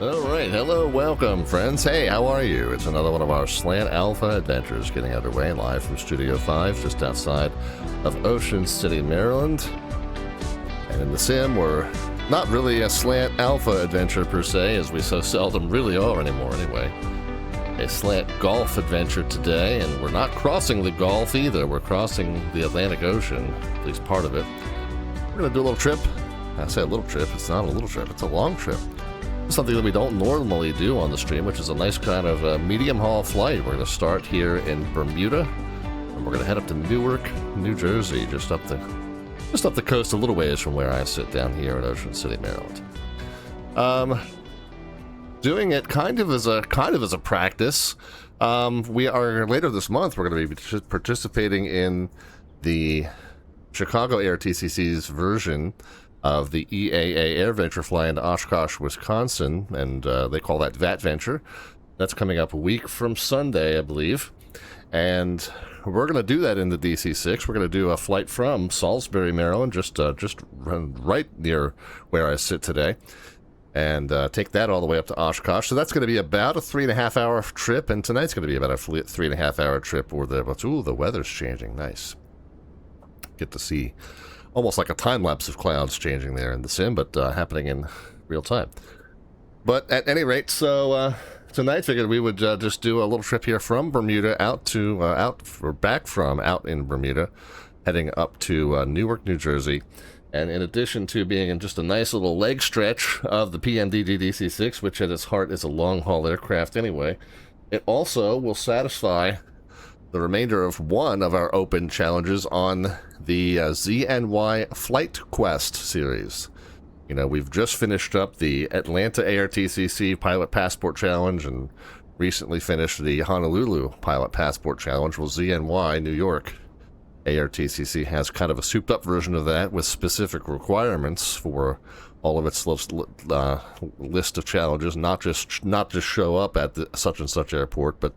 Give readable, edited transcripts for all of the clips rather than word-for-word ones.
Alright, hello, welcome friends. Hey, how are you? It's another one of our Slant Alpha adventures getting underway live from Studio 5 just outside of Ocean City, Maryland. And in the sim, we're not really a Slant Alpha adventure per se, as we so seldom really are anymore anyway. A Slant Golf adventure today, and we're not crossing the Gulf either. We're crossing the Atlantic Ocean, at least part of it. We're going to do a little trip. I say a little trip, it's not a little trip, it's a long trip. Something that we don't normally do on the stream, which is a nice kind of medium haul flight. We're going to start here in Bermuda, and we're going to head up to Newark, New Jersey, just up the coast a little ways from where I sit down here in Ocean City, Maryland. Doing it kind of as a practice. We are later this month. We're going to be participating in the Chicago ARTCC's version of the EAA Air Venture fly into Oshkosh, Wisconsin, and they call that VATVenture. That's coming up a week from Sunday, I believe. And we're going to do that in the DC-6. We're going to do a flight from Salisbury, Maryland, just right near where I sit today, and take that all the way up to Oshkosh. So that's going to be about a 3.5-hour trip, and tonight's going to be about a 3.5-hour trip. The weather's changing. Nice. Get to see almost like a time-lapse of clouds changing there in the sim, but happening in real time. But at any rate, so tonight figured we would just do a little trip here from Bermuda out in Bermuda, heading up to Newark, New Jersey. And in addition to being in just a nice little leg stretch of the PMDG DC-6, which at its heart is a long-haul aircraft anyway, it also will satisfy the remainder of one of our open challenges on the ZNY Flight Quest series. You know, we've just finished up the Atlanta ARTCC Pilot Passport Challenge and recently finished the Honolulu Pilot Passport Challenge. Well, ZNY New York ARTCC has kind of a souped-up version of that with specific requirements for all of its list of challenges, not just show up at the such and such airport, but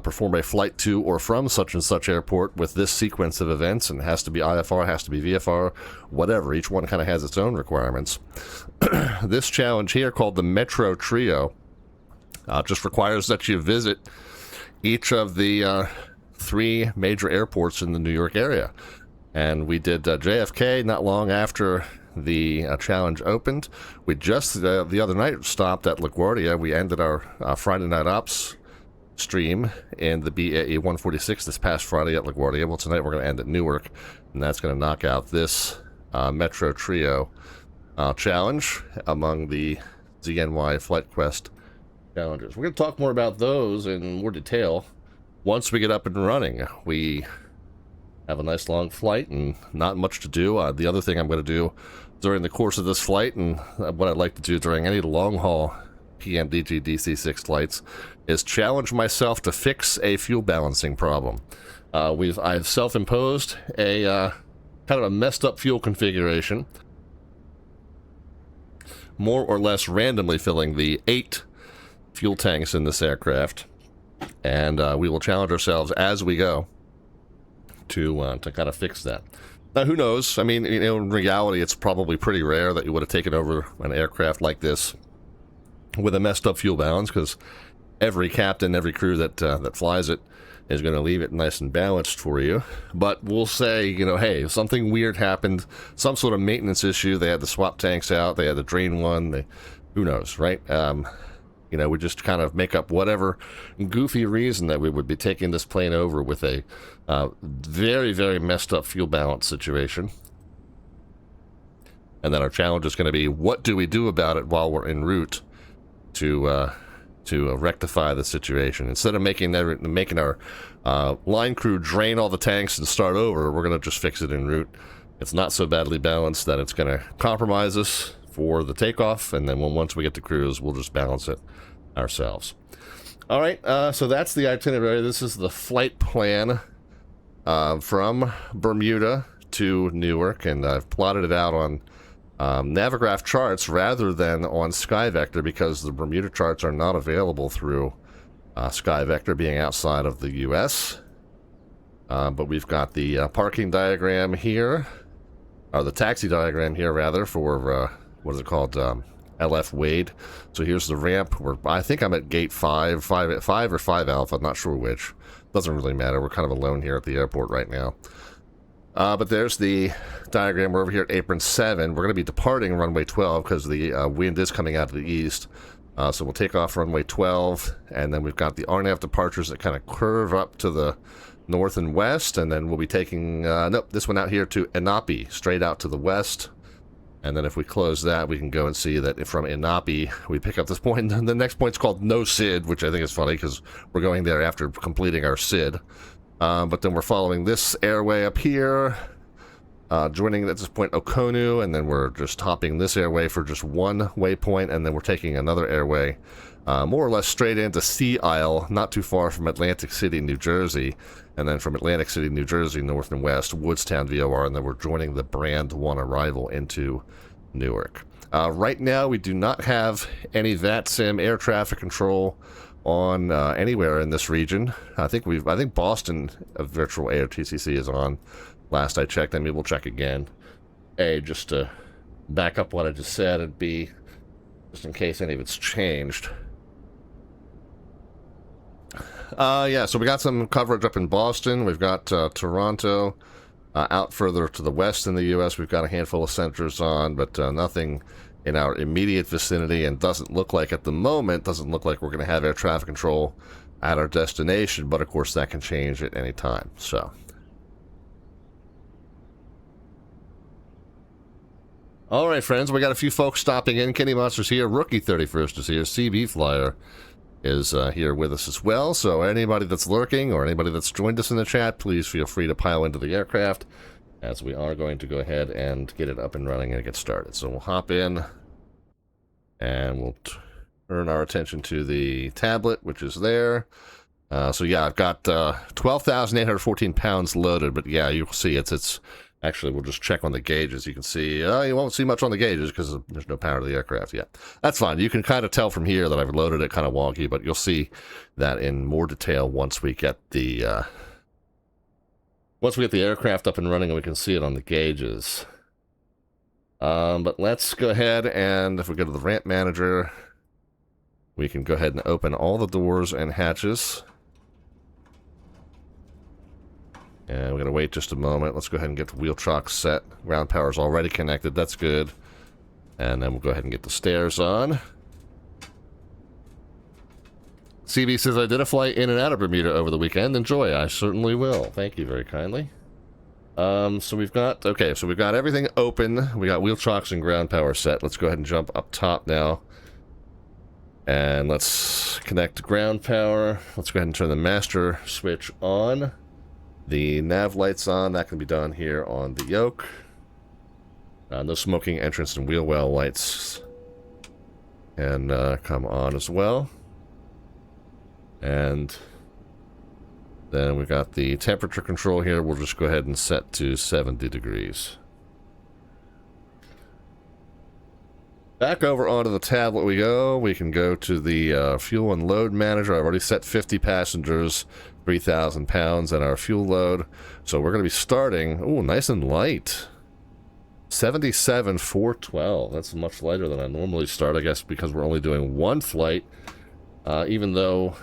perform a flight to or from such and such airport with this sequence of events, and it has to be IFR, has to be VFR, whatever. Each one kind of has its own requirements. This challenge here, called the Metro Trio, just requires that you visit each of the 3 major airports in the New York area. And we did JFK not long after the challenge opened. We just the other night stopped at LaGuardia. We ended our Friday Night Ops stream in the BAE 146 this past Friday at LaGuardia. Well, tonight we're going to end at Newark, and that's going to knock out this Metro Trio challenge among the ZNY Flight Quest challenges. We're going to talk more about those in more detail once we get up and running. We have a nice long flight and not much to do. The other thing I'm going to do during the course of this flight, and what I'd like to do during any long-haul PMDG DC-6 flights, is challenge myself to fix a fuel balancing problem. I've self-imposed a kind of a messed up fuel configuration, more or less randomly filling the 8 fuel tanks in this aircraft, and we will challenge ourselves as we go to kind of fix that. Now, who knows? I mean, in reality, it's probably pretty rare that you would have taken over an aircraft like this with a messed up fuel balance, because every captain, every crew that flies it is going to leave it nice and balanced for you. But we'll say, hey, something weird happened, some sort of maintenance issue. They had to swap tanks out, they had to drain one. Who knows, right? We just kind of make up whatever goofy reason that we would be taking this plane over with a very, very messed up fuel balance situation. And then our challenge is going to be, what do we do about it while we're en route to rectify the situation? Instead of making our line crew drain all the tanks and start over, we're going to just fix it en route. It's not so badly balanced that it's going to compromise us for the takeoff, and then once we get to cruise, we'll just balance it ourselves. All right, so that's the itinerary. This is the flight plan from Bermuda to Newark, and I've plotted it out on Navigraph charts rather than on SkyVector, because the Bermuda charts are not available through SkyVector, being outside of the US. But we've got the parking diagram here, or the taxi diagram here rather, for what is it called, LF Wade. So here's the ramp. I think I'm at gate 5 or 5 Alpha. I'm not sure which. Doesn't really matter. We're kind of alone here at the airport right now. But there's the diagram. We're over here at apron 7. We're going to be departing runway 12 because the wind is coming out of the east. So we'll take off runway 12, and then we've got the RNAV departures that kind of curve up to the north and west, and then we'll be taking, nope, this one out here to Inapi, straight out to the west. And then if we close that, we can go and see that from Inapi, we pick up this point. And the next point's called No Sid, which I think is funny because we're going there after completing our Sid. But then we're following this airway up here, joining at this point Okonu, and then we're just hopping this airway for just one waypoint, and then we're taking another airway more or less straight into Sea Isle, not too far from Atlantic City, New Jersey. And then from Atlantic City, New Jersey, north and west, Woodstown VOR, and then we're joining the Brand 1 arrival into Newark. Right now, we do not have any VATSIM air traffic control on anywhere in this region. I think Boston virtual air TCC is on. Last I checked, and maybe we'll check again. A, just to back up what I just said, and B, just in case any of it's changed. Yeah, so we got some coverage up in Boston. We've got Toronto. Out further to the west in the U.S., we've got a handful of centers on, but nothing in our immediate vicinity, and doesn't look like at the moment, doesn't look like we're going to have air traffic control at our destination, but of course that can change at any time. So, all right, friends, we got a few folks stopping in. Kenny Monster's here. Rookie 31st is here. CB Flyer is here with us as well. So anybody that's lurking or anybody that's joined us in the chat, please feel free to pile into the aircraft, as we are going to go ahead and get it up and running and get started. So we'll hop in, and we'll turn our attention to the tablet, which is there. So yeah, I've got 12,814 pounds loaded, but yeah, you'll see it's actually, we'll just check on the gauges. You can see, you won't see much on the gauges because there's no power to the aircraft yet. That's fine. You can kind of tell from here that I've loaded it kind of wonky, but you'll see that in more detail once we get the aircraft up and running, and we can see it on the gauges. But let's go ahead, and if we go to the ramp manager, we can go ahead and open all the doors and hatches. And we're going to wait just a moment. Let's go ahead and get the wheel chock set. Ground power's already connected. That's good. And then we'll go ahead and get the stairs on. CB says, I did a flight in and out of Bermuda over the weekend. Enjoy. I certainly will. Thank you very kindly. So we've got everything open. We got wheel chocks and ground power set. Let's go ahead and jump up top now. And let's connect ground power. Let's go ahead and turn the master switch on. The nav lights on. That can be done here on the yoke. No smoking entrance and wheel well lights. And come on as well. And then we got the temperature control here. We'll just go ahead and set to 70 degrees. Back over onto the tablet we go. We can go to the fuel and load manager. I've already set 50 passengers, 3,000 pounds at our fuel load. So we're going to be starting, ooh, nice and light. 77,412. That's much lighter than I normally start, I guess, because we're only doing one flight. Even though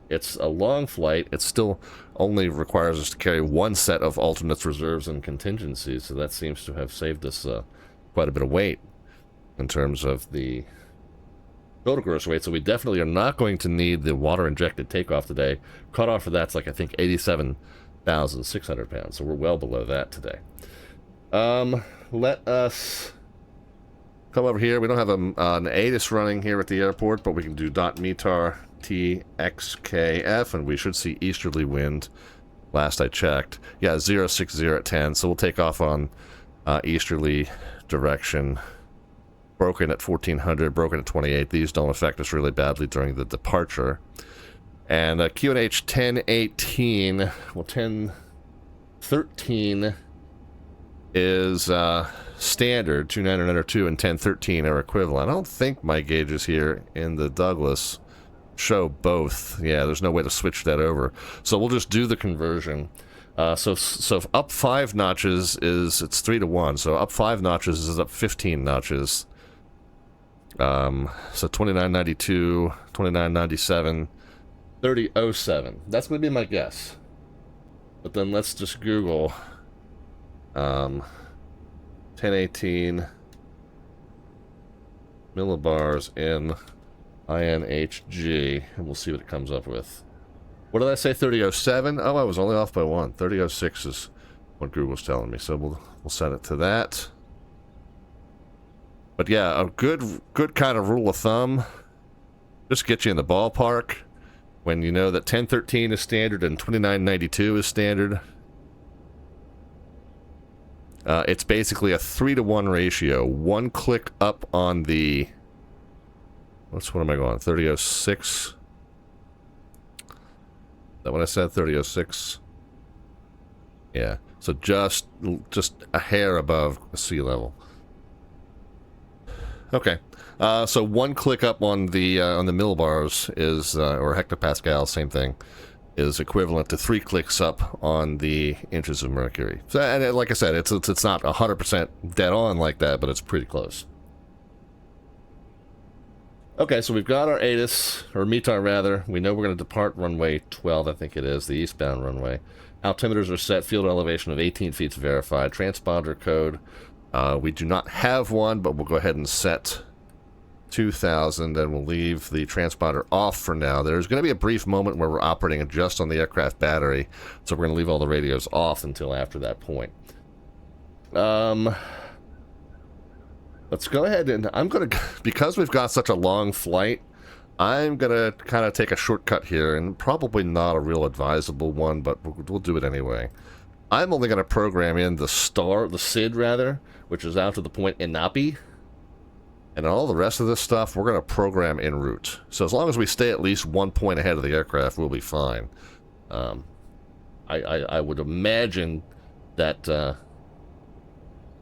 it's a long flight, it still only requires us to carry one set of alternates, reserves, and contingencies. So that seems to have saved us quite a bit of weight in terms of the total gross weight. So we definitely are not going to need the water-injected takeoff today. Cutoff for that's like, I think, 87,600 pounds. So we're well below that today. Let us come over here. We don't have an ATIS running here at the airport, but we can do .METAR TXKF, and we should see easterly wind. Last I checked. Yeah, 060 at 10. So we'll take off on easterly direction. Broken at 1400, broken at 28. These don't affect us really badly during the departure. And QNH 1018, well, 1013 is standard. 2902 and 1013 are equivalent. I don't think my gauges here in the Douglas show both. Yeah, there's no way to switch that over. So we'll just do the conversion. So up 5 notches is, it's 3 to 1. So up 5 notches is up 15 notches. So 2992, 2997, 3007. That's going to be my guess. But then let's just Google 1018 millibars in INHG, and we'll see what it comes up with. What did I say, 3007? Oh, I was only off by 1. 3006 is what Google's telling me, so we'll set it to that. But yeah, a good kind of rule of thumb, just get you in the ballpark when you know that 1013 is standard and 2992 is standard. It's basically a 3-to-1 ratio. One click up on the... what am I going? 3006? Is that what I said? 3006? Yeah. So just a hair above sea level. Okay. So one click up on the millibars is, or hectopascal, same thing, is equivalent to 3 clicks up on the inches of mercury. So, and like I said, it's not 100% dead on like that, but it's pretty close. Okay, so we've got our ATIS, or METAR rather. We know we're going to depart runway 12, I think it is, the eastbound runway. Altimeters are set, field elevation of 18 feet is verified. Transponder code, we do not have one, but we'll go ahead and set 2000, and we'll leave the transponder off for now. There's going to be a brief moment where we're operating just on the aircraft battery, so we're going to leave all the radios off until after that point. Let's go ahead and I'm going to, because we've got such a long flight, I'm going to kind of take a shortcut here, and probably not a real advisable one, but we'll do it anyway. I'm only going to program in the SID rather, which is out to the point Inapi. And all the rest of this stuff, we're going to program en route. So as long as we stay at least 1 point ahead of the aircraft, we'll be fine. I would imagine that...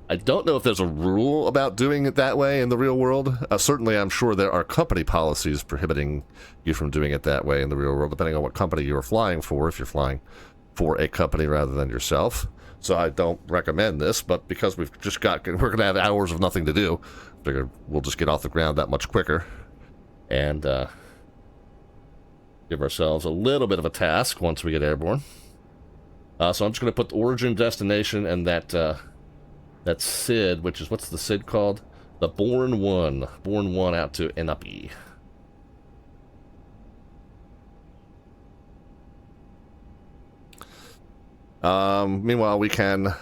I don't know if there's a rule about doing it that way in the real world. Certainly, I'm sure there are company policies prohibiting you from doing it that way in the real world, depending on what company you're flying for, if you're flying for a company rather than yourself. So I don't recommend this, but because we're going to have hours of nothing to do, figured we'll just get off the ground that much quicker and give ourselves a little bit of a task once we get airborne. So I'm just going to put the origin, destination, and that SID, which is, what's the SID called? The Born 1 out to Inapi. Meanwhile, we can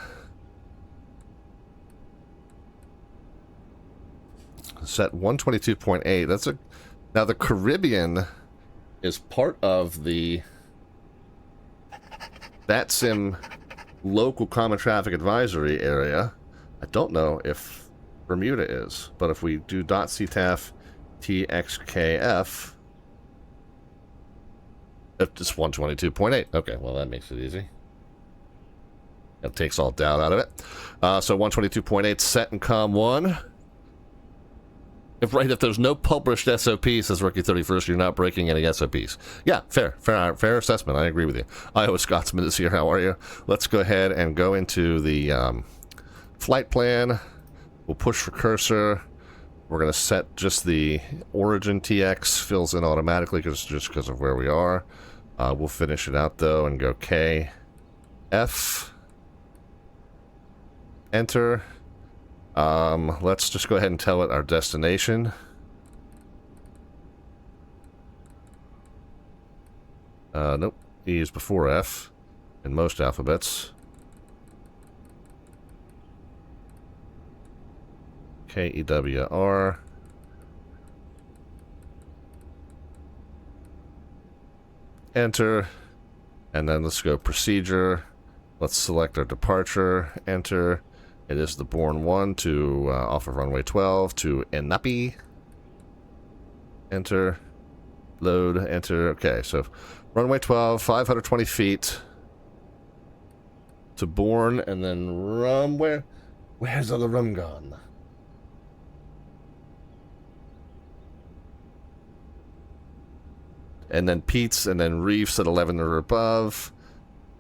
set 122.8. Now the Caribbean is part of the VATSIM local common traffic advisory area. I don't know if Bermuda is, but if we do .CTAF TXKF, it's 122.8. Okay, well that makes it easy. That takes all doubt out of it. So 122.8 set in COM 1. If there's no published SOP, says Rookie 31st, you're not breaking any SOPs. Yeah, fair assessment. I agree with you. Iowa Scotsman is here. How are you? Let's go ahead and go into the flight plan. We'll push for cursor. We're going to set just the origin TX, fills in automatically just because of where we are. We'll finish it out though and go KF. Enter. Let's just go ahead and tell it our destination. Nope. E is before F in most alphabets. KEWR. Enter. And then let's go procedure. Let's select our departure. Enter. It is the Born 1 to off of runway 12 to Inapi. Enter. Load. Enter. Okay, so runway 12, 520 feet to Born, and then rum. Where's all the rum gone? And then Pete's, and then reefs at 11 or above.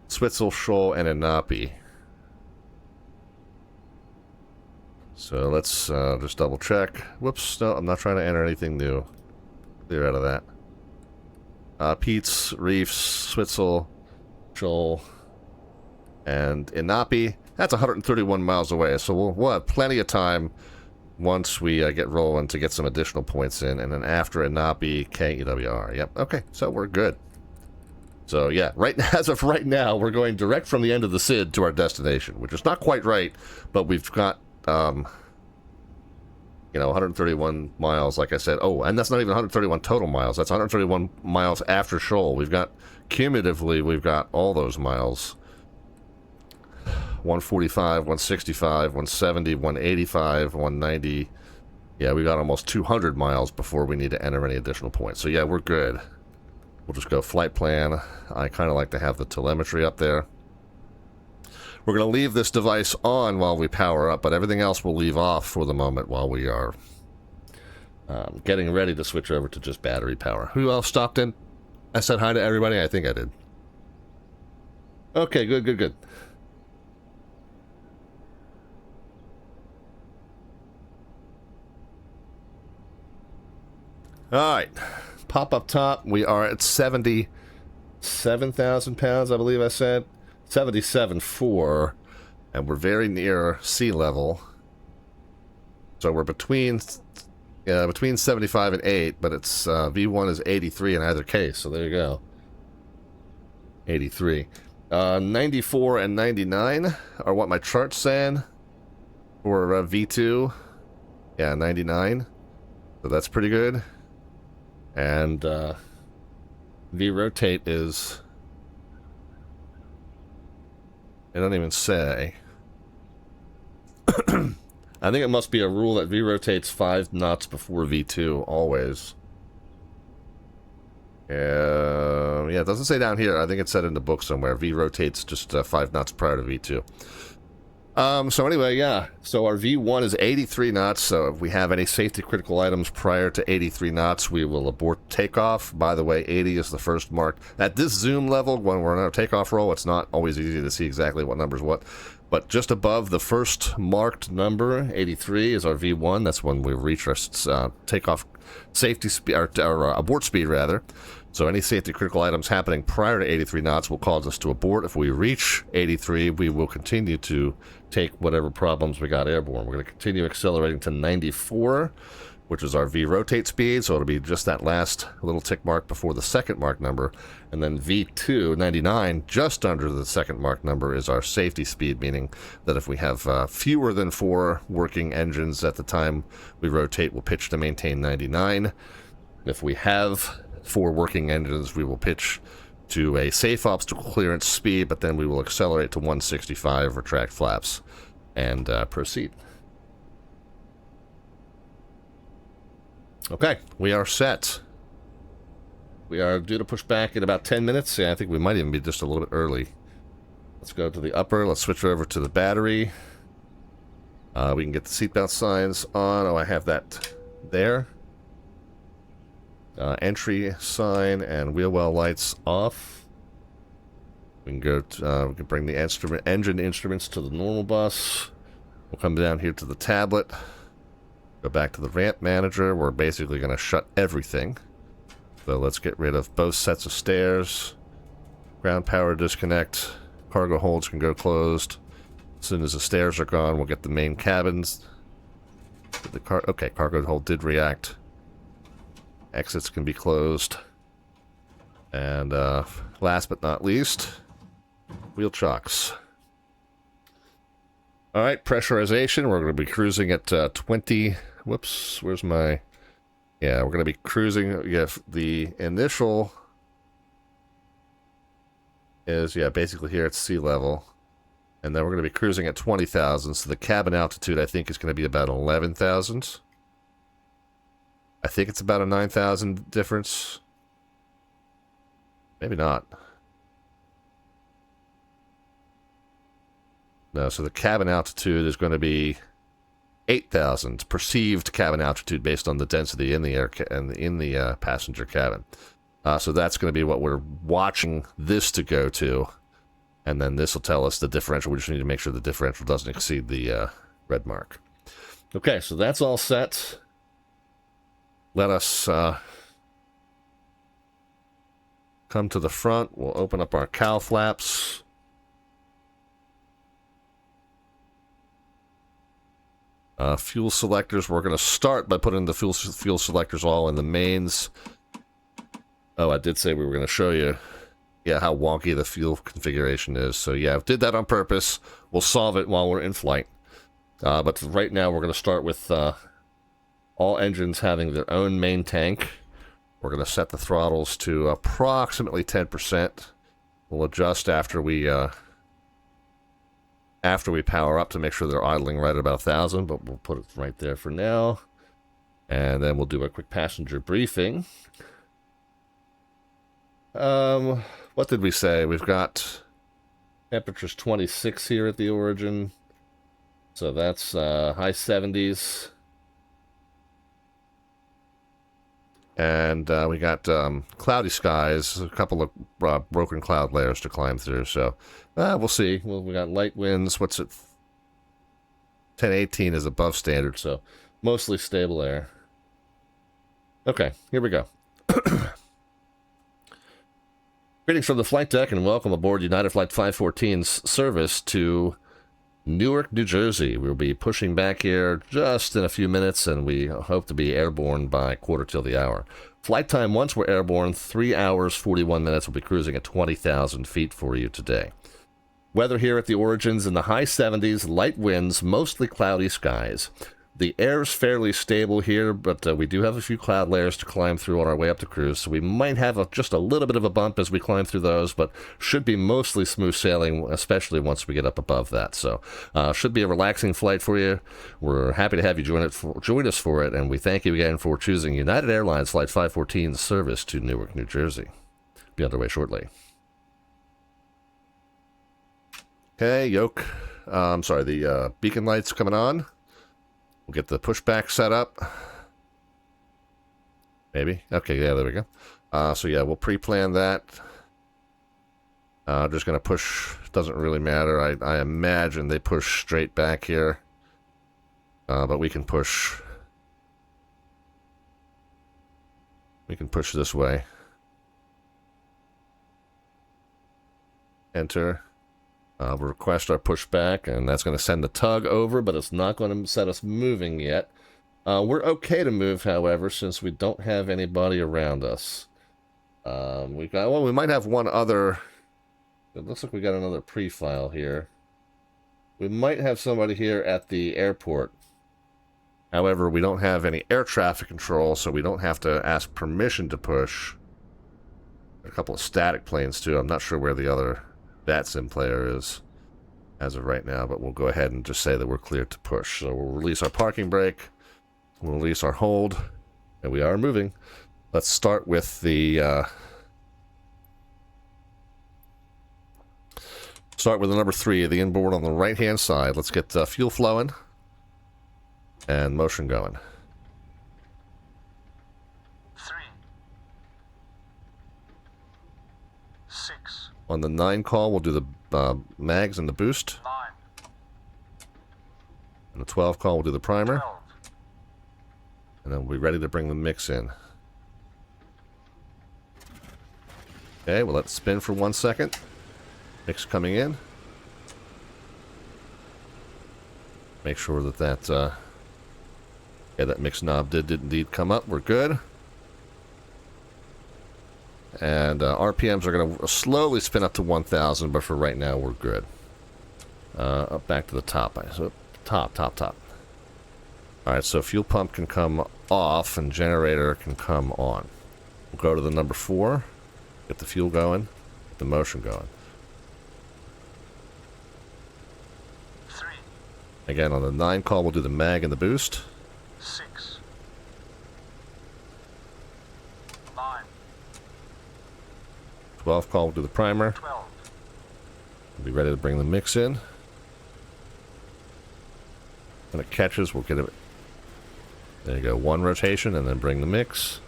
Switzel, Shoal, and Inapi. So let's just double check. Whoops, no, I'm not trying to enter anything new. Clear out of that. Pete's, Reefs, Switzel, Joel, and Inapi. That's 131 miles away, so we'll have plenty of time once we get rolling to get some additional points in, and then after Inapi, KEWR. Yep, okay, so we're good. So yeah, as of right now, we're going direct from the end of the SID to our destination, which is not quite right, but we've got, 131 miles, like I said. Oh, and that's not even 131 total miles. That's 131 miles after Shoal. We've got, cumulatively, we've got all those miles. 145, 165, 170, 185, 190. Yeah, we got almost 200 miles before we need to enter any additional points. So yeah, we're good. We'll just go flight plan. I kind of like to have the telemetry up there. We're going to leave this device on while we power up, but everything else will leave off for the moment while we are getting ready to switch over to just battery power. Who else stopped in? I said hi to everybody. I think I did. Okay, good. Alright, pop up top, we are at 77,000 pounds, I believe I said. 77.4, and we're very near sea level. So we're between 75 and 8, but it's V1 is 83 in either case, so there you go. 83. 94 and 99 are what my chart's saying for V2. Yeah, 99. So that's pretty good. And V-rotate is... It doesn't even say. I think it must be a rule that V-rotates 5 knots before V2, always. Yeah, it doesn't say down here. I think it said in the book somewhere. V-rotates just 5 knots prior to V2. So anyway, yeah. So our V1 is 83 knots, so if we have any safety critical items prior to 83 knots, we will abort takeoff. By the way, 80 is the first mark. At this zoom level, when we're on a takeoff roll, it's not always easy to see exactly what number's what. But just above the first marked number, 83, is our V1. That's when we reach our takeoff safety speed, or abort speed, rather. So any safety critical items happening prior to 83 knots will cause us to abort. If we reach 83, we will continue to take whatever problems we got airborne. We're going to continue accelerating to 94, which is our V-rotate speed, so it'll be just that last little tick mark before the second mark number. And then V2, 99, just under the second mark number, is our safety speed, meaning that if we have fewer than 4 working engines at the time we rotate, we'll pitch to maintain 99. If we have 4 working engines, we will pitch to a safe obstacle clearance speed, but then we will accelerate to 165, retract flaps, and proceed. Okay, we are set. We are due to push back in about 10 minutes. Yeah, I think we might even be just a little bit early. Let's go to the upper. Let's switch over to the battery. We can get the seatbelt signs on. Oh, I have that there. Entry sign and wheel well lights off. We can go to, we can bring the engine instruments to the normal bus. We'll come down here to the tablet. Go back to the ramp manager. We're basically going to shut everything. So let's get rid of both sets of stairs. Ground power disconnect. Cargo holds can go closed. As soon as the stairs are gone, we'll get the main cabins. Okay, cargo hold did react. Exits can be closed. And last but not least, wheel chocks. Alright, pressurization. We're going to be cruising at 20... Whoops, where's my... Yeah, we're going to be cruising... Yeah, the initial is, yeah, basically here at sea level. And then we're going to be cruising at 20,000. So the cabin altitude, I think, is going to be about 11,000. I think it's about a 9,000 difference. Maybe not. No, so the cabin altitude is going to be 8,000 perceived cabin altitude based on the density in the air and in the passenger cabin. So that's going to be what we're watching this to go to, and then this will tell us the differential. We just need to make sure the differential doesn't exceed the red mark. Okay, so that's all set. Let us come to the front. We'll open up our cowl flaps. Fuel selectors, we're going to start by putting the fuel selectors all in the mains. Oh, I did say we were going to show you, yeah, how wonky the fuel configuration is. So yeah, I did that on purpose. We'll solve it while we're in flight. But right now we're going to start with all engines having their own main tank. We're going to set the throttles to approximately 10%. We'll adjust after we power up to make sure they're idling right at about 1,000, but we'll put it right there for now. And then we'll do a quick passenger briefing. What did we say? We've got temperatures 26 here at the origin. So that's high 70s. And we got cloudy skies, a couple of broken cloud layers to climb through. So we'll see. Well, we got light winds. What's it? 1018 is above standard, so mostly stable air. Okay, here we go. Greetings from the flight deck and welcome aboard United Flight 514's service to Newark, New Jersey. We'll be pushing back here just in a few minutes, and we hope to be airborne by quarter till the hour. Flight time once we're airborne, 3 hours, 41 minutes. We'll be cruising at 20,000 feet for you today. Weather here at the origins in the high 70s, light winds, mostly cloudy skies. The air is fairly stable here, but we do have a few cloud layers to climb through on our way up to cruise, so we might have just a little bit of a bump as we climb through those, but should be mostly smooth sailing, especially once we get up above that. So should be a relaxing flight for you. We're happy to have you join us for it, and we thank you again for choosing United Airlines Flight 514's service to Newark, New Jersey. Be underway shortly. Okay, yoke. I'm sorry, the beacon lights coming on. We'll get the pushback set up. Maybe. Okay, yeah, there we go. So yeah, we'll pre-plan that. Just going to push. Doesn't really matter. I imagine they push straight back here. But we can push. We can push this way. Enter. We'll request our pushback, and that's going to send the tug over, but it's not going to set us moving yet. We're okay to move, however, since we don't have anybody around us. We might have one other. It looks like we got another pre-file here. We might have somebody here at the airport. However, we don't have any air traffic control, so we don't have to ask permission to push. A couple of static planes, too. I'm not sure where the other VATSIM player is as of right now, but we'll go ahead and just say that we're cleared to push. So we'll release our parking brake, we'll release our hold, and we are moving. Let's start with the number 3, the inboard on the right hand side. Let's get fuel flowing and motion going. 3, 6. On the 9 call, we'll do the mags and the boost. 9. And the 12 call, we'll do the primer. 12. And then we'll be ready to bring the mix in. Okay, we'll let it spin for 1 second. Mix coming in. Make sure that that mix knob did indeed come up. We're good. And RPMs are going to slowly spin up to 1,000, but for right now, we're good. Up back to the top. So top. Alright, so fuel pump can come off and generator can come on. We'll go to the number 4. Get the fuel going. Get the motion going. 3. Again, on the 9 call, we'll do the mag and the boost. 6. 9. 12 call, we'll do the primer. 12. We'll be ready to bring the mix in. When it catches, we'll get it. There you go, 1 rotation and then bring the mix.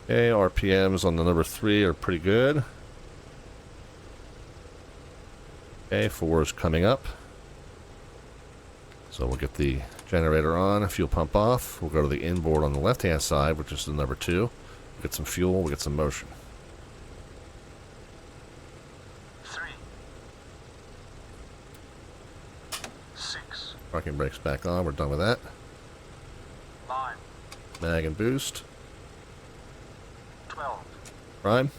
Okay, RPMs on the number 3 are pretty good. Okay, 4 is coming up. So we'll get the generator on, fuel pump off. We'll go to the inboard on the left-hand side, which is the number 2. We'll get some fuel, we'll get some motion. 3, 6, Parking brakes back on, we're done with that. 9, Mag and boost. 12, Prime.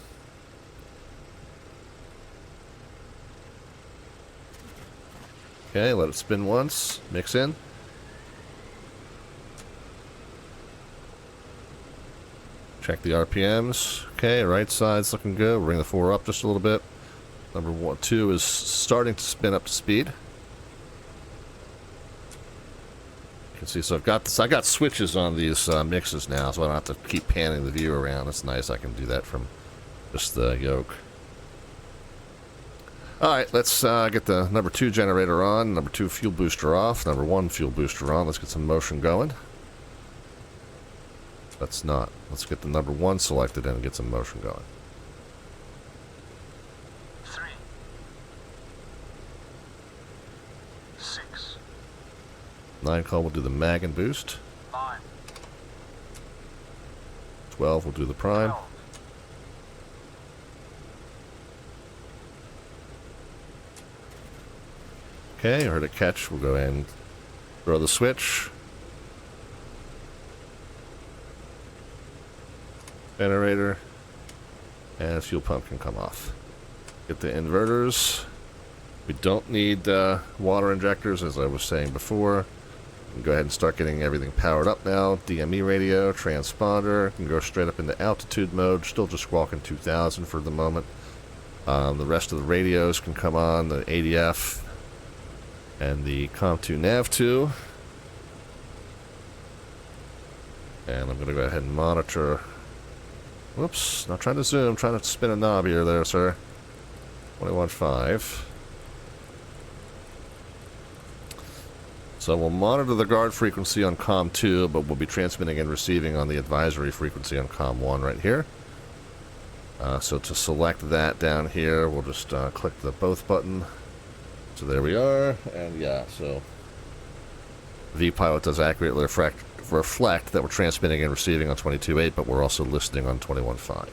Okay, let it spin once. Mix in. Check the RPMs. Okay, right side's looking good. We'll bring the 4 up just a little bit. Number 2 is starting to spin up to speed. You can see, so I got switches on these mixes now, so I don't have to keep panning the view around. That's nice. I can do that from just the yoke. Alright, let's get the number 2 generator on, number 2 fuel booster off, number 1 fuel booster on. Let's get some motion going. Let's not. Let's get the number 1 selected and get some motion going. 3, 6, 9 call will do the mag and boost. 9, 12 will do the prime. 12, Okay, heard it catch. We'll go ahead and throw the switch. Generator. And fuel pump can come off. Get the inverters. We don't need water injectors, as I was saying before. We can go ahead and start getting everything powered up now. DME radio, transponder. Can go straight up into altitude mode. Still just squawking 2000 for the moment. The rest of the radios can come on. The ADF. And the COM2 NAV2. And I'm going to go ahead and monitor. Whoops, not trying to zoom, trying to spin a knob here there, sir. 21.5. So we'll monitor the guard frequency on COM2, but we'll be transmitting and receiving on the advisory frequency on COM1 right here. So to select that down here, we'll just click the both button. So there we are, and yeah, so VPilot does accurately reflect that we're transmitting and receiving on 22.8, but we're also listening on 21.5.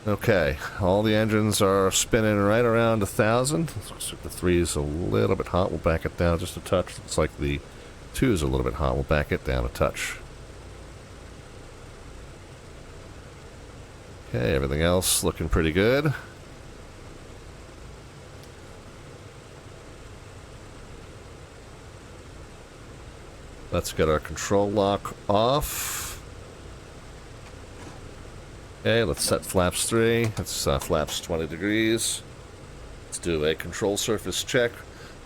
Okay, all the engines are spinning right around 1,000. Looks like the 3 is a little bit hot. We'll back it down just a touch. Looks like the 2 is a little bit hot. We'll back it down a touch. Okay, everything else looking pretty good. Let's get our control lock off. Okay, let's set flaps 3. It's flaps 20 degrees. Let's do a control surface check.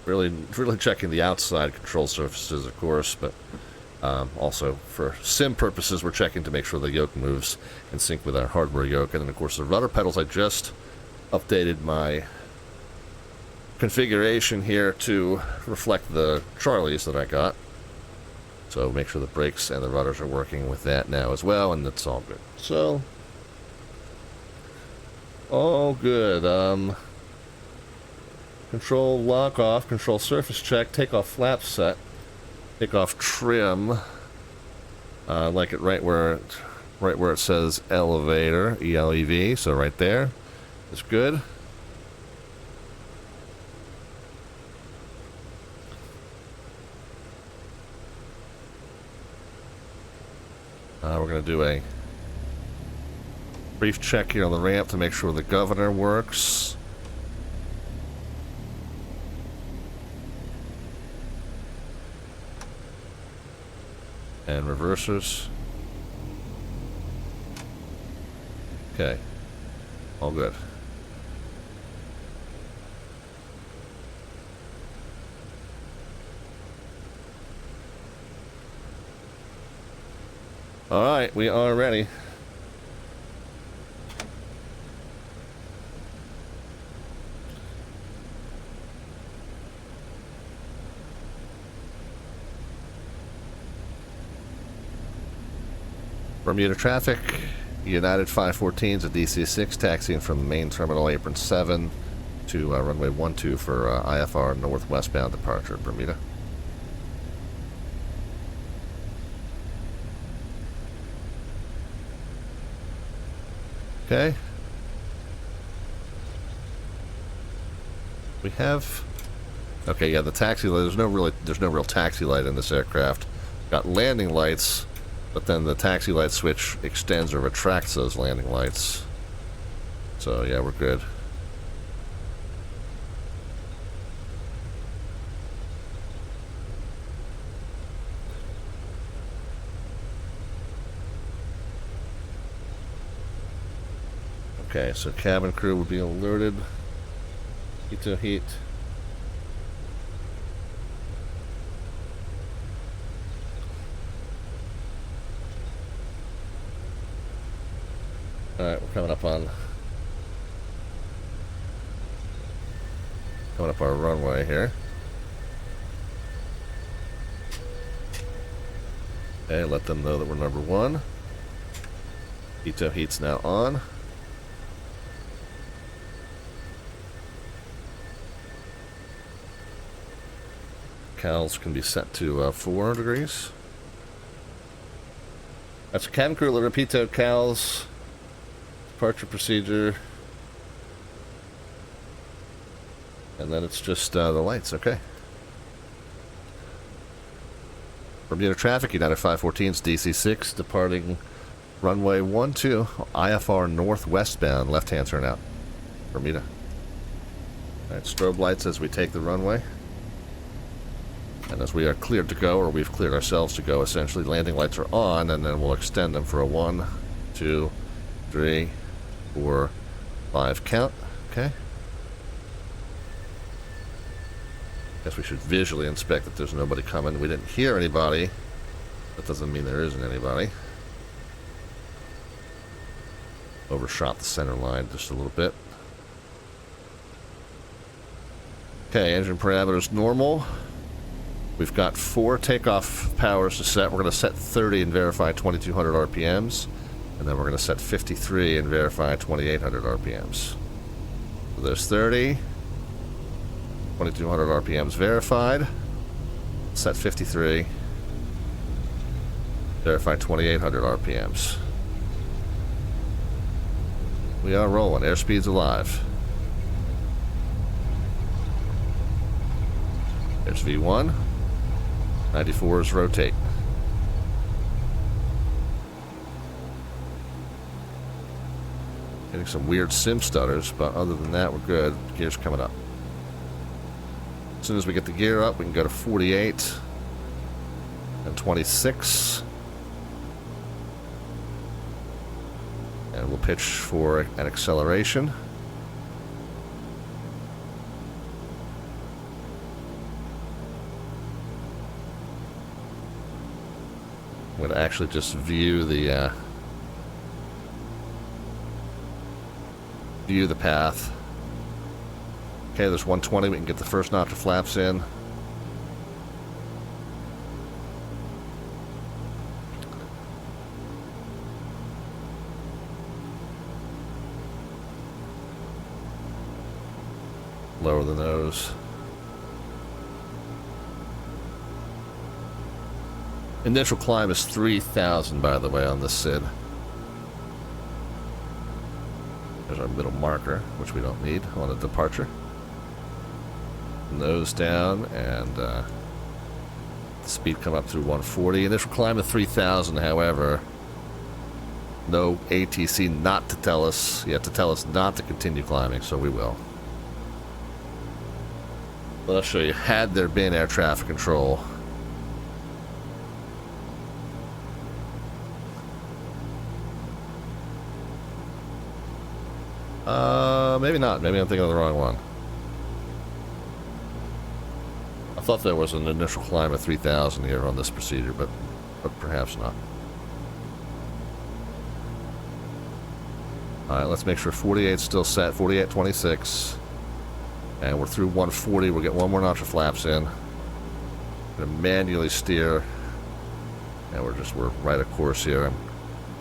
Really checking the outside control surfaces, of course, but also for sim purposes, we're checking to make sure the yoke moves in sync with our hardware yoke. And then, of course, the rudder pedals, I just updated my configuration here to reflect the Charlies that I got. So make sure the brakes and the rudders are working with that now as well, and it's all good. So, all good. Control lock off, control surface check, take off flap set. Take off trim, like it right where it says elevator, ELEV. So right there is good. We're going to do a brief check here on the ramp to make sure the governor works. And reversers. Okay. All good. Alright, we are ready. Bermuda traffic, United 514's a DC-6 taxiing from main terminal apron 7 to runway 12 for IFR northwestbound departure, Bermuda. Okay. We have... Okay, yeah, the taxi light, there's no real taxi light in this aircraft. Got landing lights, but then the taxi light switch extends or retracts those landing lights. So yeah, we're good. Okay, so cabin crew will be alerted. Heat to heat. Alright, we're coming up our runway here. Okay, let them know that we're number 1. Heat to heat's now on. Cals can be set to 4 degrees. That's a cabin crew, repito, Cals. Departure procedure. And then it's just the lights, okay. Bermuda traffic, United 514's DC-6, departing runway 12, IFR northwestbound, left-hand turnout, Bermuda. Alright, strobe lights as we take the runway. And as we are cleared to go, or we've cleared ourselves to go, essentially, landing lights are on, and then we'll extend them for a 1, 2, 3, 4, 5 count. Okay. Guess we should visually inspect that there's nobody coming. We didn't hear anybody. That doesn't mean there isn't anybody. Overshot the center line just a little bit. Okay, engine parameters normal. We've got 4 takeoff powers to set. We're going to set 30 and verify 2200 RPMs. And then we're going to set 53 and verify 2800 RPMs. So there's 30. 2200 RPMs verified. Set 53. Verify 2800 RPMs. We are rolling. Airspeed's alive. There's V1. 94s rotate. Getting some weird sim stutters, but other than that, we're good. Gear's coming up. As soon as we get the gear up, we can go to 48 and 26. And we'll pitch for an acceleration. I'm going to actually just view the path. Okay, there's 120. We can get the first notch of flaps in. Lower the nose. Initial climb is 3,000, by the way, on this SID. There's our middle marker, which we don't need on a departure. Nose down, and speed come up through 140. Initial climb of 3,000, however. No ATC not to tell us. You have to tell us not to continue climbing, so we will. But I'll show you, had there been air traffic control. Maybe not. Maybe I'm thinking of the wrong one. I thought there was an initial climb of 3,000 here on this procedure, but perhaps not. Alright, let's make sure 48's still set. 48, 26. And we're through 140. We'll get one more notch of flaps in. Gonna manually steer. And we're right of course here. I'm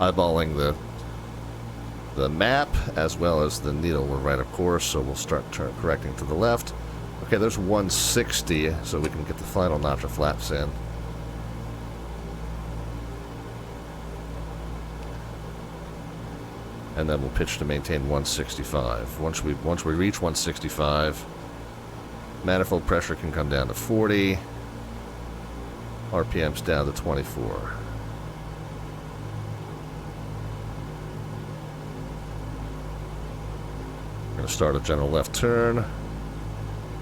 eyeballing the The map as well as the needle were right, of course, so we'll start correcting to the left. Okay, there's 160, so we can get the final notch of flaps in. And then we'll pitch to maintain 165. Once we reach 165, manifold pressure can come down to 40. RPM's down to 24. Going to start a general left turn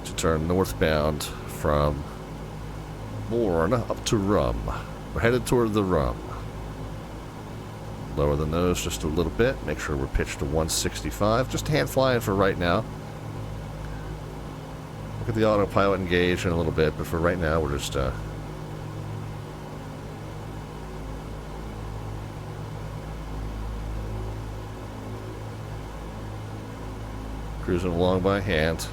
to turn northbound from Bourne up to Rum. We're headed toward the Rum. Lower the nose just a little bit. Make sure we're pitched to 165. Just hand flying for right now. Look at the autopilot engage in a little bit, but for right now we're just cruising along by hand,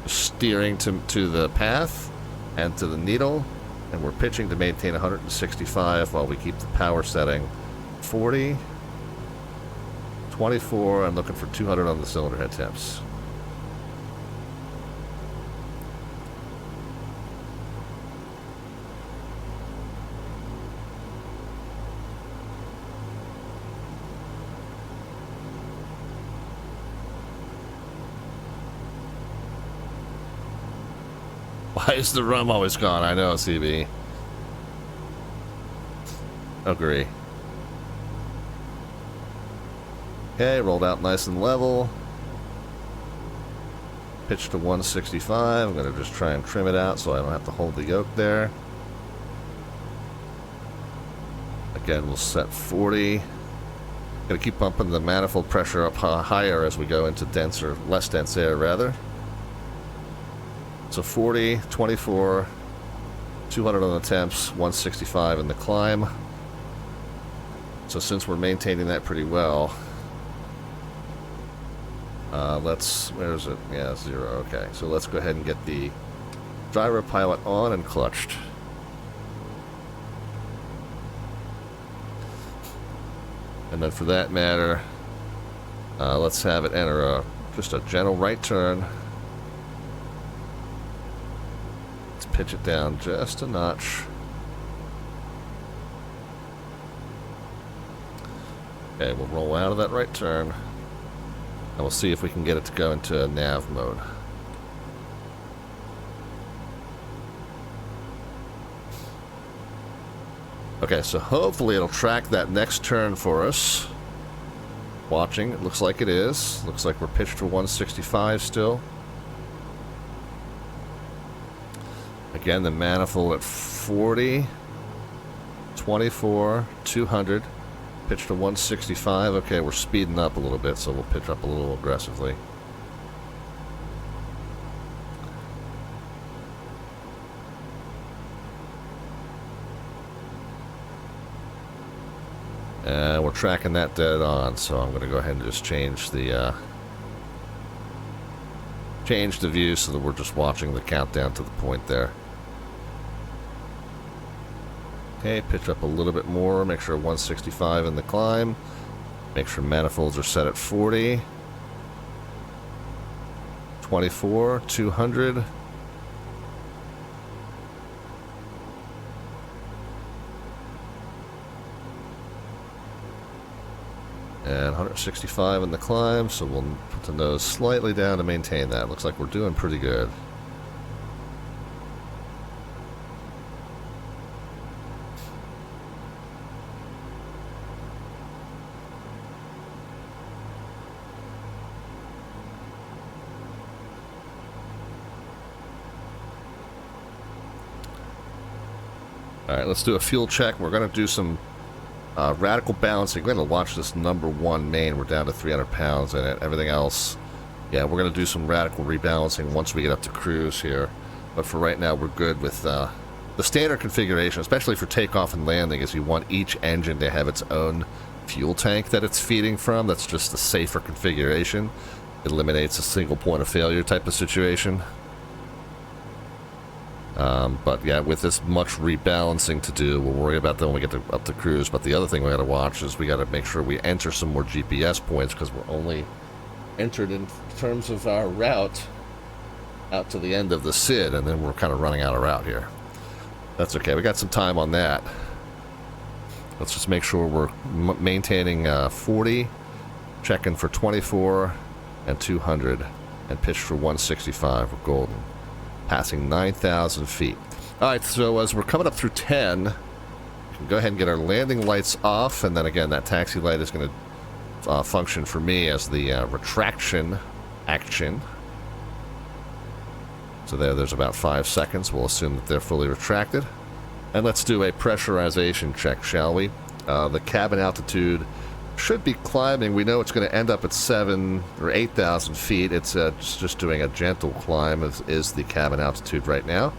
steering to the path and to the needle, and we're pitching to maintain 165 while we keep the power setting 40, 24. I'm looking for 200 on the cylinder head temps. Why is the rum always gone? I know, CB. Agree. Okay, rolled out nice and level. Pitch to 165. I'm going to just try and trim it out so I don't have to hold the yoke there. Again, we'll set 40. Going to keep bumping the manifold pressure up higher as we go into denser, less dense air, rather. So 40, 24, 200 on the temps, 165 in the climb. So since we're maintaining that pretty well, where is it? Yeah, 0. Okay, so let's go ahead and get the gyro pilot on and clutched. And then for that matter, let's have it enter just a gentle right turn. Let's pitch it down just a notch. Okay, we'll roll out of that right turn. And we'll see if we can get it to go into nav mode. Okay, so hopefully it'll track that next turn for us. Watching, it looks like it is. Looks like we're pitched to 165 still. Again, the manifold at 40, 24, 200. Pitch to 165. Okay, we're speeding up a little bit, so we'll pitch up a little aggressively. And we're tracking that dead on, so I'm going to go ahead and just change the view so that we're just watching the countdown to the point there. Okay, pitch up a little bit more, make sure 165 in the climb. Make sure manifolds are set at 40. 24, 200. And 165 in the climb, so we'll put the nose slightly down to maintain that. Looks like we're doing pretty good. Alright, let's do a fuel check. We're going to do some radical balancing. We're going to watch this #1 main. We're down to 300 pounds in it. Everything else, yeah, we're going to do some radical rebalancing once we get up to cruise here. But for right now, we're good with the standard configuration, especially for takeoff and landing, is you want each engine to have its own fuel tank that it's feeding from. That's just a safer configuration. It eliminates a single point of failure type of situation. But yeah, with this much rebalancing to do, we'll worry about that when we get up to cruise. But the other thing we got to watch is we got to make sure we enter some more GPS points, because we're only entered in terms of our route out to the end of the SID, and then we're kind of running out of route here. That's okay. We got some time on that. Let's just make sure we're maintaining 40, checking for 24 and 200, and pitch for 165. We're golden. Passing 9,000 feet. Alright, so as we're coming up through 10, we can go ahead and get our landing lights off, and then again, that taxi light is going to function for me as the retraction action. So there's about 5 seconds. We'll assume that they're fully retracted. And let's do a pressurization check, shall we? The cabin altitude should be climbing. We know it's going to end up at 7 or 8,000 feet. It's just doing a gentle climb is the cabin altitude right now.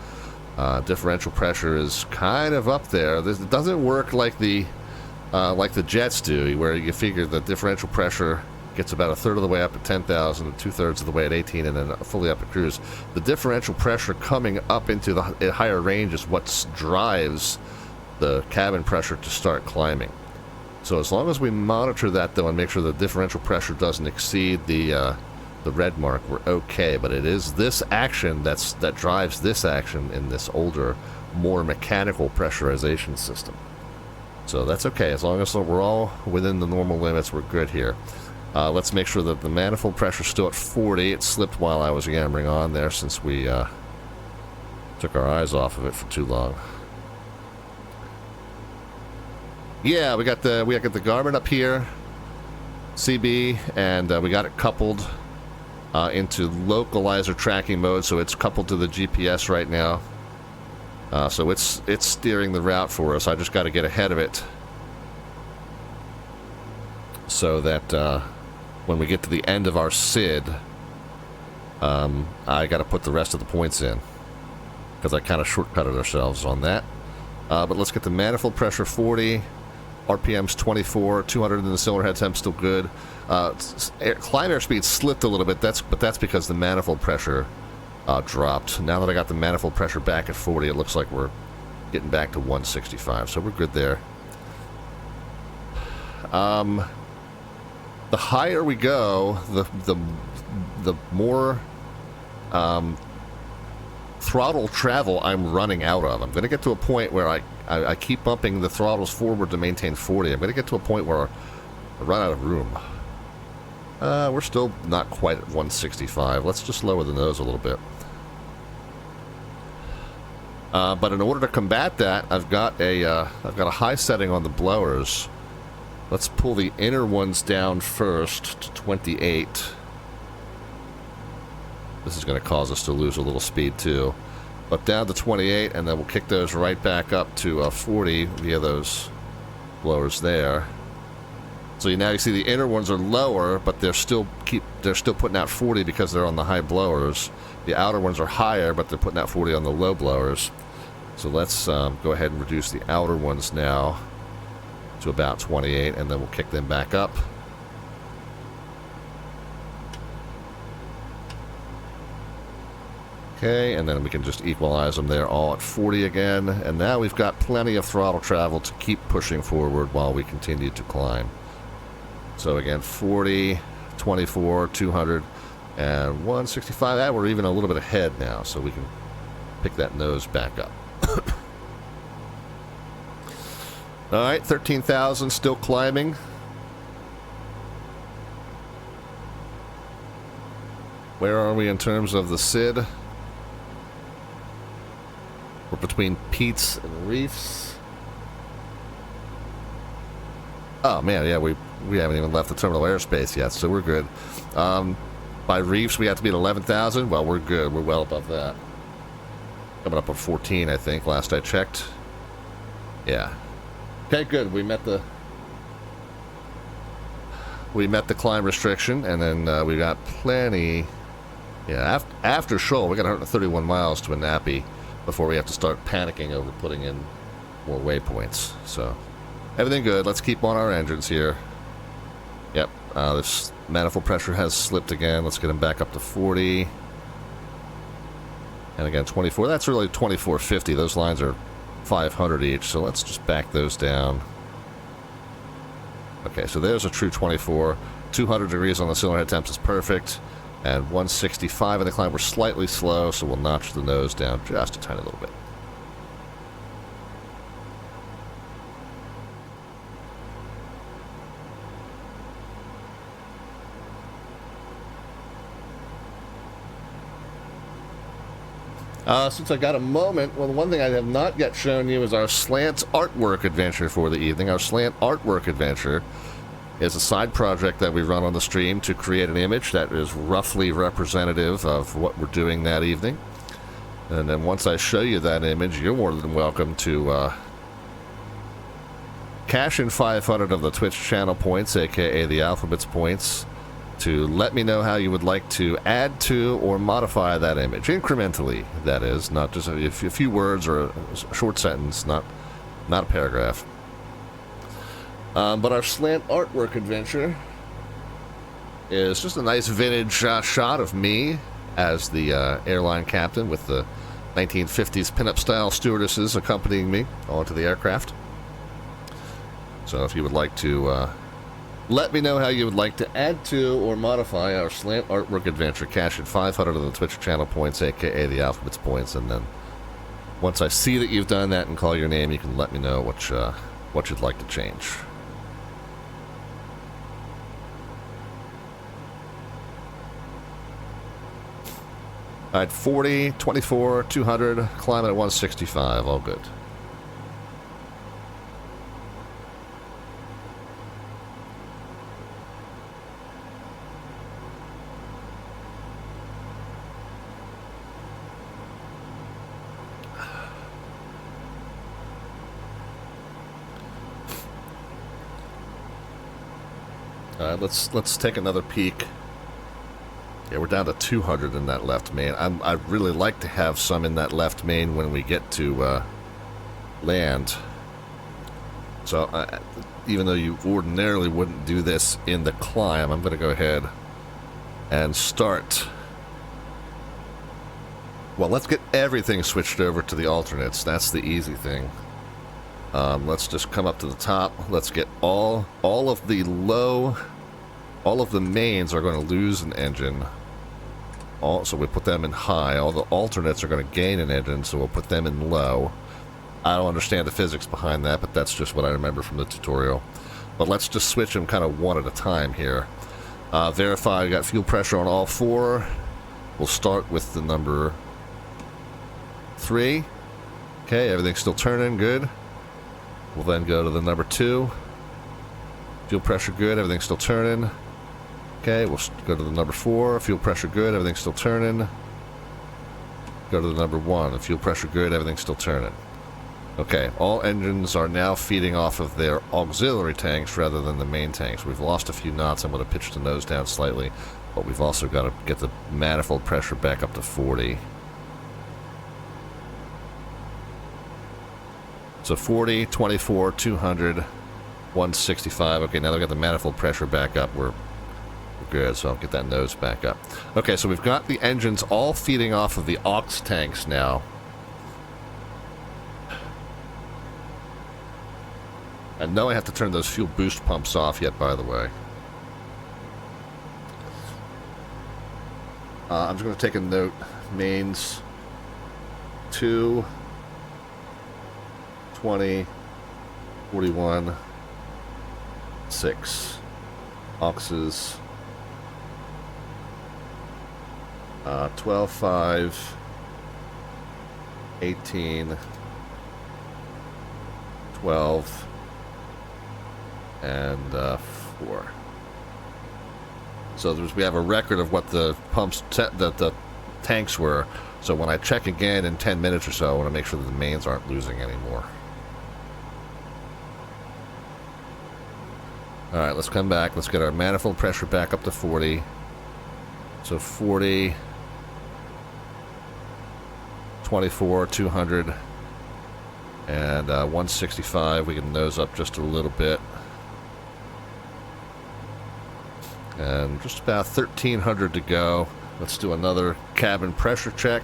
Differential pressure is kind of up there. It doesn't work like the jets do, where you figure the differential pressure gets about a third of the way up at 10,000 and 2/3 of the way at 18, and then fully up at cruise. The differential pressure coming up into the higher range is what drives the cabin pressure to start climbing. So as long as we monitor that, though, and make sure the differential pressure doesn't exceed the red mark, we're okay. But it is this action that drives this action in this older, more mechanical pressurization system. So that's okay. As long as we're all within the normal limits, we're good here. Let's make sure that the manifold pressure is still at 40. It slipped while I was yammering on there, since we took our eyes off of it for too long. Yeah, we got the Garmin up here, CB, and we got it coupled into localizer tracking mode, so it's coupled to the GPS right now. So it's steering the route for us. I just got to get ahead of it, so that when we get to the end of our SID, I got to put the rest of the points in, because I kind of shortcutted ourselves on that. But let's get the manifold pressure 40. RPM's 24, 200 in the cylinder head temp, still good. Climb airspeed slipped a little bit, but that's because the manifold pressure dropped. Now that I got the manifold pressure back at 40, it looks like we're getting back to 165, so we're good there. The higher we go, the more throttle travel I'm running out of. I'm going to get to a point where I keep bumping the throttles forward to maintain 40. I'm going to get to a point where I run out of room. We're still not quite at 165. Let's just lower the nose a little bit. But in order to combat that, I've got a high setting on the blowers. Let's pull the inner ones down first to 28. This is going to cause us to lose a little speed too. But down to 28, and then we'll kick those right back up to 40 via those blowers there. So now you see the inner ones are lower, but they're still putting out 40 because they're on the high blowers. The outer ones are higher, but they're putting out 40 on the low blowers. So let's go ahead and reduce the outer ones now to about 28, and then we'll kick them back up. Okay, and then we can just equalize them there all at 40 again. And now we've got plenty of throttle travel to keep pushing forward while we continue to climb. So again, 40, 24, 200, and 165. We're even a little bit ahead now, so we can pick that nose back up. Alright, 13,000, still climbing. Where are we in terms of the SID? We're between Pete's and Reefs. Oh man, yeah, we haven't even left the terminal airspace yet, so we're good. By Reefs, we have to be at 11,000. Well, we're good. We're well above that. Coming up on 14, I think, last I checked. Yeah. Okay, good. We met the climb restriction, and then we got plenty. Yeah, after Shoal, we got 131 miles to a nappy before we have to start panicking over putting in more waypoints. So everything good. Let's keep on our engines here. Yep, this manifold pressure has slipped again. Let's get them back up to 40. And again, 24. That's really 2450. Those lines are 500 each, so let's just back those down. Okay, so there's a true 24. 200 degrees on the cylinder head temps is perfect. And 165 in the climb. We're slightly slow, so we'll notch the nose down just a tiny little bit. Since I got a moment, well, the one thing I have not yet shown you is our slant artwork adventure for the evening. Our slant artwork adventure is a side project that we run on the stream to create an image that is roughly representative of what we're doing that evening. And then once I show you that image, you're more than welcome to cash in 500 of the Twitch channel points, aka the Alphabets points, to let me know how you would like to add to or modify that image. Incrementally, that is, not just a few words or a short sentence, not a paragraph. But our slant artwork adventure is just a nice vintage shot of me as the airline captain with the 1950s pinup style stewardesses accompanying me onto the aircraft. So if you would like to let me know how you would like to add to or modify our slant artwork adventure, cash at 500 of the Twitch channel points, aka the Alphabets points, and then once I see that you've done that and call your name, you can let me know what you'd like to change. All right, 40, 24, 200, climbing at 165, all good. All right, let's take another peek. Yeah, we're down to 200 in that left main. I'd really like to have some in that left main when we get to land. So even though you ordinarily wouldn't do this in the climb, I'm going to go ahead and start. Well, let's get everything switched over to the alternates. That's the easy thing. Let's just come up to the top. Let's get all of the mains are going to lose an engine. So we put them in high. All the alternates are going to gain an engine, so we'll put them in low. I don't understand the physics behind that, but that's just what I remember from the tutorial. But let's just switch them kind of one at a time here. Verify we got fuel pressure on all four. We'll start with the number 3. Okay, everything's still turning, good. We'll then go to the number 2. Fuel pressure good, everything's still turning. Okay, we'll go to the number 4. Fuel pressure good, everything's still turning. Go to the number 1. Fuel pressure good, everything's still turning. Okay, all engines are now feeding off of their auxiliary tanks rather than the main tanks. We've lost a few knots. I'm going to pitch the nose down slightly, but we've also got to get the manifold pressure back up to 40. So 40, 24, 200, 165. Okay, now they've got the manifold pressure back up. We're good, so I'll get that nose back up. Okay, so we've got the engines all feeding off of the aux tanks now. I know I have to turn those fuel boost pumps off yet, by the way. I'm just going to take a note. Mains 2, 20, 41, 6. Auxes 12, 5, 18, 12, and 4. So we have a record of what the pumps, the tanks were. So when I check again in 10 minutes or so, I want to make sure that the mains aren't losing anymore. All right, let's come back. Let's get our manifold pressure back up to 40. So 40, 24, 200, and 165. We can nose up just a little bit. And just about 1,300 to go. Let's do another cabin pressure check.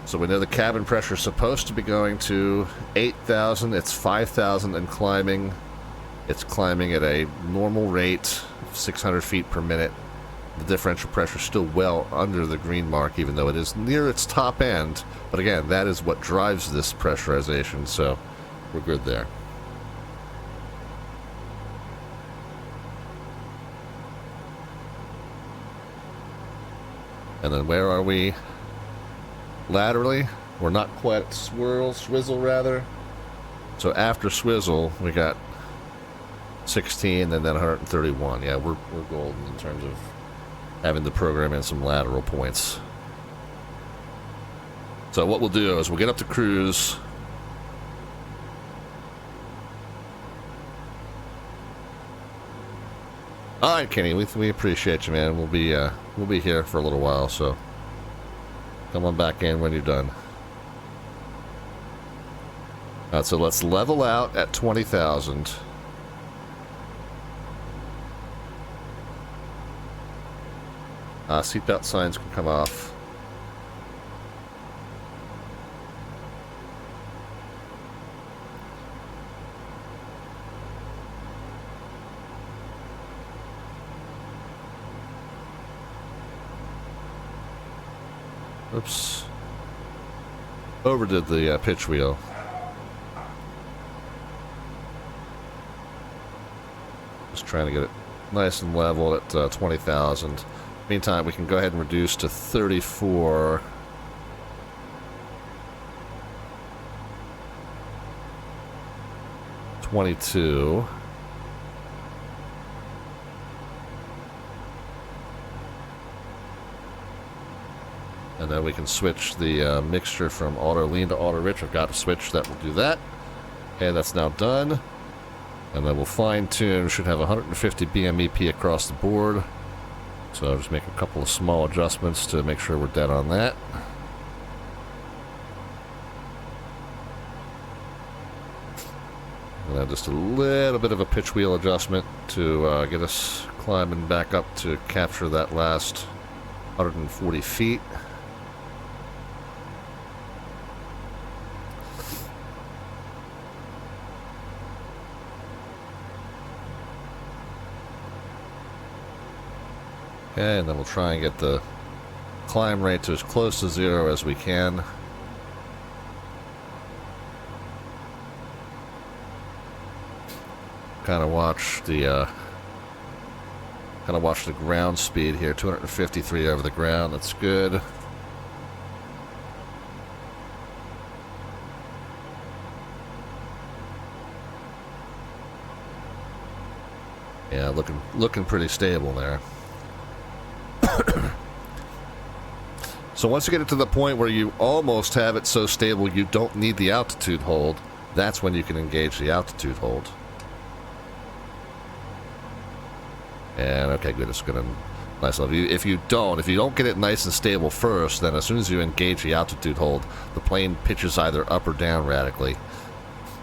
So we know the cabin pressure is supposed to be going to 8,000. It's 5,000 and climbing. It's climbing at a normal rate of 600 feet per minute. The differential pressure is still well under the green mark, even though it is near its top end. But again, that is what drives this pressurization, so we're good there. And then where are we laterally? We're not quite at swizzle rather. So after swizzle, we got 16 and then 131. Yeah, we're golden in terms of having to program in some lateral points. So what we'll do is we'll get up to cruise. All right, Kenny, we appreciate you, man. We'll be here for a little while, so come on back in when you're done. All right, so let's level out at 20,000. Seatbelt signs can come off. Oops. Overdid the pitch wheel. Just trying to get it nice and level at 20,000. Meantime, we can go ahead and reduce to 34. $22. And then we can switch the mixture from auto lean to auto rich. I've got a switch that will do that. Okay, that's now done. And then we'll fine tune. Should have 150 BMEP across the board. So I'll just make a couple of small adjustments to make sure we're dead on that. And then just a little bit of a pitch wheel adjustment to get us climbing back up to capture that last 140 feet. Okay, and then we'll try and get the climb rate to as close to 0 as we can. Kind of watch the ground speed here. 253 over the ground. That's good. Yeah, looking pretty stable there. So once you get it to the point where you almost have it so stable you don't need the altitude hold, that's when you can engage the altitude hold. And okay, good, it's gonna nice level. If you don't get it nice and stable first, then as soon as you engage the altitude hold, the plane pitches either up or down radically.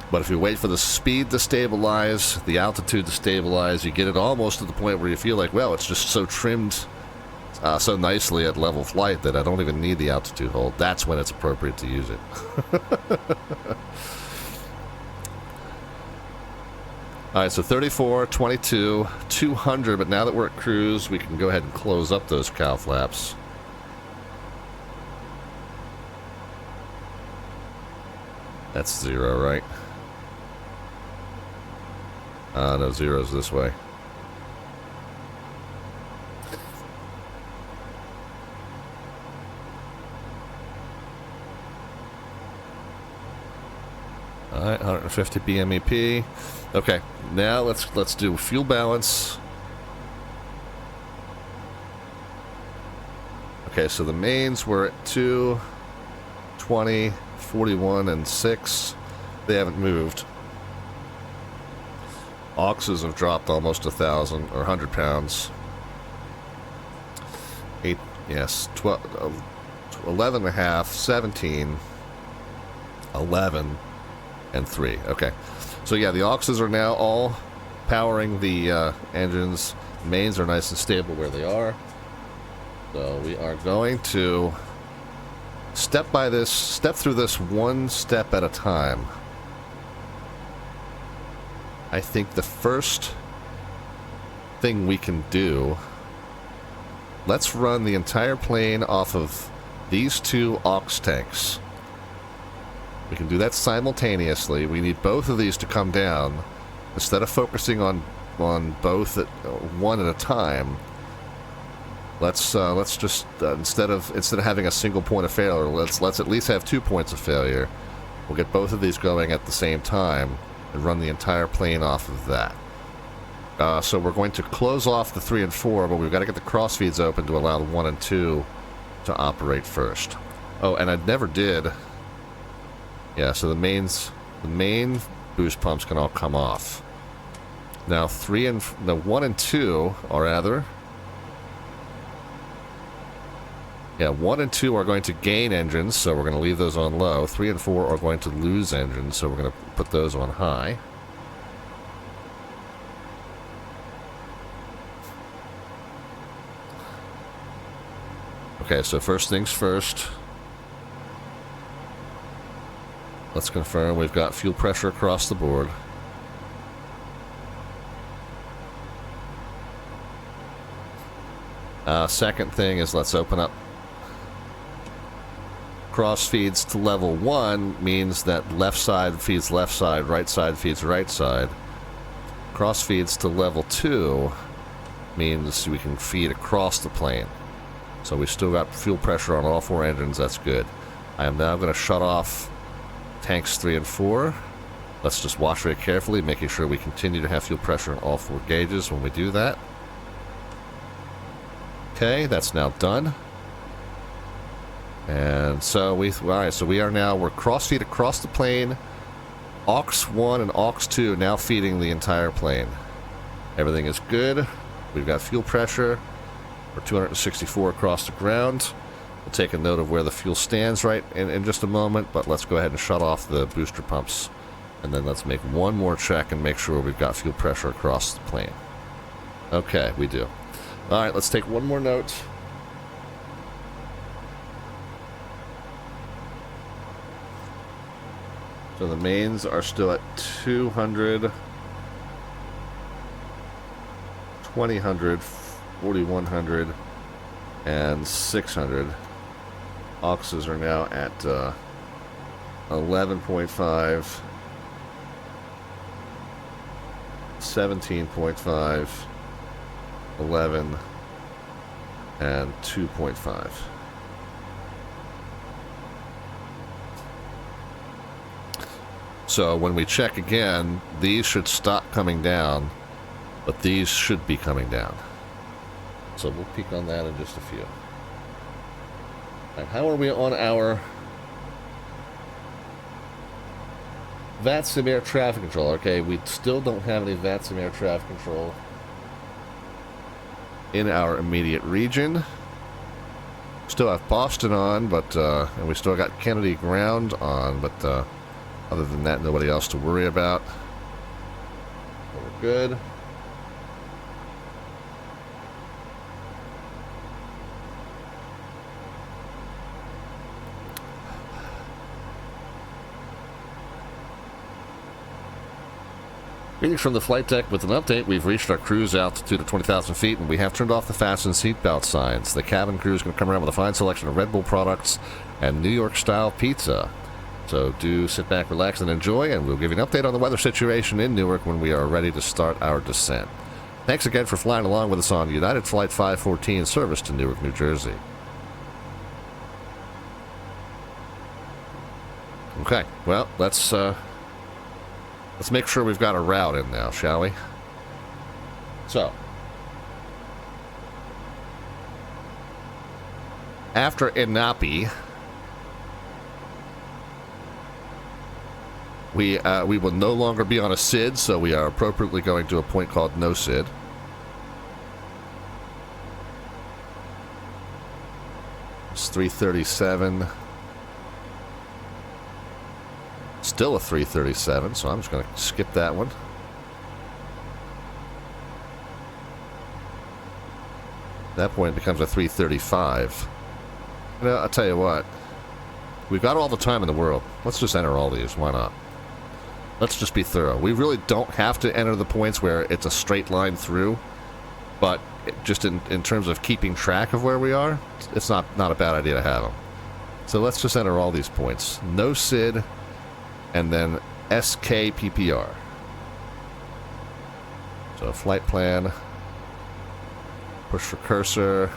But if you wait for the speed to stabilize, the altitude to stabilize, you get it almost to the point where you feel like, well, it's just so trimmed so nicely at level flight that I don't even need the altitude hold. That's when it's appropriate to use it. Alright, so 34, 22, 200, but now that we're at cruise, we can go ahead and close up those cow flaps. That's 0, right? No, 0's this way. Alright, 150 BMEP. Okay, now let's do fuel balance. Okay, so the mains were at 2, 20, 41, and 6. They haven't moved. Auxes have dropped almost 1,000 or 100 pounds. 8, yes, 12, 11 and a half, 17, 11, and 3. Okay, so yeah, the auxes are now all powering the engines. Mains are nice and stable where they are. So we are going to step through this one step at a time. I think the first thing we can do, let's run the entire plane off of these two aux tanks. We can do that simultaneously. We need both of these to come down. Instead of focusing on both at one at a time, let's just instead of having a single point of failure, let's at least have 2 points of failure. We'll get both of these going at the same time and run the entire plane off of that. So we're going to close off the 3 and 4, but we've got to get the cross feeds open to allow the 1 and 2 to operate first. Oh, and I never did. Yeah, so the main boost pumps can all come off. Now 1 and 2, or rather, yeah, 1 and 2 are going to gain engines, so we're going to leave those on low. 3 and 4 are going to lose engines, so we're going to put those on high. Okay, so first things first. Let's confirm we've got fuel pressure across the board. Second thing is let's open up cross feeds to level 1 means that left side feeds left side, right side feeds right side. Cross feeds to level 2 means we can feed across the plane. So we still got fuel pressure on all 4 engines, that's good. I am now going to shut off tanks 3 and 4. Let's just watch very carefully, making sure we continue to have fuel pressure on all 4 gauges when we do that. Okay, that's now done. And so alright, so we're cross feed across the plane. Aux 1 and Aux 2 now feeding the entire plane. Everything is good. We've got fuel pressure. We're 264 across the ground. We'll take a note of where the fuel stands right in just a moment, but let's go ahead and shut off the booster pumps. And then let's make one more check and make sure we've got fuel pressure across the plane. Okay, we do. Alright, let's take one more note. So the mains are still at 200, 2000, 4100, and 600. Auxes are now at 11.5, 17.5, 11, and 2.5. So when we check again, these should stop coming down, but these should be coming down. So we'll peek on that in just a few. And how are we on our VATSIM air traffic control? Okay, we still don't have any VATSIM air traffic control in our immediate region. Still have Boston on, but and we still got Kennedy ground on, but other than that, nobody else to worry about. So we're good. Greetings from the flight deck with an update. We've reached our cruise altitude of 20,000 feet, and we have turned off the fasten seatbelt signs. The cabin crew is going to come around with a fine selection of Red Bull products and New York style pizza. So do sit back, relax, and enjoy, and we'll give you an update on the weather situation in Newark when we are ready to start our descent. Thanks again for flying along with us on United Flight 514 service to Newark, New Jersey. Okay, well, let's make sure we've got a route in now, shall we? So, after Inapi, we will no longer be on a SID, so we are appropriately going to a point called no SID. It's 337. Still a 337, so I'm just going to skip that one. At that point, it becomes a 335. You know, I'll tell you what. We've got all the time in the world. Let's just enter all these. Why not? Let's just be thorough. We really don't have to enter the points where it's a straight line through, but just in terms of keeping track of where we are, it's not a bad idea to have them. So let's just enter all these points. No SID, and then SKPPR. So flight plan, push for cursor.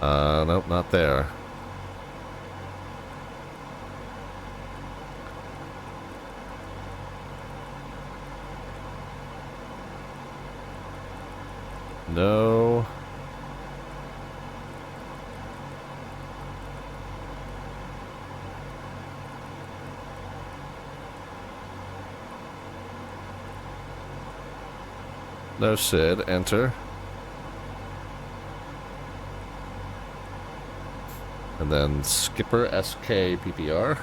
Nope, not there. No. No SID, enter. And then skipper SKPPR.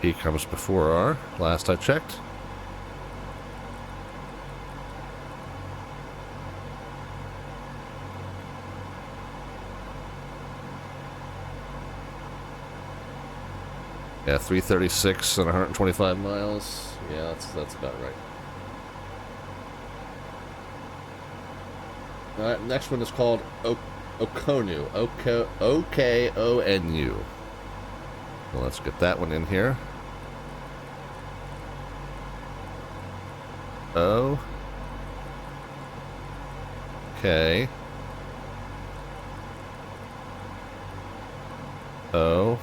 P comes before R, last I checked. Yeah, 336 and 125 miles. Yeah, that's about right. Alright, next one is called Okonu. O-K-O-N-U. Well, let's get that one in here. O. K. O.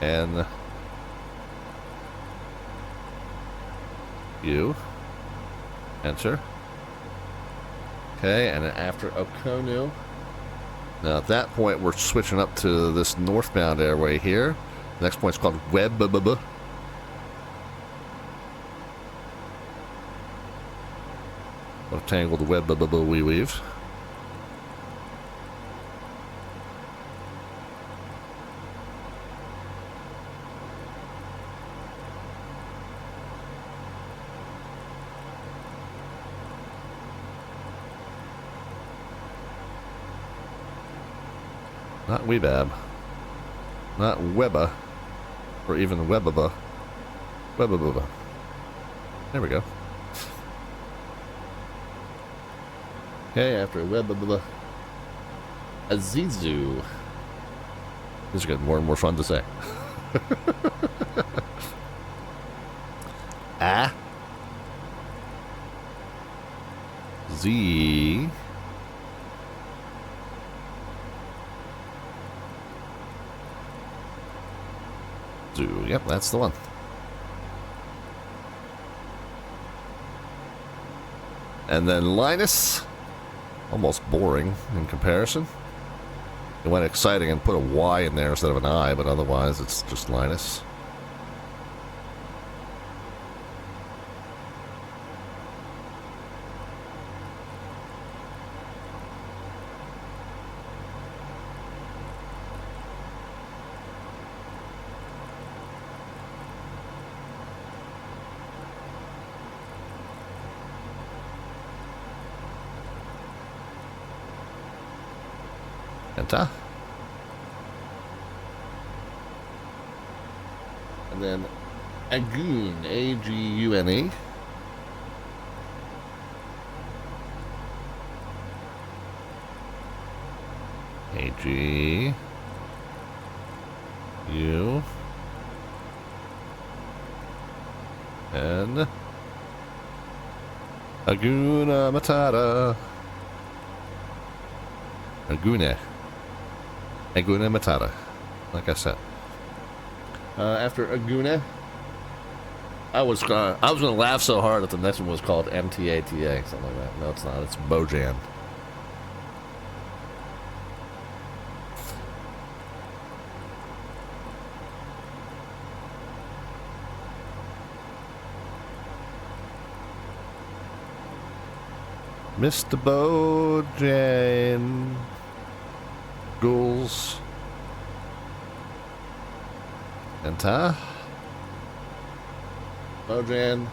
N. U. Enter. Okay, and then after Okonu. Now at that point we're switching up to this northbound airway here. The next point's called Web. What a tangled web we weave. Not Weebab. Not Webba. Or even Webaba. Webababa. There we go. Okay, after Webababa. Azizu. These are getting more and more fun to say. A. Z. Yep, that's the one. And then Linus. Almost boring in comparison. It went exciting and put a Y in there instead of an I, but otherwise it's just Linus. Enter. And then Agun, A-G-U-N-E. A-G. U. And Aguna Matata. Agune. Aguna Matata, like I said. After Aguna, I was gonna laugh so hard that the next one was called MTATA, something like that. No, it's not. It's Bojan. Mr. Bojan. Ghouls. Enter. Bojan.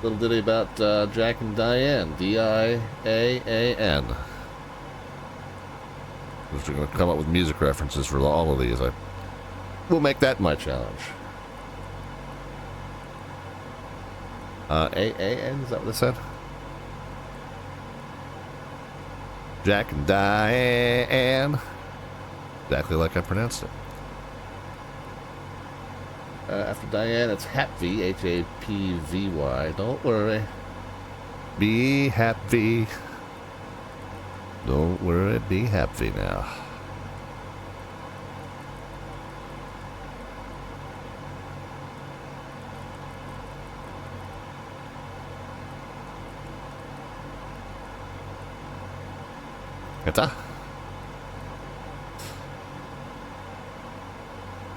Little ditty about Jack and Diane. D-I-A-A-N. We're going to come up with music references for all of these. We'll make that my challenge. A-A-N, is that what it said? Jack and Diane. Exactly like I pronounced it. After Diane, it's Hapvy, H-A-P-V-Y. Don't worry. Be happy. Don't worry, be happy now. Eta.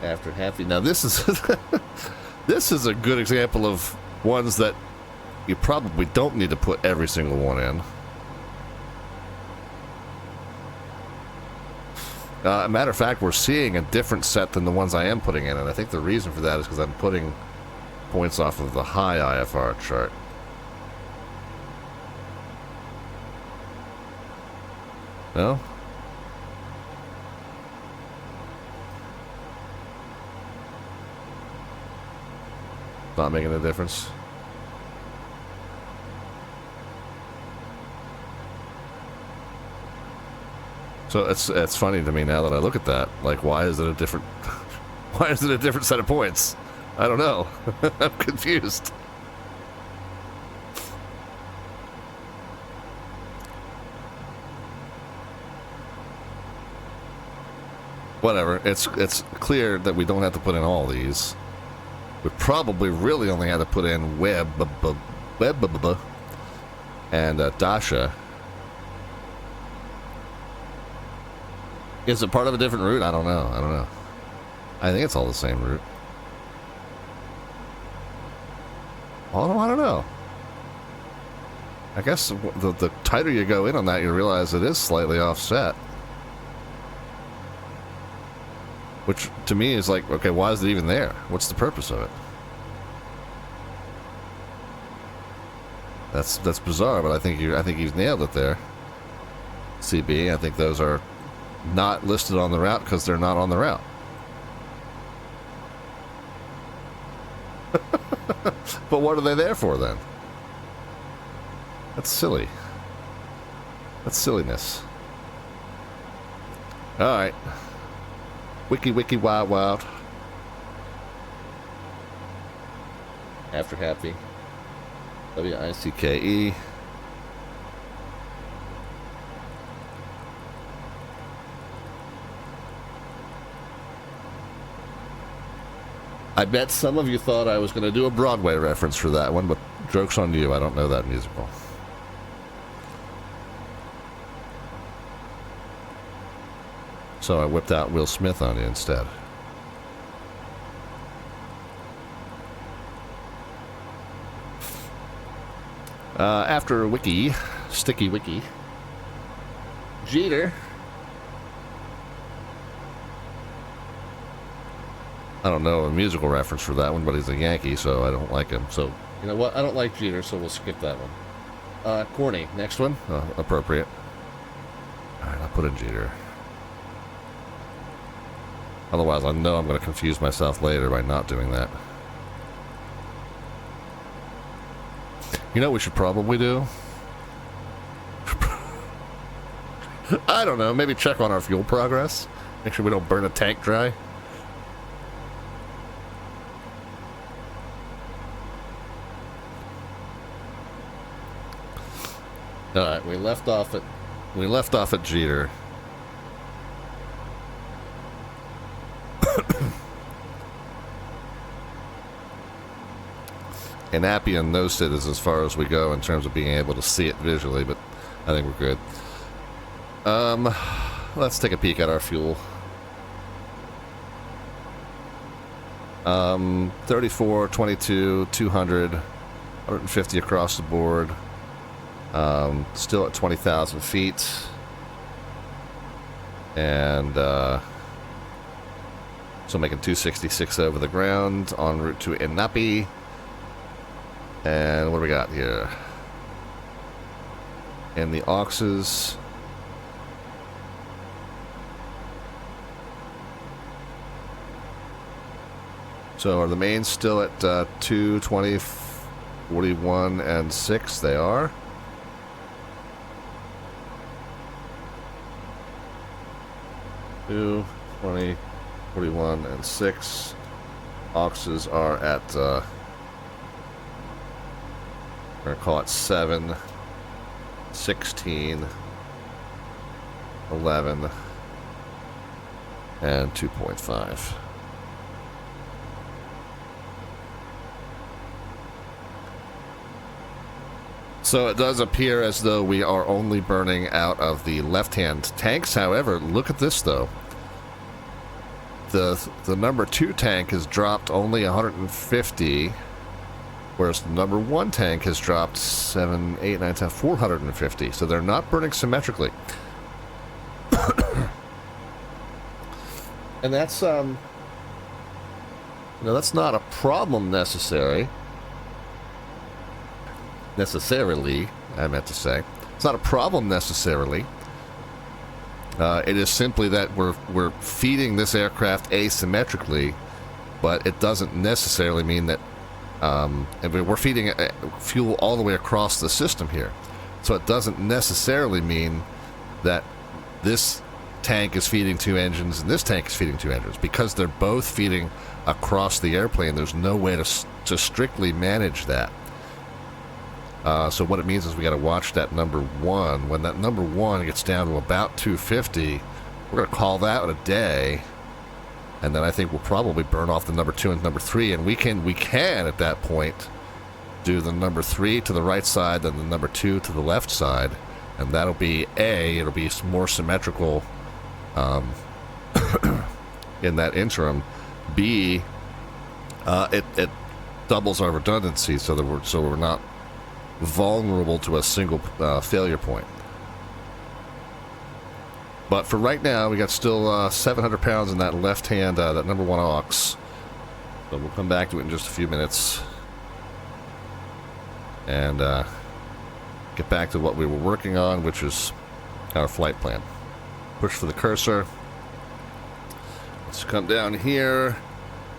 After happy. Now this is this is a good example of ones that you probably don't need to put every single one in. Matter of fact, we're seeing a different set than the ones I am putting in, and I think the reason for that is because I'm putting points off of the high IFR chart. No? Not making a difference. So it's funny to me now that I look at that. Like, why is it a different why is it a different set of points? I don't know. I'm confused. Whatever. It's clear that we don't have to put in all these. We probably really only had to put in Web and Dasha. Is it part of a different route? I don't know. I think it's all the same route. Oh, I don't know. I guess the tighter you go in on that, you realize it is slightly offset. Which, to me, is like, okay, why is it even there? What's the purpose of it? That's bizarre, but I think you've nailed it there. CB, I think those are not listed on the route because they're not on the route. But what are they there for then? That's silly. That's silliness. Alright. Wiki wild wild. After happy. W-I-C-K-E. I bet some of you thought I was going to do a Broadway reference for that one, but joke's on you, I don't know that musical. So I whipped out Will Smith on you instead. After Wiki, Sticky Wiki, Jeter. I don't know a musical reference for that one, but he's a Yankee, so I don't like him. So, you know what? I don't like Jeter, so we'll skip that one. Corny, next one. Appropriate. Alright, I'll put in Jeter. Otherwise, I know I'm going to confuse myself later by not doing that. You know what we should probably do? I don't know. Maybe check on our fuel progress. Make sure we don't burn a tank dry. Alright, we left off at Jeter. And Appian knows it is as far as we go in terms of being able to see it visually, but I think we're good. Let's take a peek at our fuel. 34, 22, 200, 150 across the board. Still at 20,000 feet. And so making 266 over the ground en route to Inapi. And what do we got here? And the auxes. So are the mains still at 220, 41, and 6? They are. Two, 20, 41, and 6. Auxes are at, we're going to call it 7, 16, 11, and 2.5. So it does appear as though we are only burning out of the left-hand tanks. However, look at this, though. The number 2 tank has dropped only 150, whereas the number 1 tank has dropped 7, 8, 9, 10, 450. So they're not burning symmetrically. And that's, that's not a problem necessarily, I meant to say. It's not a problem necessarily. It is simply that we're feeding this aircraft asymmetrically, but it doesn't necessarily mean that we're feeding fuel all the way across the system here. So it doesn't necessarily mean that this tank is feeding 2 engines and this tank is feeding 2 engines. Because they're both feeding across the airplane, there's no way to strictly manage that. So what it means is we got to watch that number 1. When that number 1 gets down to about 250, we're going to call that a day, and then I think we'll probably burn off the number 2 and number 3, and we can at that point do the number 3 to the right side, then the number 2 to the left side, and that'll be it'll be more symmetrical in that interim. B, it doubles our redundancy so that we're not vulnerable to a single failure point. But for right now, we got still 700 pounds in that left hand, that number 1 aux. So we'll come back to it in just a few minutes and get back to what we were working on, which is our flight plan. Push for the cursor. Let's come down here.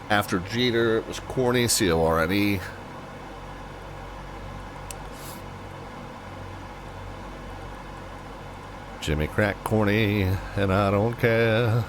After Jeter, it was Corny, C-O-R-N-E. Jimmy Crack Corny, and I don't care.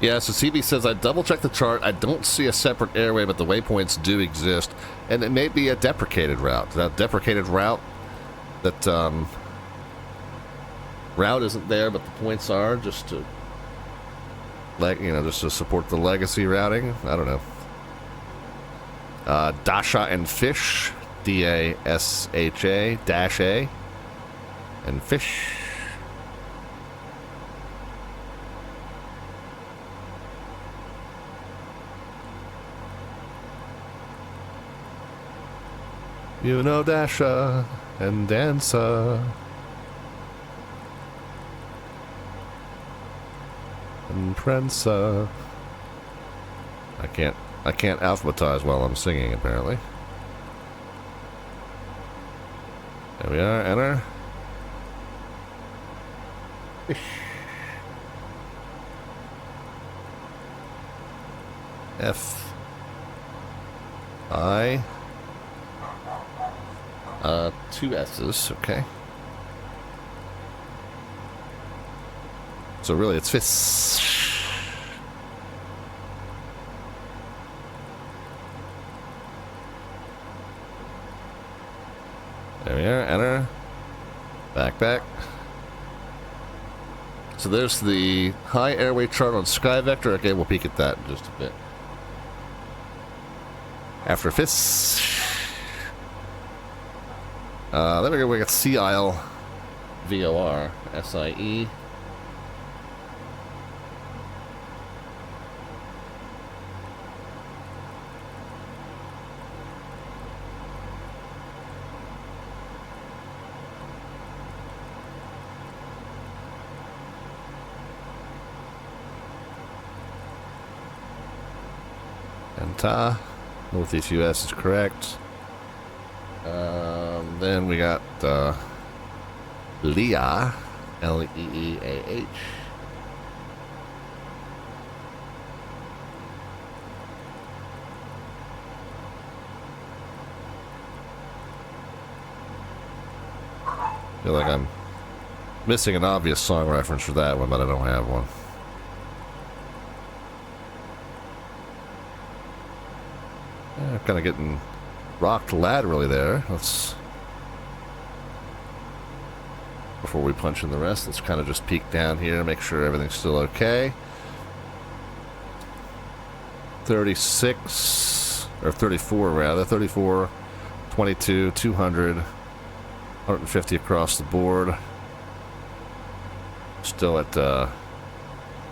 Yeah, so CB says, I double-checked the chart. I don't see a separate airway, but the waypoints do exist. And it may be a deprecated route. That deprecated route, that route isn't there, but the points are, just to, just to support the legacy routing. I don't know. Dasha and Fish, D-A-S-H-A, dash A, and Fish. You know Dasha and Dancer and Prancer. I can't alphabetize while I'm singing, apparently. There we are, enter. F I 2 S's, okay. So really it's fish. There we are, enter. Back. So there's the high airway chart on SkyVector. Okay, we'll peek at that in just a bit. After fish. Then we got Sea Isle VOR, SIE. And Northeast US is correct. Then we got Leah, Leeah. Feel like I'm missing an obvious song reference for that one, but I don't have one. Yeah, kind of getting rocked laterally there. Let's, before we punch in the rest, let's kind of just peek down here, make sure everything's still okay. 36, or 34 rather, 34, 22, 200, 150 across the board. Still at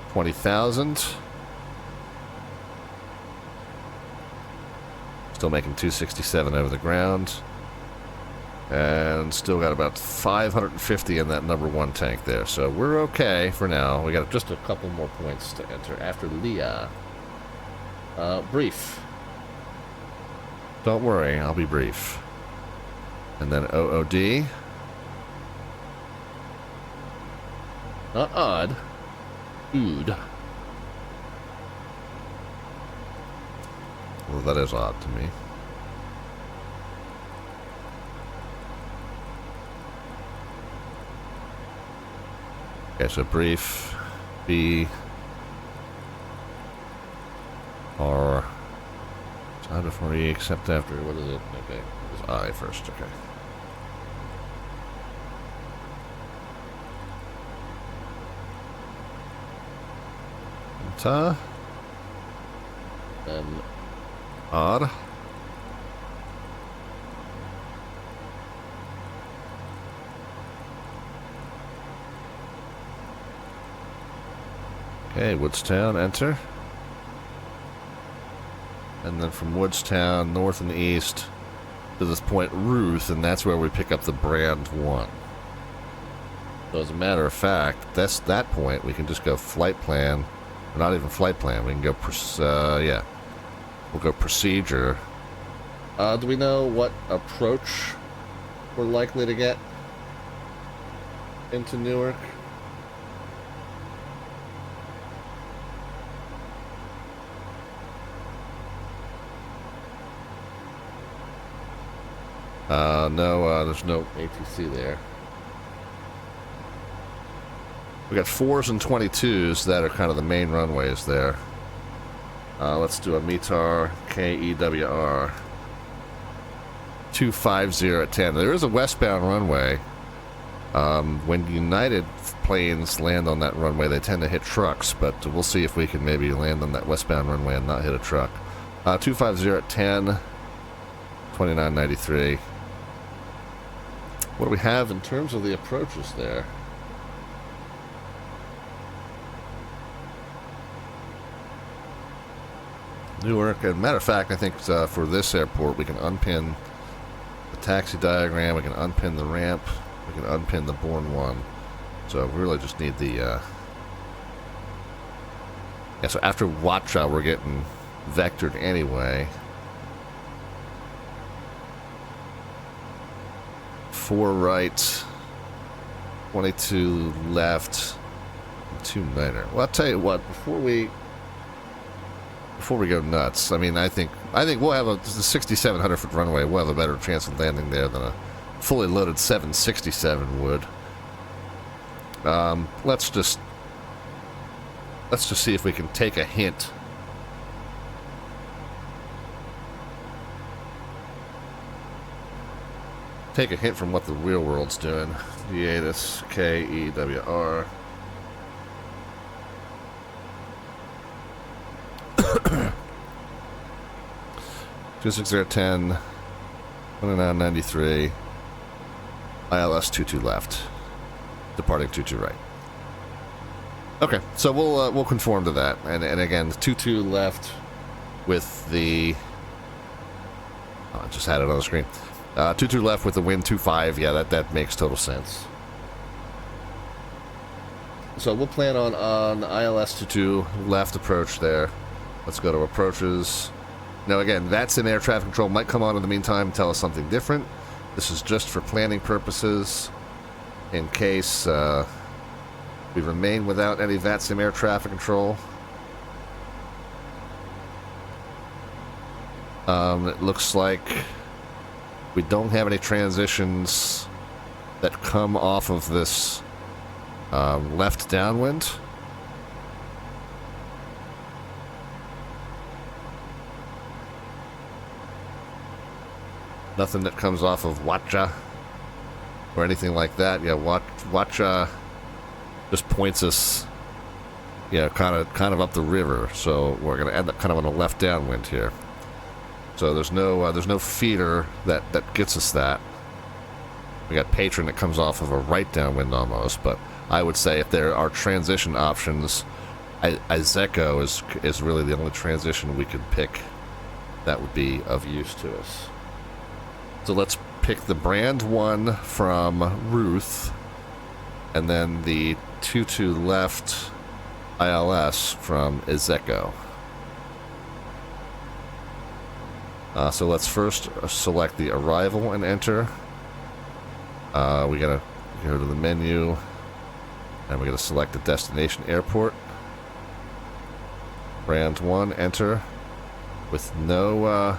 20,000. Still making 267 over the ground. And still got about 550 in that number 1 tank there. So we're okay for now. We got just a couple more points to enter after Leah. Brief. Don't worry, I'll be brief. And then OOD. Not odd. Ood. Well, that is odd to me. Okay, so brief, B, R, time before E, except after, what is it? Okay, it's I first, okay. And then odd. Okay, Woodstown, enter. And then from Woodstown, north and east, to this point, Ruth, and that's where we pick up the brand 1. So as a matter of fact, that's that point, we can just go flight plan, or not even flight plan, we can go, yeah, we'll go procedure. Do we know what approach we're likely to get into Newark? No, there's no ATC there. We got 4s and 22s that are kind of the main runways there. Let's do a METAR KEWR 250 at 10. There is a westbound runway. When United planes land on that runway, they tend to hit trucks, but we'll see if we can maybe land on that westbound runway and not hit a truck. 250 at 10, 2993. What do we have in terms of the approaches there? Newark, as a matter of fact, I think for this airport we can unpin the taxi diagram, we can unpin the ramp, we can unpin the Bourne 1. So we really just need the... yeah, so after Watcha we're getting vectored anyway. 4 right, 22 left, 2 niner. Well, I'll tell you what, before we go nuts, I mean, I think we'll have a 6,700 foot runway. We'll have a better chance of landing there than a fully loaded 767 would. Let's just see if we can take a hint. Take a hint from what the real world's doing. Hiatus, KEWR. Two 6 0 10, 2993. ILS 22 left. Departing 22 right. Okay, so we'll conform to that. And again, 22 left with the... Oh, I just had it on the screen. 22 left with the wind 25. Yeah, that makes total sense. So we'll plan on ILS 22 left approach there. Let's go to approaches. Now again, VATSIM air traffic control might come on in the meantime and tell us something different. This is just for planning purposes in case we remain without any VATSIM air traffic control. It looks like we don't have any transitions that come off of this left downwind. Nothing that comes off of Watcha or anything like that. Yeah, Watcha just points us, yeah, kind of up the river. So we're going to end up kind of on a left downwind here. So there's no feeder that gets us that. We got Patron that comes off of a right downwind almost, but I would say if there are transition options, Izeco is really the only transition we could pick that would be of use to us. So let's pick the brand one from Ruth, and then the 22 left ILS from Izeco. So let's first select the arrival and enter. We gotta go to the menu, and we gotta select the destination airport. Brand one, enter, with no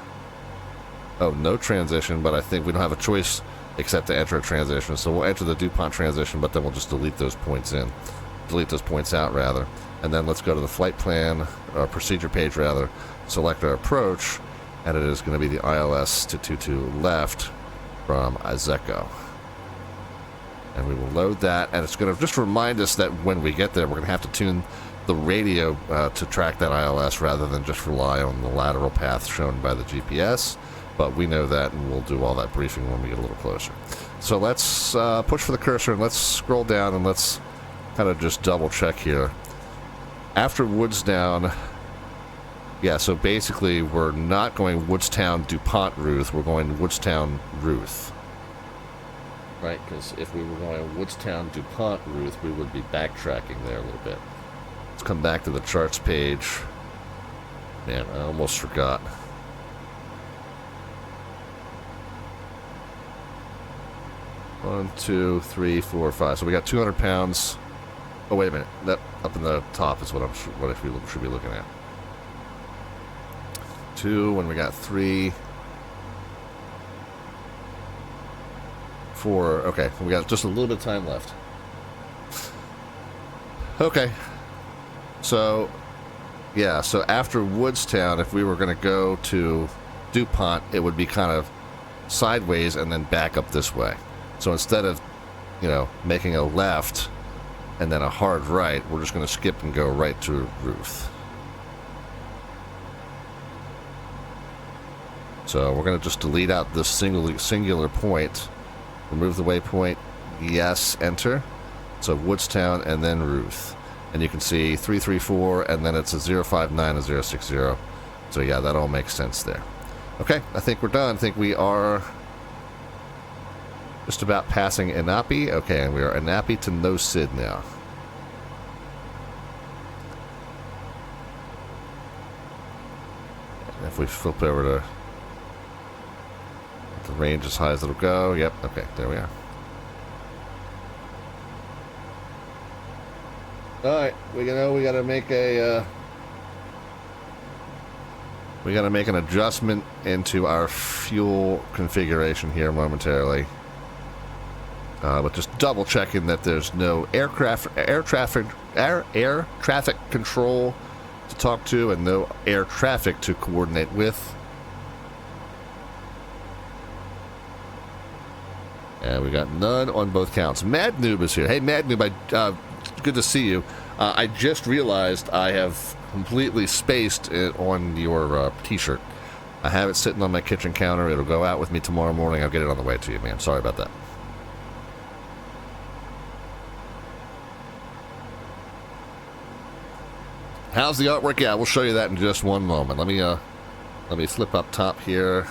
transition, but I think we don't have a choice except to enter a transition. So we'll enter the DuPont transition, but then we'll just delete those points out rather. And then let's go to the flight plan, or procedure page rather, select our approach, and it is going to be the ILS to 22 left from Izeco. And we will load that, and it's going to just remind us that when we get there, we're going to have to tune the radio to track that ILS rather than just rely on the lateral path shown by the GPS. But we know that, and we'll do all that briefing when we get a little closer. So let's push for the cursor, and let's scroll down, and let's kind of just double check here. After Woodstown, yeah, so basically we're not going Woodstown DuPont Ruth, we're going Woodstown Ruth. Right, because if we were going Woodstown DuPont Ruth, we would be backtracking there a little bit. Let's come back to the charts page. Man, I almost forgot. One, two, three, 4, 5. So we got 200 pounds. Oh, wait a minute. That up in the top is what we should be looking at. 2, when we got 3, 4. Okay, we got just a little bit of time left. Okay. So, yeah, so after Woodstown, if we were going to go to DuPont, it would be kind of sideways and then back up this way. So instead of, making a left and then a hard right, we're just going to skip and go right to Ruth. So we're going to just delete out this singular point, remove the waypoint, yes, enter. So Woodstown and then Ruth. And you can see 334, and then it's a 059 and 060. So yeah, that all makes sense there. Okay, I think we're done. I think we are just about passing Anapi. Okay, and we are Anapi to no SID now. And if we flip over to the range as high as it'll go, yep, okay, there we are. Alright, we gotta make an adjustment into our fuel configuration here momentarily. But just double checking that there's no air traffic control to talk to and no air traffic to coordinate with. And we got none on both counts. Mad Noob is here. Hey, Mad Noob, good to see you. I just realized I have completely spaced it on your t-shirt. I have it sitting on my kitchen counter. It'll go out with me tomorrow morning. I'll get it on the way to you, man. Sorry about that. How's the artwork? Yeah, we'll show you that in just one moment. Let me flip up top here.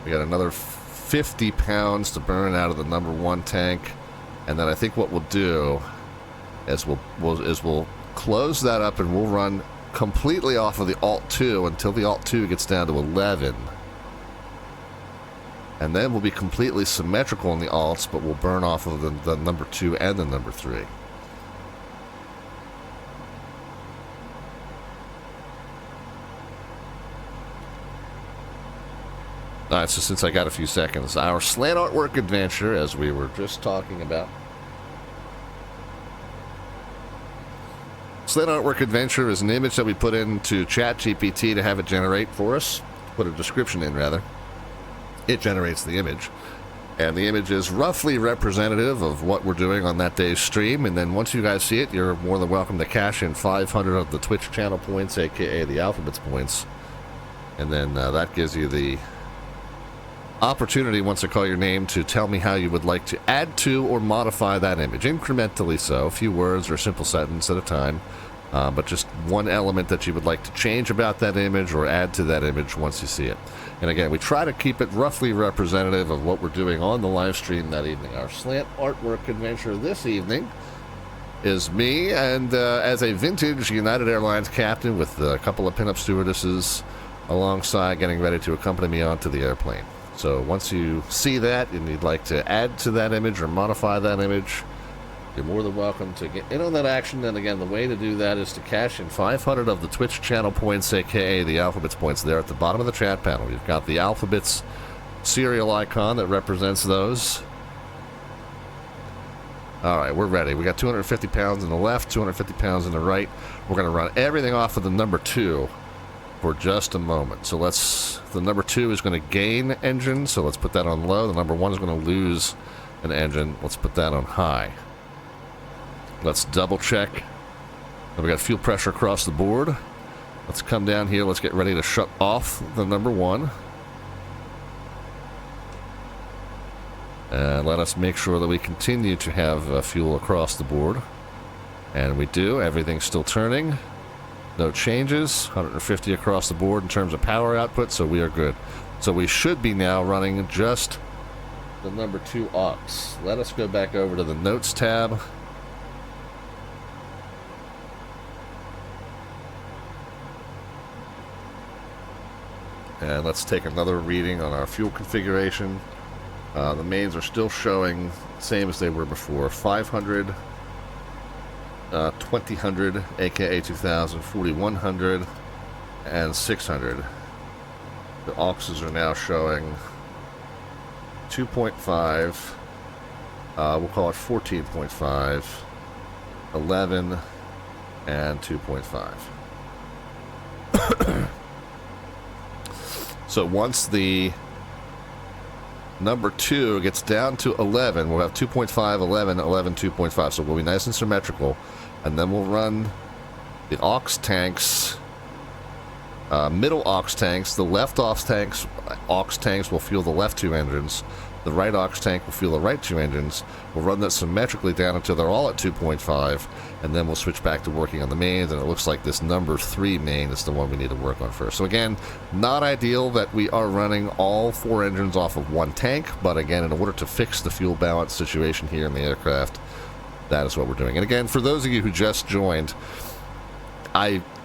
We got another 50 pounds to burn out of the number 1 tank, and then I think what we'll do is we'll close that up and we'll run completely off of the Alt 2 until the Alt 2 gets down to 11. And then we'll be completely symmetrical in the alts, but we'll burn off of the number 2 and the number 3. Alright, so since I got a few seconds, our slant artwork adventure, as we were just talking about. Slant artwork adventure is an image that we put into ChatGPT to have it generate for us. Put a description in, rather. It generates the image. And the image is roughly representative of what we're doing on that day's stream. And then once you guys see it, you're more than welcome to cash in 500 of the Twitch channel points, aka the alphabets points. And then that gives you the opportunity, once I call your name, to tell me how you would like to add to or modify that image, incrementally so, a few words or a simple sentence at a time, but just one element that you would like to change about that image or add to that image once you see it. And again, we try to keep it roughly representative of what we're doing on the live stream that evening. Our slant artwork adventure this evening is me, and as a vintage United Airlines captain with a couple of pinup stewardesses alongside, getting ready to accompany me onto the airplane. So once you see that and you'd like to add to that image or modify that image, you're more than welcome to get in on that action. And again, the way to do that is to cash in 500 of the Twitch channel points, aka the alphabets points, there at the bottom of the chat panel. You've got the alphabets serial icon that represents those. Alright, we're ready. We got 250 pounds in the left, 250 pounds in the right. We're going to run everything off of the number 2 for just a moment. So the number 2 is going to gain engine, so let's put that on low. The number 1 is going to lose an engine. Let's put that on high. Let's double check. And we got fuel pressure across the board. Let's come down here. Let's get ready to shut off the number 1. And let us make sure that we continue to have fuel across the board. And we do. Everything's still turning. No changes. 150 across the board in terms of power output, so we are good. So we should be now running just the number 2 aux. Let us go back over to the Notes tab. And let's take another reading on our fuel configuration. The mains are still showing same as they were before. 500, 2000, aka 2000, 4100, and 600. The auxes are now showing 2.5. We'll call it 14.5, 11, and 2.5. So once the number 2 gets down to 11, we'll have 2.5, 11, 11, 2.5. So we'll be nice and symmetrical. And then we'll run the aux tanks, middle aux tanks. The left aux tanks will fuel the left 2 engines. The right aux tank will fuel the right 2 engines. We'll run that symmetrically down until they're all at 2.5, and then we'll switch back to working on the mains, and it looks like this number 3 main is the one we need to work on first. So again, not ideal that we are running all 4 engines off of 1 tank, but again, in order to fix the fuel balance situation here in the aircraft, that is what we're doing. And again, for those of you who just joined,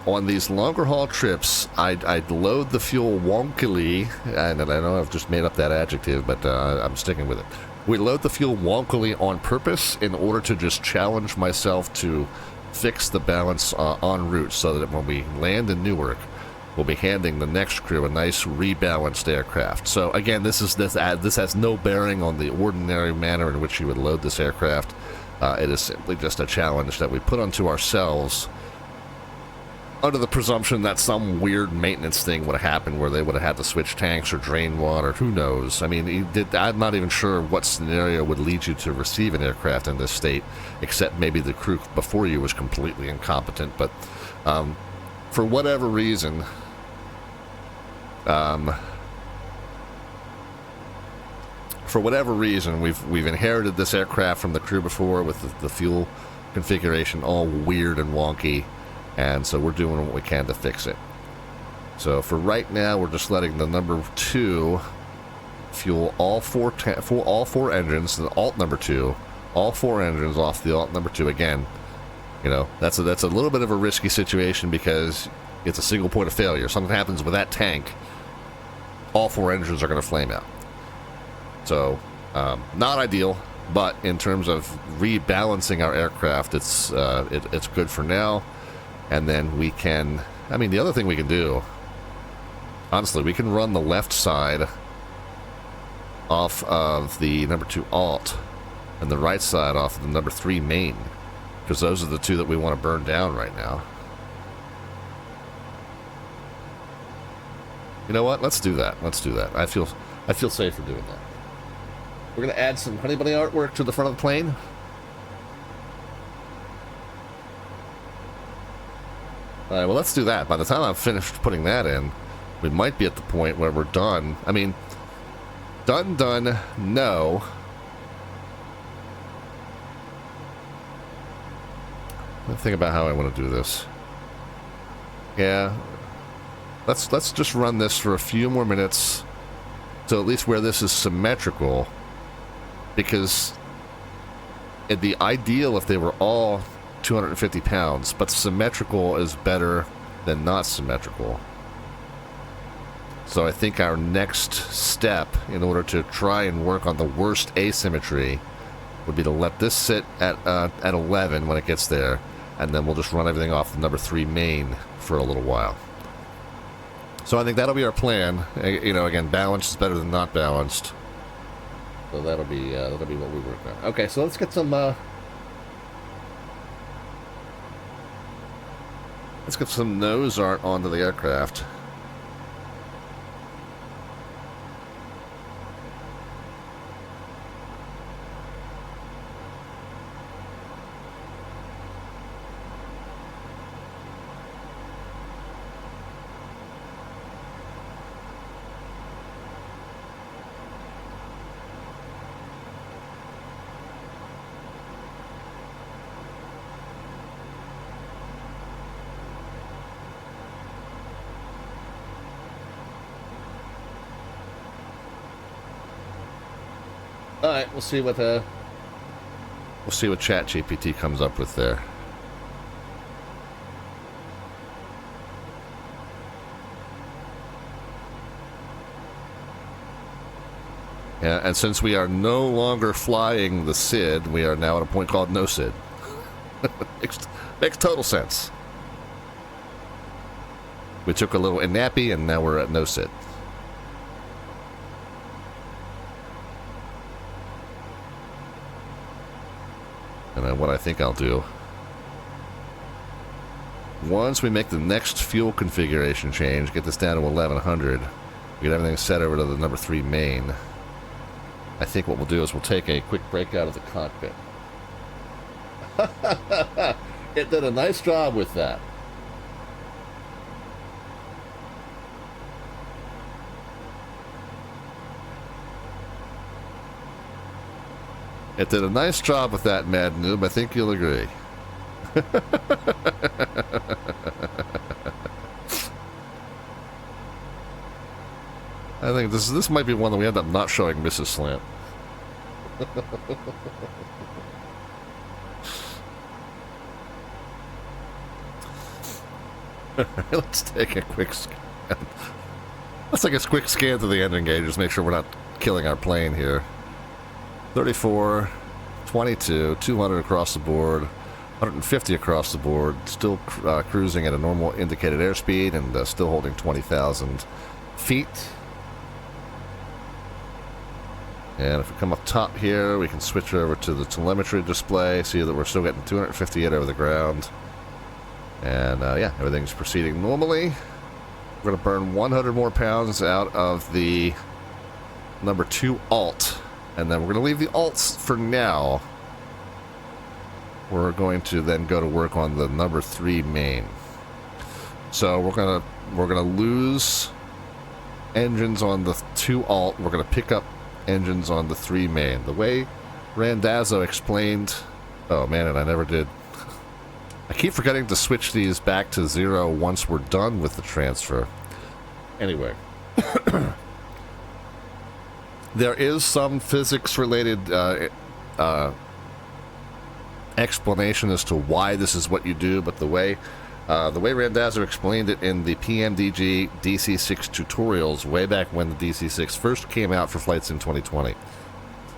on these longer haul trips, I'd load the fuel wonkily, and I know I've just made up that adjective, but I'm sticking with it. We load the fuel wonkily on purpose in order to just challenge myself to fix the balance en route, so that when we land in Newark, we'll be handing the next crew a nice rebalanced aircraft. So again, this has no bearing on the ordinary manner in which you would load this aircraft. It is simply just a challenge that we put onto ourselves, under the presumption that some weird maintenance thing would have happened where they would have had to switch tanks or drain water. Who knows? I mean, I'm not even sure what scenario would lead you to receive an aircraft in this state, except maybe the crew before you was completely incompetent. But for whatever reason, we've inherited this aircraft from the crew before with the fuel configuration all weird and wonky. And so we're doing what we can to fix it. So for right now, we're just letting the number 2 fuel all four engines, the alt number 2, all 4 engines off the alt number 2 again. You know, that's a little bit of a risky situation because it's a single point of failure. Something happens with that tank, all 4 engines are going to flame out. So, not ideal, but in terms of rebalancing our aircraft, it's good for now. And then we can, I mean, the other thing we can do, honestly, we can run the left side off of the number 2 alt and the right side off of the number 3 main, because those are the 2 that we want to burn down right now. You know what? Let's do that. Let's do that. I feel safer doing that. We're going to add some Honey Bunny artwork to the front of the plane. All right, well, let's do that. By the time I've finished putting that in, we might be at the point where we're done. I mean, done, no. Let me think about how I want to do this. Yeah. Let's just run this for a few more minutes, so at least where this is symmetrical, because it'd be ideal if they were all 250 pounds, but symmetrical is better than not symmetrical. So I think our next step, in order to try and work on the worst asymmetry, would be to let this sit at 11 when it gets there, and then we'll just run everything off the number 3 main for a little while. So I think that'll be our plan. You know, again, balanced is better than not balanced. So that'll be what we work on. Okay, so let's get some nose art onto the aircraft. All right, we'll see what ChatGPT comes up with there. Yeah, and since we are no longer flying the SID, we are now at a point called no SID. Makes total sense. We took a little nappy, and now we're at no SID. And then what I think I'll do, once we make the next fuel configuration change, get this down to 1100, get everything set over to the number 3 main, I think what we'll do is we'll take a quick break out of the cockpit. It did a nice job with that. It did a nice job with that, Mad Noob. I think you'll agree. I think this might be one that we end up not showing Mrs. Slant. Let's take a quick scan. Let's take a quick scan through the engine gauges, make sure we're not killing our plane here. 34, 22, 200 across the board, 150 across the board, still cruising at a normal indicated airspeed and still holding 20,000 feet. And if we come up top here, we can switch over to the telemetry display, see that we're still getting 258 over the ground. And yeah, everything's proceeding normally. We're going to burn 100 more pounds out of the number 2 alt. And then we're going to leave the alts for now. We're going to then go to work on the number 3 main. So we're gonna lose engines on the 2 alt. We're gonna pick up engines on the 3 main. The way Randazzo explained. Oh man, and I never did. I keep forgetting to switch these back to 0 once we're done with the transfer. Anyway. There is some physics-related explanation as to why this is what you do, but the way Randazzo explained it in the PMDG DC-6 tutorials way back when the DC-6 first came out for Flight Sim 2020,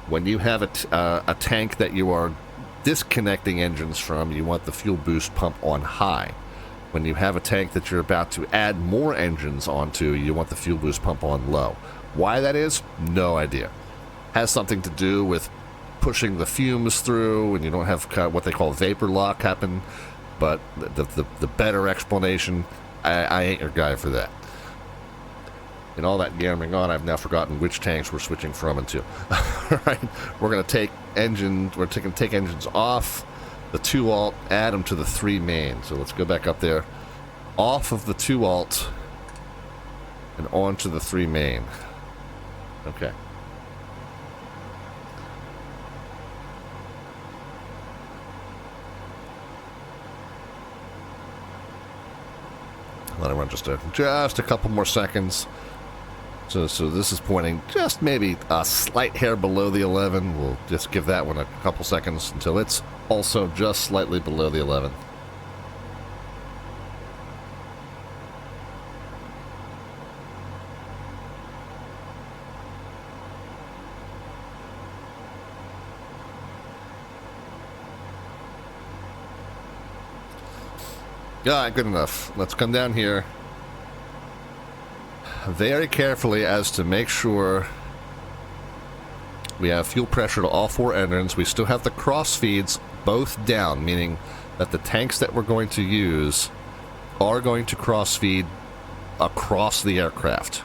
when you have a tank that you are disconnecting engines from, you want the fuel boost pump on high. When you have a tank that you're about to add more engines onto, you want the fuel boost pump on low. Why that is, no idea. Has something to do with pushing the fumes through, and you don't have what they call vapor lock happen. But the better explanation, I ain't your guy for that. And all that yammering on, I've now forgotten which tanks we're switching from and to. All right, we're going to take engines. We're take engines off the 2 alt, add them to the 3 main. So let's go back up there, off of the 2 alt, and onto the 3 main. Okay. Let it run just a couple more seconds. So this is pointing just maybe a slight hair below the 11. We'll just give that one a couple seconds until it's also just slightly below the 11. Yeah, good enough. Let's come down here very carefully as to make sure we have fuel pressure to all 4 engines. We still have the cross feeds both down, meaning that the tanks that we're going to use are going to cross feed across the aircraft.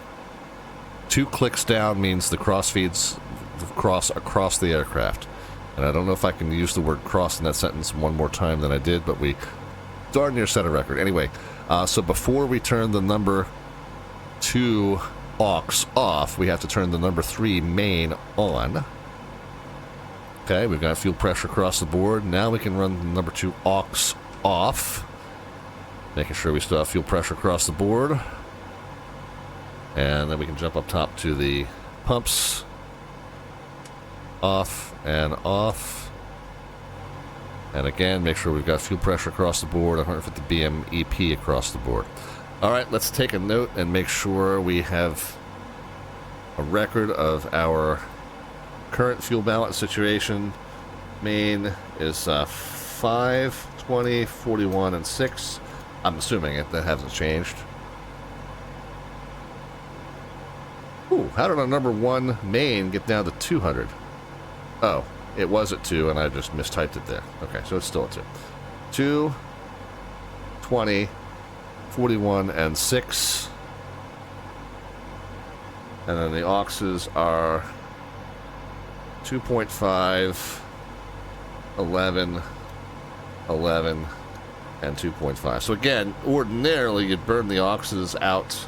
2 clicks down means the cross feeds cross across the aircraft. And I don't know if I can use the word cross in that sentence one more time than I did, but we darn near set a record. Anyway, so before we turn the number 2 aux off, we have to turn the number 3 main on. Okay, we've got fuel pressure across the board. Now we can run the number 2 aux off, making sure we still have fuel pressure across the board. And then we can jump up top to the pumps. Off and off. And again, make sure we've got fuel pressure across the board, 150 BM EP across the board. All right, let's take a note and make sure we have a record of our current fuel balance situation. Main is 5, 20, 41, and 6. I'm assuming that hasn't changed. Ooh, how did our number 1 main get down to 200? Oh. It was at 2, and I just mistyped it there. Okay, so it's still at 2. 2, 20, 41, and 6. And then the auxes are 2.5, 11, 11, and 2.5. So again, ordinarily you'd burn the auxes out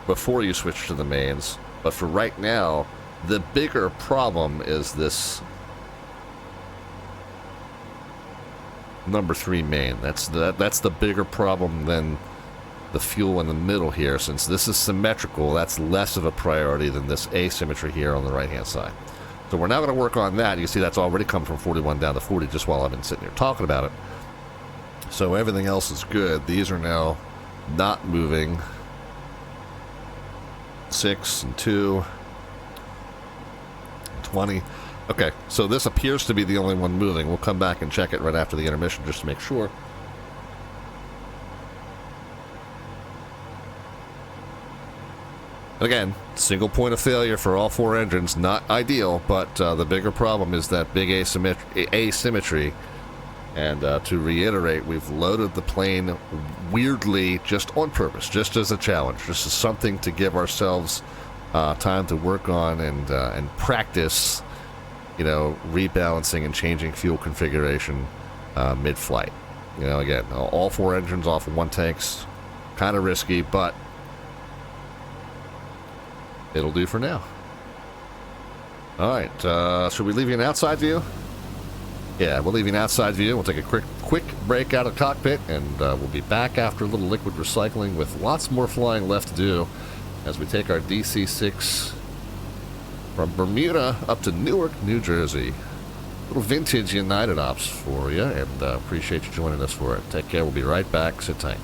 before you switch to the mains. But for right now, the bigger problem is this number 3 main. That's the bigger problem than the fuel in the middle here. Since this is symmetrical, that's less of a priority than this asymmetry here on the right hand side. So we're now going to work on that. You see that's already come from 41 down to 40 just while I've been sitting here talking about it. So everything else is good. These are now not moving. 6 and 2, 20. Okay, so this appears to be the only one moving. We'll come back and check it right after the intermission just to make sure. Again, single point of failure for all 4 engines. Not ideal, but the bigger problem is that big asymmetry. And to reiterate, we've loaded the plane weirdly just on purpose, just as a challenge. Just as something to give ourselves time to work on and practice, you know, rebalancing and changing fuel configuration mid-flight. You know, again, all 4 engines off of 1 tank's kind of risky, but it'll do for now. All right, should we leave you an outside view? Yeah, we're leaving outside view. We'll take a quick break out of the cockpit, and we'll be back after a little liquid recycling with lots more flying left to do as we take our DC-6 from Bermuda up to Newark, New Jersey. Little vintage United Ops for you, and appreciate you joining us for it. Take care. We'll be right back. Sit tight.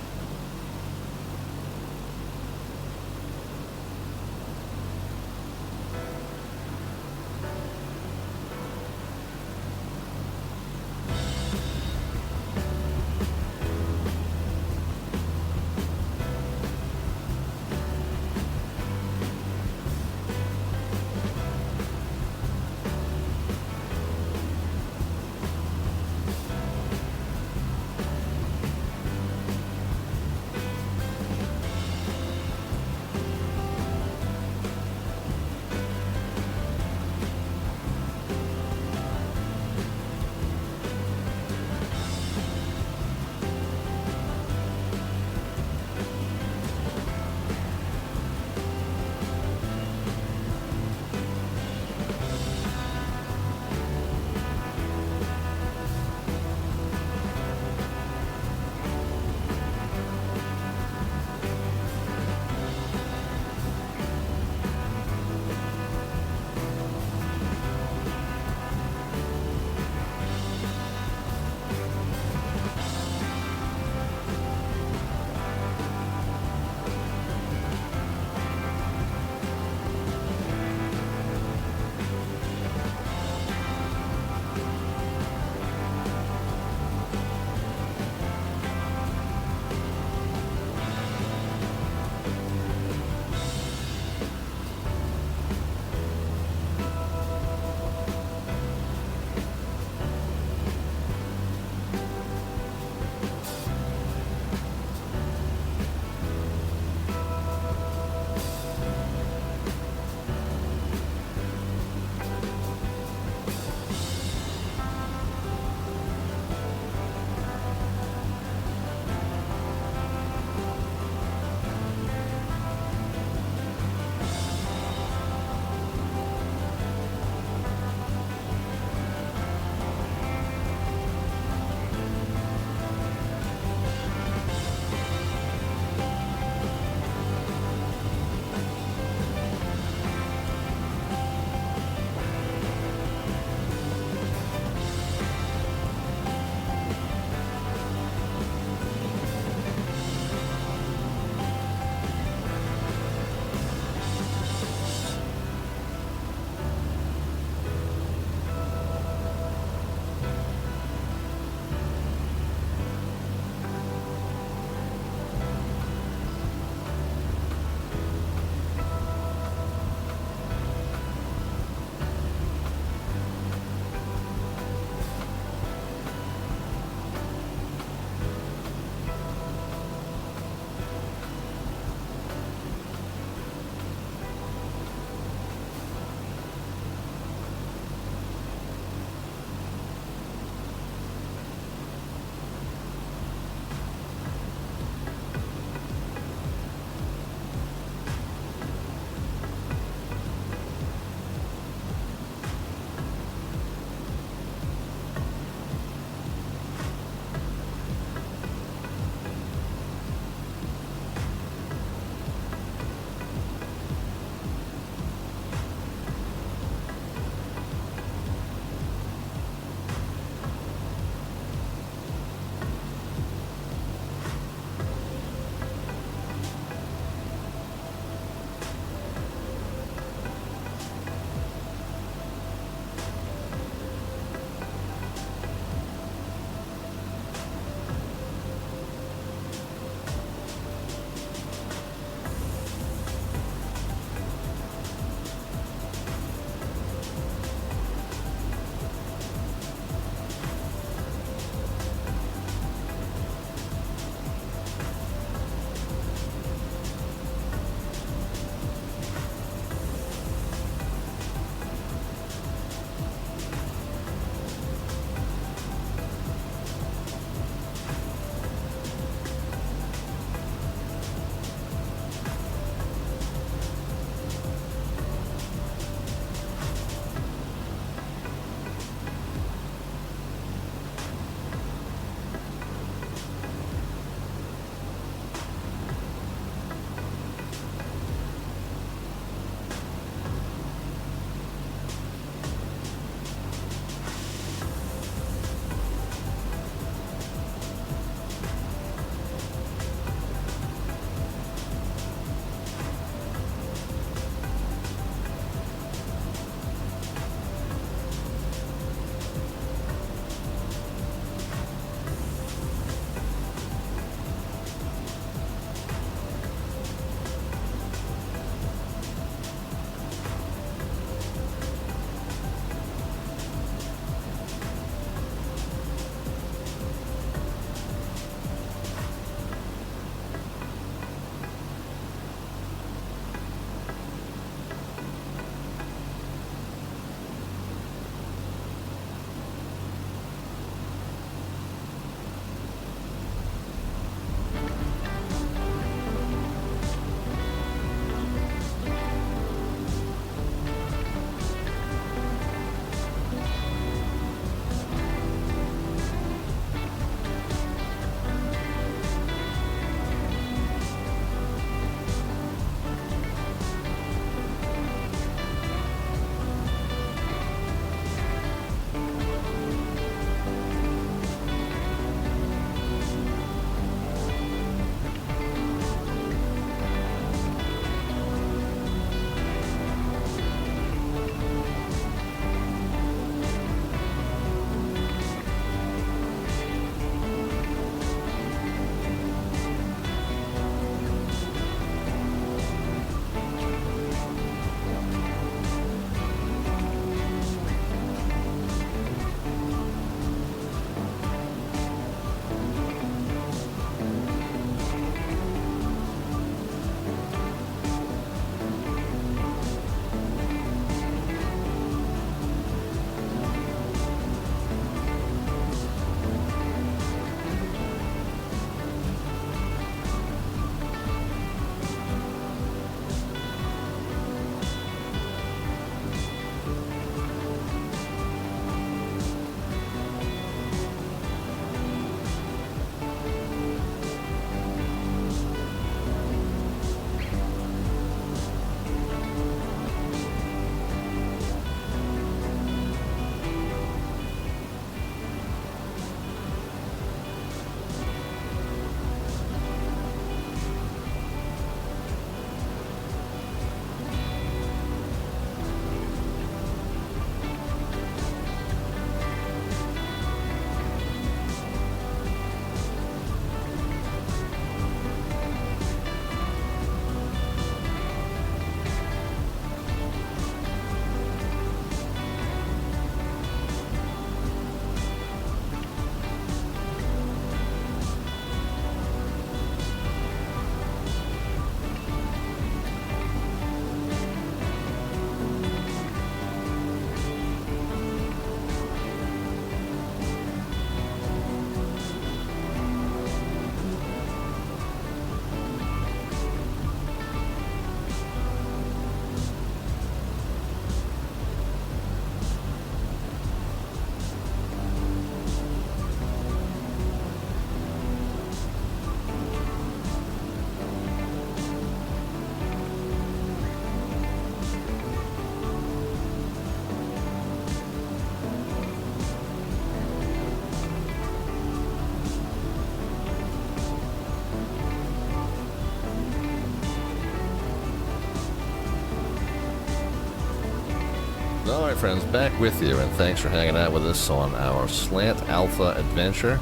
friends, back with you, and thanks for hanging out with us on our Slant Alpha adventure.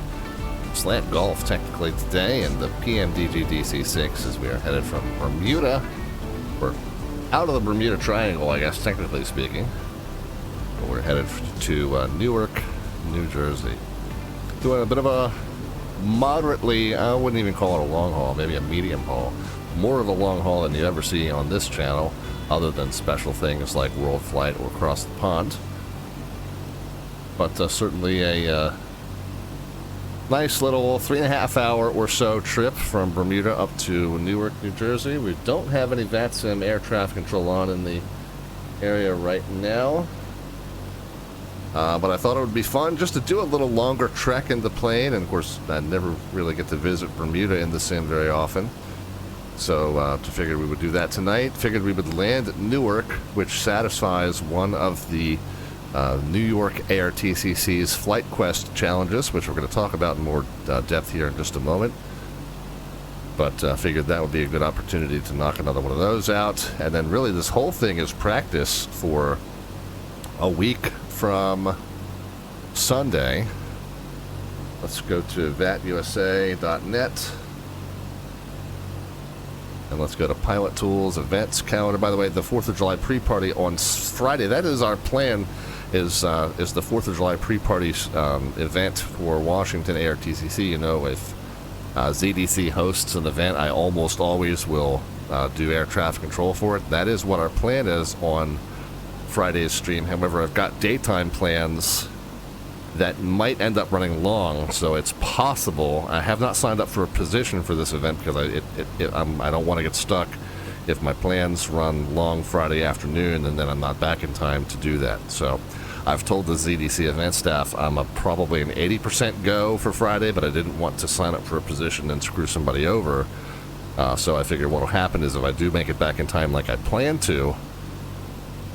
Slant Golf, technically, today, and the PMDG DC-6 as we are headed from Bermuda. We're out of the Bermuda Triangle, I guess, technically speaking. But we're headed to Newark, New Jersey. Doing a bit of a moderately, I wouldn't even call it a long haul, maybe a medium haul. More of a long haul than you ever see on this channel, other than special things like World Flight or Across the Pond. But certainly a nice little 3.5 hour or so trip from Bermuda up to Newark, New Jersey. We don't have any VATSIM air traffic control on in the area right now. But I thought it would be fun just to do a little longer trek in the plane. And of course, I never really get to visit Bermuda in the sim very often. So figured we would do that tonight. Figured we would land at Newark, which satisfies one of the New York ARTCC's Flight Quest challenges, which we're going to talk about in more depth here in just a moment. But figured that would be a good opportunity to knock another one of those out. And then really this whole thing is practice for a week from Sunday. Let's go to VATUSA.net. And let's go to Pilot Tools, Events, Calendar. By the way, the 4th of July pre-party on Friday. That is our plan, is the 4th of July pre-party event for Washington ARTCC. You know, if ZDC hosts an event, I almost always will do air traffic control for it. That is what our plan is on Friday's stream. However, I've got daytime plans that might end up running long, so it's possible. I have not signed up for a position for this event because I don't want to get stuck if my plans run long Friday afternoon and then I'm not back in time to do that. So I've told the ZDC event staff I'm probably an 80% go for Friday, but I didn't want to sign up for a position and screw somebody over. So I figured what will happen is if I do make it back in time like I plan to,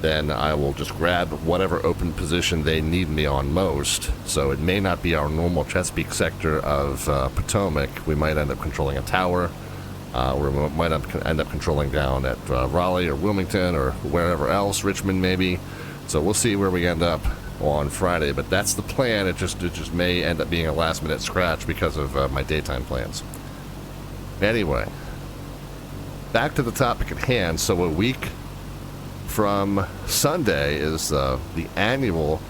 then I will just grab whatever open position they need me on most. So it may not be our normal Chesapeake sector of Potomac. We might end up controlling a tower, or we might end up controlling down at Raleigh or Wilmington or wherever else, Richmond maybe. So we'll see where we end up on Friday, but that's the plan. It just may end up being a last-minute scratch because of my daytime plans. Anyway, back to the topic at hand. So a week from Sunday is the annual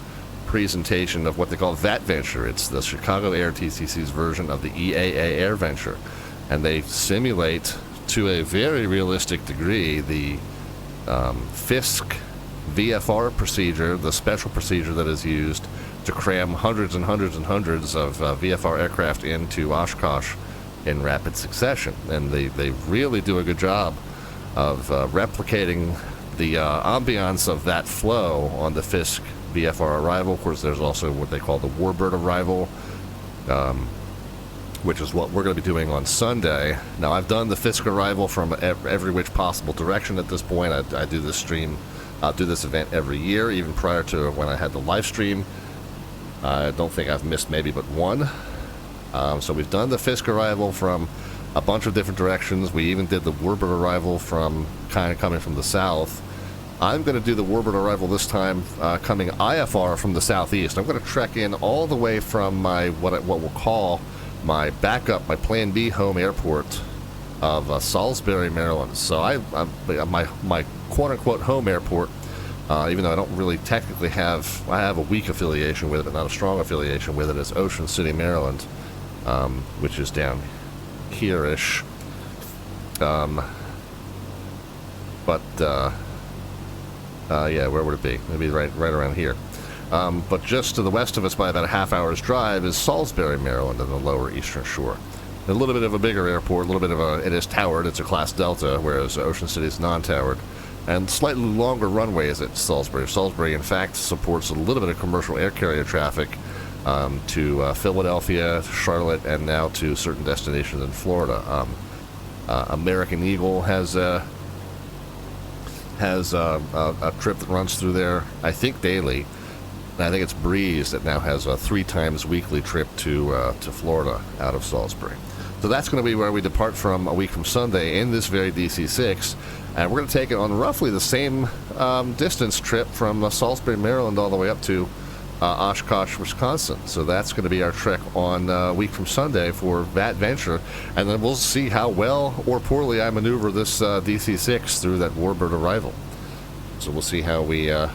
presentation of what they call VATventure. It's the Chicago ARTCC's version of the EAA AirVenture, and they simulate to a very realistic degree the FISC VFR procedure, the special procedure that is used to cram hundreds and hundreds and hundreds of VFR aircraft into Oshkosh in rapid succession. And they really do a good job of replicating the ambiance of that flow on the FISC VFR arrival. Of course, there's also what they call the Warbird arrival, which is what we're going to be doing on Sunday. Now, I've done the FISC arrival from every which possible direction at this point. I do this event every year, even prior to when I had the live stream. I don't think I've missed maybe but one. So we've done the FISC arrival from a bunch of different directions. We even did the Warbird arrival from kind of coming from the south. I'm going to do the Warbird arrival this time coming IFR from the southeast. I'm going to trek in all the way from my what we'll call my backup, my Plan B home airport of Salisbury, Maryland. So my quote-unquote home airport, even though I don't really technically have a weak affiliation with it, but not a strong affiliation with it, is Ocean City, Maryland, which is down here-ish. Yeah, where would it be? Maybe right around here. But just to the west of us by about a half hour's drive is Salisbury, Maryland, on the lower eastern shore. A little bit of a bigger airport, it is towered, it's a Class Delta, whereas Ocean City is non-towered. And slightly longer runways at Salisbury. Salisbury, in fact, supports a little bit of commercial air carrier traffic to Philadelphia, Charlotte, and now to certain destinations in Florida. American Eagle has a trip that runs through there, I think daily. And I think it's Breeze that now has a 3 times weekly trip to Florida out of Salisbury. So that's going to be where we depart from a week from Sunday in this very DC-6. And we're going to take it on roughly the same distance trip from Salisbury, Maryland, all the way up to Oshkosh, Wisconsin. So that's going to be our trek on a week from Sunday for that venture. And then we'll see how well or poorly I maneuver this DC-6 through that warbird arrival. So we'll see how we go.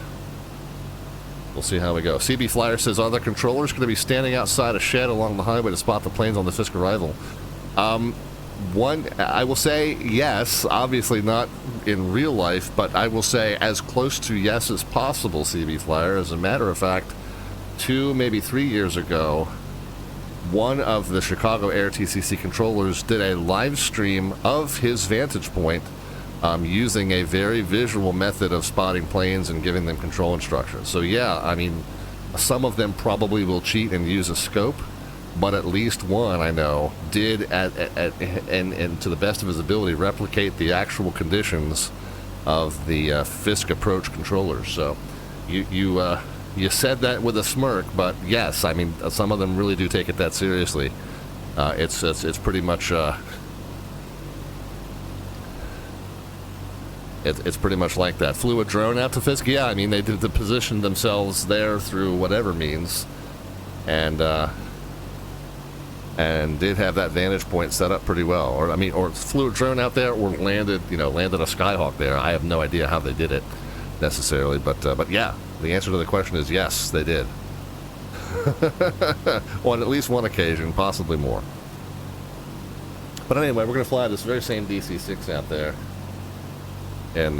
CB Flyer says, are the controllers going to be standing outside a shed along the highway to spot the planes on the Fisk arrival? One, I will say yes, obviously not in real life, but I will say as close to yes as possible, CB Flyer. As a matter of fact, 2, maybe 3 years ago, one of the Chicago Air TCC controllers did a live stream of his vantage point using a very visual method of spotting planes and giving them control instructions. So yeah, I mean, some of them probably will cheat and use a scope, but at least one I know did, and to the best of his ability, replicate the actual conditions of the Fisk approach controllers. So you said that with a smirk, but yes, I mean, some of them really do take it that seriously. It's pretty much it's pretty much like that. Flew a drone out to Fisk. Yeah, I mean, they did position themselves there through whatever means, and did have that vantage point set up pretty well. Or flew a drone out there, or landed a Skyhawk there. I have no idea how they did it necessarily, but yeah, the answer to the question is yes, they did. On at least one occasion, possibly more. But anyway, we're going to fly this very same DC-6 out there in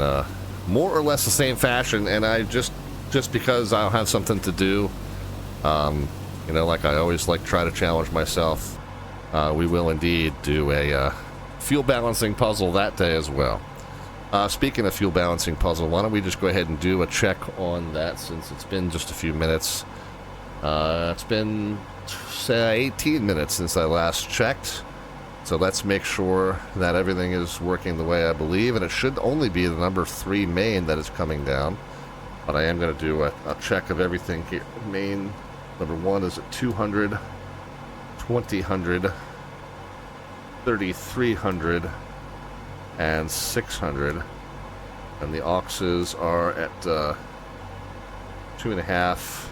more or less the same fashion, and I just because I'll have something to do, like I always try to challenge myself, we will indeed do a fuel balancing puzzle that day as well. Speaking of fuel balancing puzzle, why don't we just go ahead and do a check on that, since it's been just a few minutes. It's been, say, 18 minutes since I last checked. So let's make sure that everything is working the way I believe, and it should only be the number 3 main that is coming down. But I am going to do a check of everything here. Main number 1 is at 200, 2000, 3300, and 600. And the auxes are at 2.5,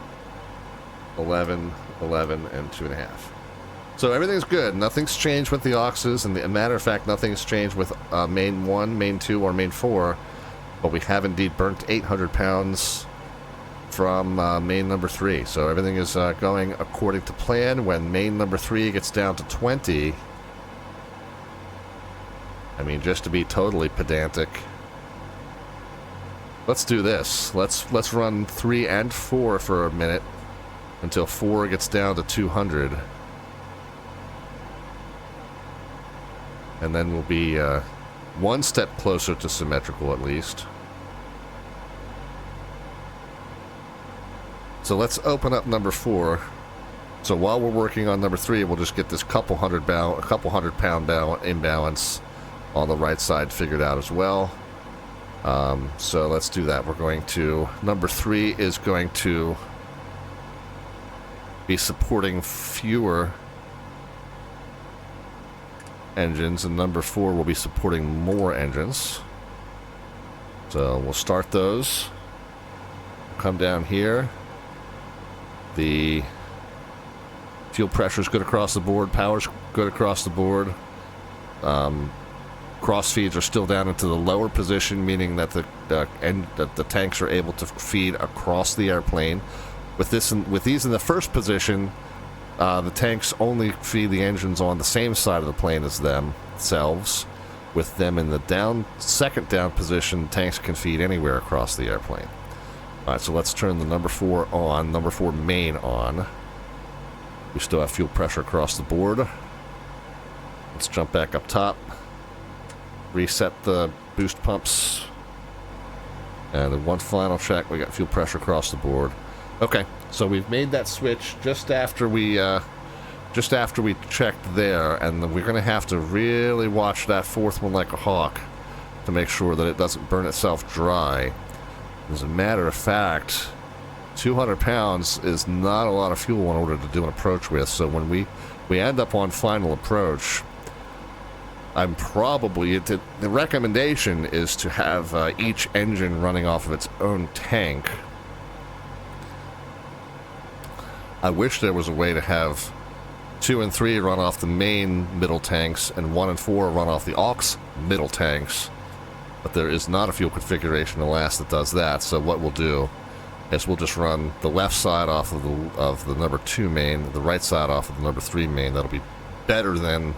11, 11, and 2.5. So everything's good. Nothing's changed with the auxes, and a matter of fact, nothing's changed with main 1, main 2, or main 4. But we have indeed burnt 800 pounds from main number 3. So everything is going according to plan. When main number 3 gets down to 20, I mean, just to be totally pedantic, let's do this. Let's run 3 and 4 for a minute until 4 gets down to 200. And then we'll be one step closer to symmetrical, at least. So let's open up number 4. So while we're working on number 3, we'll just get this couple hundred pound imbalance on the right side figured out as well. So let's do that. We're going to, number 3 is going to be supporting fewer engines, and number 4 will be supporting more engines. So we'll start those. Come down here. The fuel pressure is good across the board. Power's good across the board. Cross feeds are still down into the lower position, meaning that the tanks are able to feed across the airplane. With these in the first position, the tanks only feed the engines on the same side of the plane as themselves. With them in the second down position, tanks can feed anywhere across the airplane. Alright, so let's turn the number 4 on, number 4 main on. We still have fuel pressure across the board. Let's jump back up top. Reset the boost pumps. And then one final check, we got fuel pressure across the board. Okay, so we've made that switch just after we checked there, and we're going to have to really watch that 4th one like a hawk to make sure that it doesn't burn itself dry. As a matter of fact, 200 pounds is not a lot of fuel in order to do an approach with, so when we end up on final approach, I'm probably, the recommendation is to have each engine running off of its own tank. I wish there was a way to have 2 and 3 run off the main middle tanks and 1 and 4 run off the aux middle tanks, but there is not a fuel configuration in LAS that does that. So what we'll do is we'll just run the left side off of the number 2 main, the right side off of the number 3 main. That'll be better than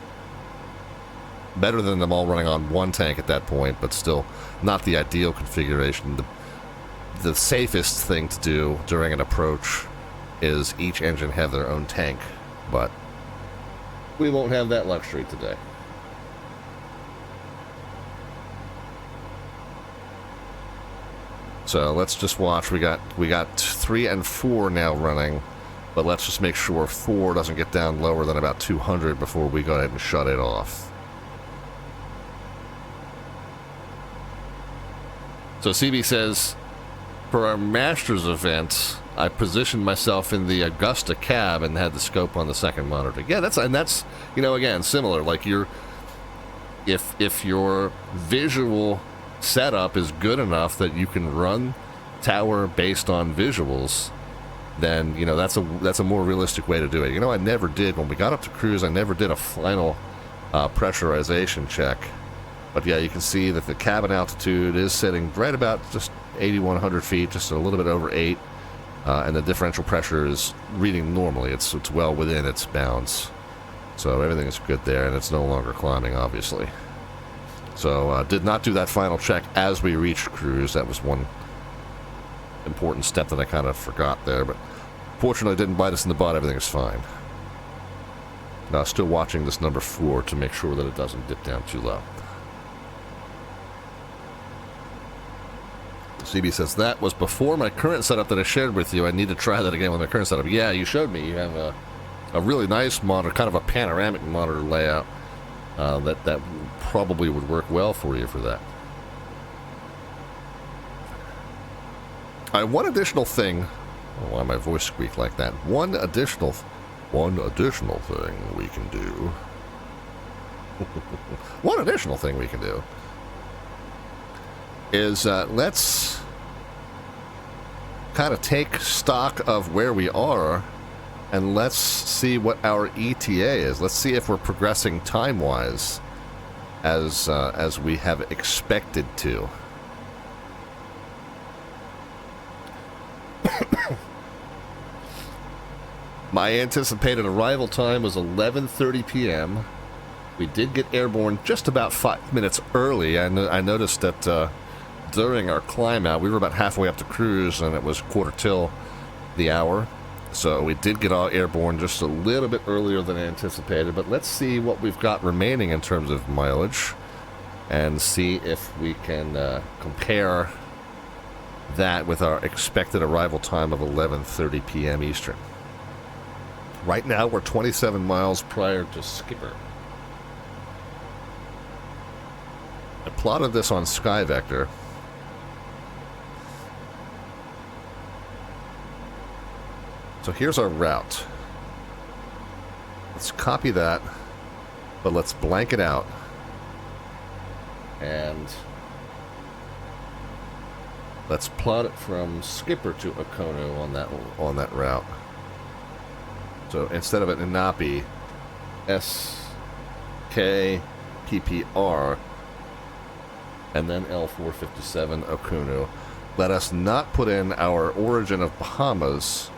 them all running on one tank at that point, but still not the ideal configuration. The safest thing to do during an approach is each engine have their own tank, but we won't have that luxury today. So let's just watch. We got 3 and 4 now running, but let's just make sure 4 doesn't get down lower than about 200 before we go ahead and shut it off. So CB says, for our Masters event, I positioned myself in the Augusta cab and had the scope on the second monitor. Yeah, that's you know, again, similar. Like if your visual setup is good enough that you can run tower based on visuals, then you know that's a more realistic way to do it. You know, I never did when we got up to cruise. I never did a final pressurization check. But yeah, you can see that the cabin altitude is sitting right about just 8,100 feet, just a little bit over 8. And the differential pressure is reading normally. It's well within its bounds. So everything is good there, and it's no longer climbing, obviously. So did not do that final check as we reached cruise. That was one important step that I kind of forgot there. But fortunately, didn't bite us in the butt. Everything is fine. Now, still watching this number 4 to make sure that it doesn't dip down too low. CB says, that was before my current setup that I shared with you. I need to try that again with my current setup. Yeah, you showed me. You have a really nice monitor, kind of a panoramic monitor layout. That probably would work well for you for that. One additional thing. Oh, why my voice squeak like that? One additional thing we can do. One additional thing we can do is let's kind of take stock of where we are and let's see what our ETA is. Let's see if we're progressing time-wise as we have expected to. My anticipated arrival time was 11:30 p.m. We did get airborne just about 5 minutes early. I noticed that during our climb out, we were about halfway up to cruise, and it was quarter till the hour. So we did get all airborne just a little bit earlier than anticipated. But let's see what we've got remaining in terms of mileage and see if we can compare that with our expected arrival time of 11:30 p.m. Eastern. Right now, we're 27 miles prior to Skipper. I plotted this on SkyVector. So here's our route. Let's copy that, but let's blank it out. And let's plot it from Skipper to Okono on that route. So instead of it Inapi, SKPPR, and then L457 Okono. Let us not put in our origin of Bahamas,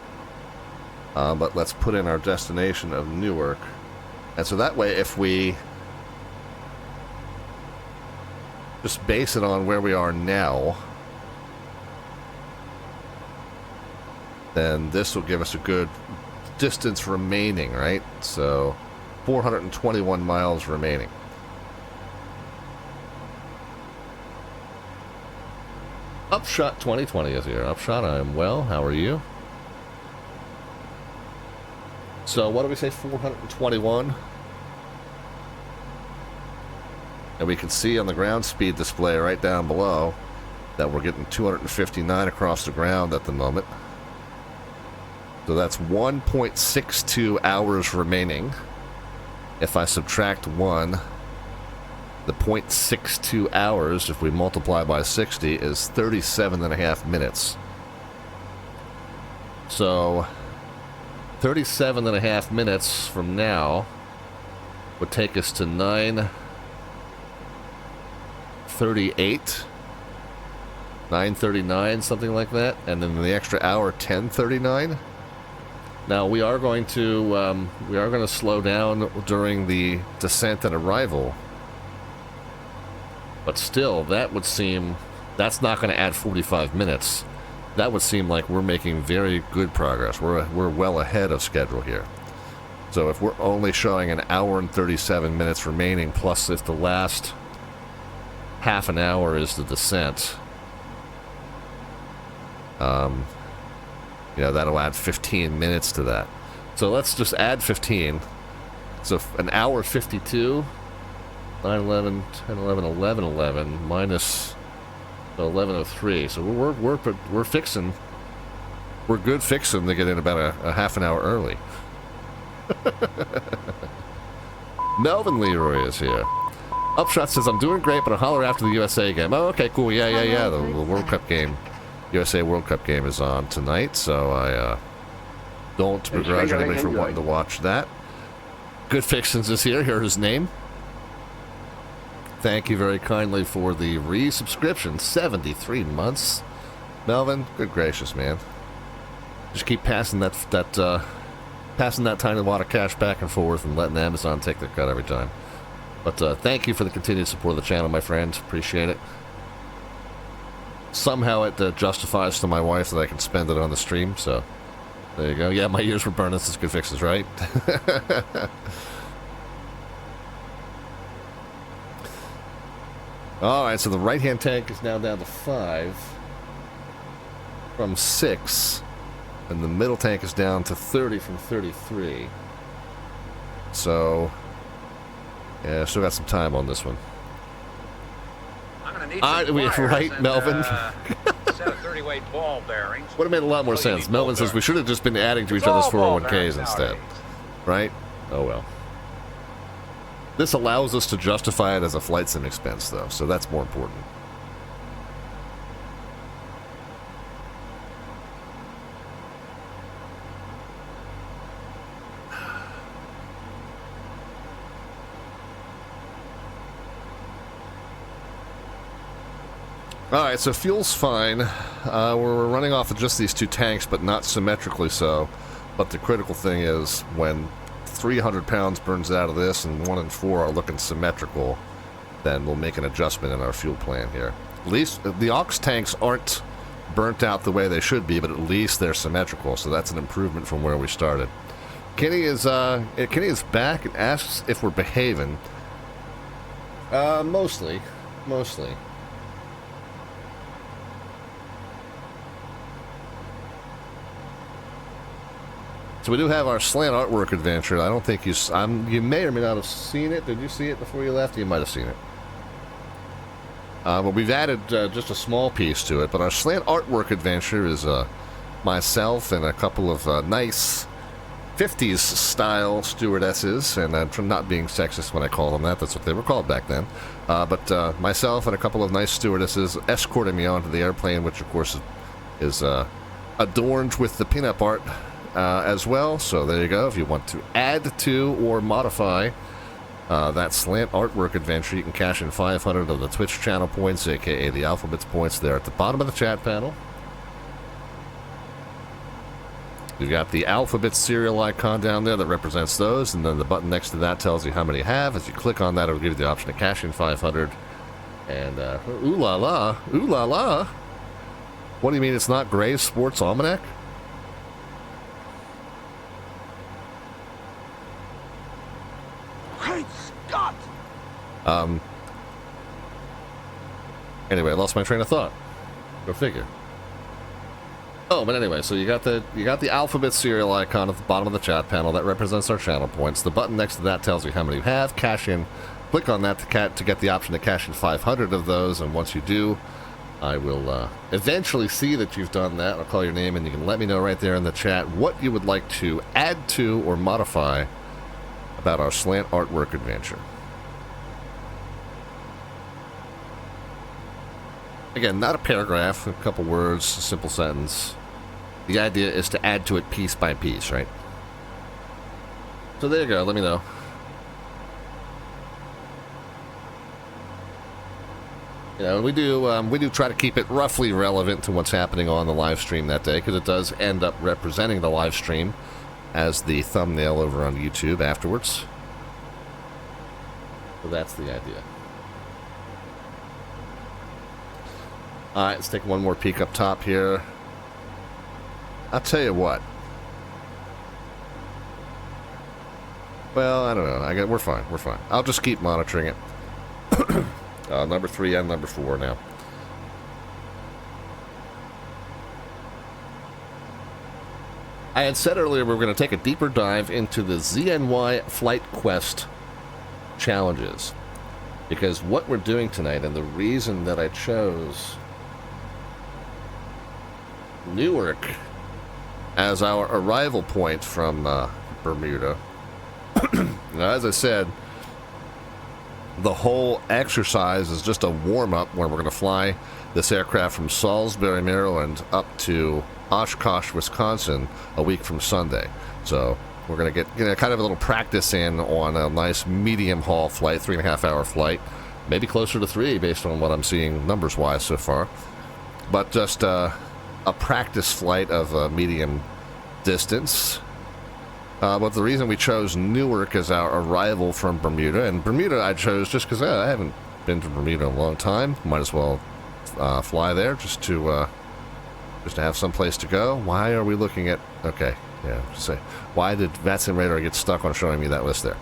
but let's put in our destination of Newark. And so that way, if we just base it on where we are now, then this will give us a good distance remaining, right? So 421 miles remaining. Upshot 2020 is here. Upshot, I am well. How are you? So what do we say, 421? And we can see on the ground speed display right down below that we're getting 259 across the ground at the moment. So that's 1.62 hours remaining. If I subtract 1 The 0.62 hours, if we multiply by 60, is 37.5 minutes. So, 37.5 minutes from now would take us to 9:38, 9:39, something like that, and then the extra hour, 10:39. Now we are going to slow down during the descent and arrival, but still, that would seem that's not going to add 45 minutes. That would seem like we're making very good progress. We're well ahead of schedule here. So if we're only showing an hour and 37 minutes remaining, plus if the last half an hour is the descent, that'll add 15 minutes to that. So let's just add 15. So an hour 52, 9, 11, 10, 11, 11, 11, minus 11:03. So we're fixing. We're good fixing to get in about a half an hour early. Melvin Leroy is here. Upshot says, I'm doing great, but I'll holler after the USA game. Oh, okay, cool. Yeah. The World Cup game, USA World Cup game is on tonight, so I don't begrudge anybody for wanting to watch that. Good Fixins is here. Here's his name. Thank you very kindly for the resubscription. 73 months. Melvin, good gracious, man. Just keep passing that tiny wad of cash back and forth and letting Amazon take their cut every time. But thank you for the continued support of the channel, my friend. Appreciate it. Somehow it justifies to my wife that I can spend it on the stream, so there you go. Yeah, my ears were burning. This is Good Fixes, right? Alright, so the right-hand tank is now down to 5 from 6, and the middle tank is down to 30 from 33. So, yeah, still got some time on this one. I'm gonna need some pliers right, and, Melvin? set of 30-weight ball bearings. Would have made a lot more sense. Melvin says we should have just been adding to each other's 401ks instead. Right? Oh well. This allows us to justify it as a flight sim expense, though, so that's more important. Alright, so fuel's fine. We're running off of just these 2 tanks, but not symmetrically so. But the critical thing is when 300 pounds burns out of this and 1 and 4 are looking symmetrical, then we'll make an adjustment in our fuel plan here. At least the aux tanks aren't burnt out the way they should be, but at least they're symmetrical, so that's an improvement from where we started. Kenny is back and asks if we're behaving. Mostly. So we do have our slant artwork adventure. I don't think you may or may not have seen it. Did you see it before you left? You might have seen it. But we've added just a small piece to it. But our slant artwork adventure is myself and a couple of nice 50s style stewardesses. And I'm not being sexist when I call them that. That's what they were called back then. But myself and a couple of nice stewardesses escorting me onto the airplane, which of course is adorned with the pinup art as well. So there you go. If you want to add to or modify that slant artwork adventure, you can cash in 500 of the Twitch channel points, aka the Alphabets points, there at the bottom of the chat panel. You've got the Alphabet serial icon down there that represents those, and then the button next to that tells you how many you have. As you click on that, it'll give you the option to cash in 500. And ooh la la, what do you mean it's not Gray's Sports Almanac? Anyway, I lost my train of thought. Go figure. Oh, but anyway, so you got the Alphabet serial icon at the bottom of the chat panel that represents our channel points. The button next to that tells you how many you have. Cash in. Click on that to get the option to cash in 500 of those, and once you do, I will eventually see that you've done that. I'll call your name, and you can let me know right there in the chat what you would like to add to or modify about our slant artwork adventure. Again, not a paragraph, a couple words, a simple sentence. The idea is to add to it piece by piece, right? So there you go, let me know. You know, we do try to keep it roughly relevant to what's happening on the live stream that day, because it does end up representing the live stream as the thumbnail over on YouTube afterwards. So that's the idea. Alright, let's take one more peek up top here. I'll tell you what. Well, I don't know. We're fine. We're fine. I'll just keep monitoring it. Number 3 and number 4 now. I had said earlier we were going to take a deeper dive into the ZNY Flight Quest challenges. Because what we're doing tonight, and the reason that I chose Newark as our arrival point from Bermuda. Now, as I said, the whole exercise is just a warm-up where we're going to fly this aircraft from Salisbury, Maryland up to Oshkosh, Wisconsin a week from Sunday. So we're going to get kind of a little practice in on a nice medium-haul flight, 3.5-hour flight, maybe closer to 3 based on what I'm seeing numbers-wise so far. But just a practice flight of medium distance. But the reason we chose Newark as our arrival from Bermuda, and Bermuda I chose just because I haven't been to Bermuda in a long time. Might as well fly there just to have some place to go. Why are we looking at? Okay, yeah. Say, why did VATSIM Radar get stuck on showing me that list there?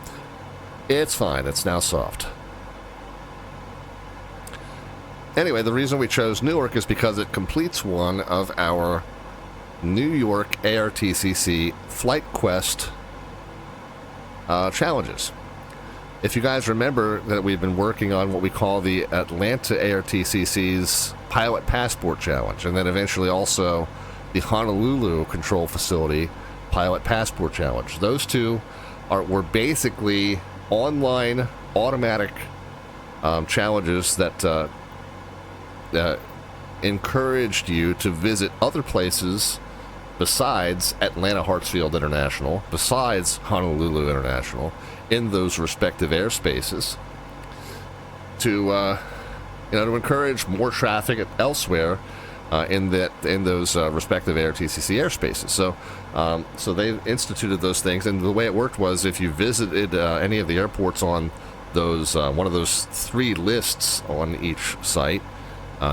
It's fine. It's now soft. Anyway, the reason we chose Newark is because it completes one of our New York ARTCC Flight Quest challenges. If you guys remember that we've been working on what we call the Atlanta ARTCC's Pilot Passport Challenge, and then eventually also the Honolulu Control Facility Pilot Passport Challenge. Those two were basically online automatic challenges that encouraged you to visit other places besides Atlanta Hartsfield International, besides Honolulu International, in those respective airspaces, to encourage more traffic elsewhere in those respective ARTCC airspaces. So they instituted those things, and the way it worked was if you visited any of the airports on those one of those 3 lists on each site,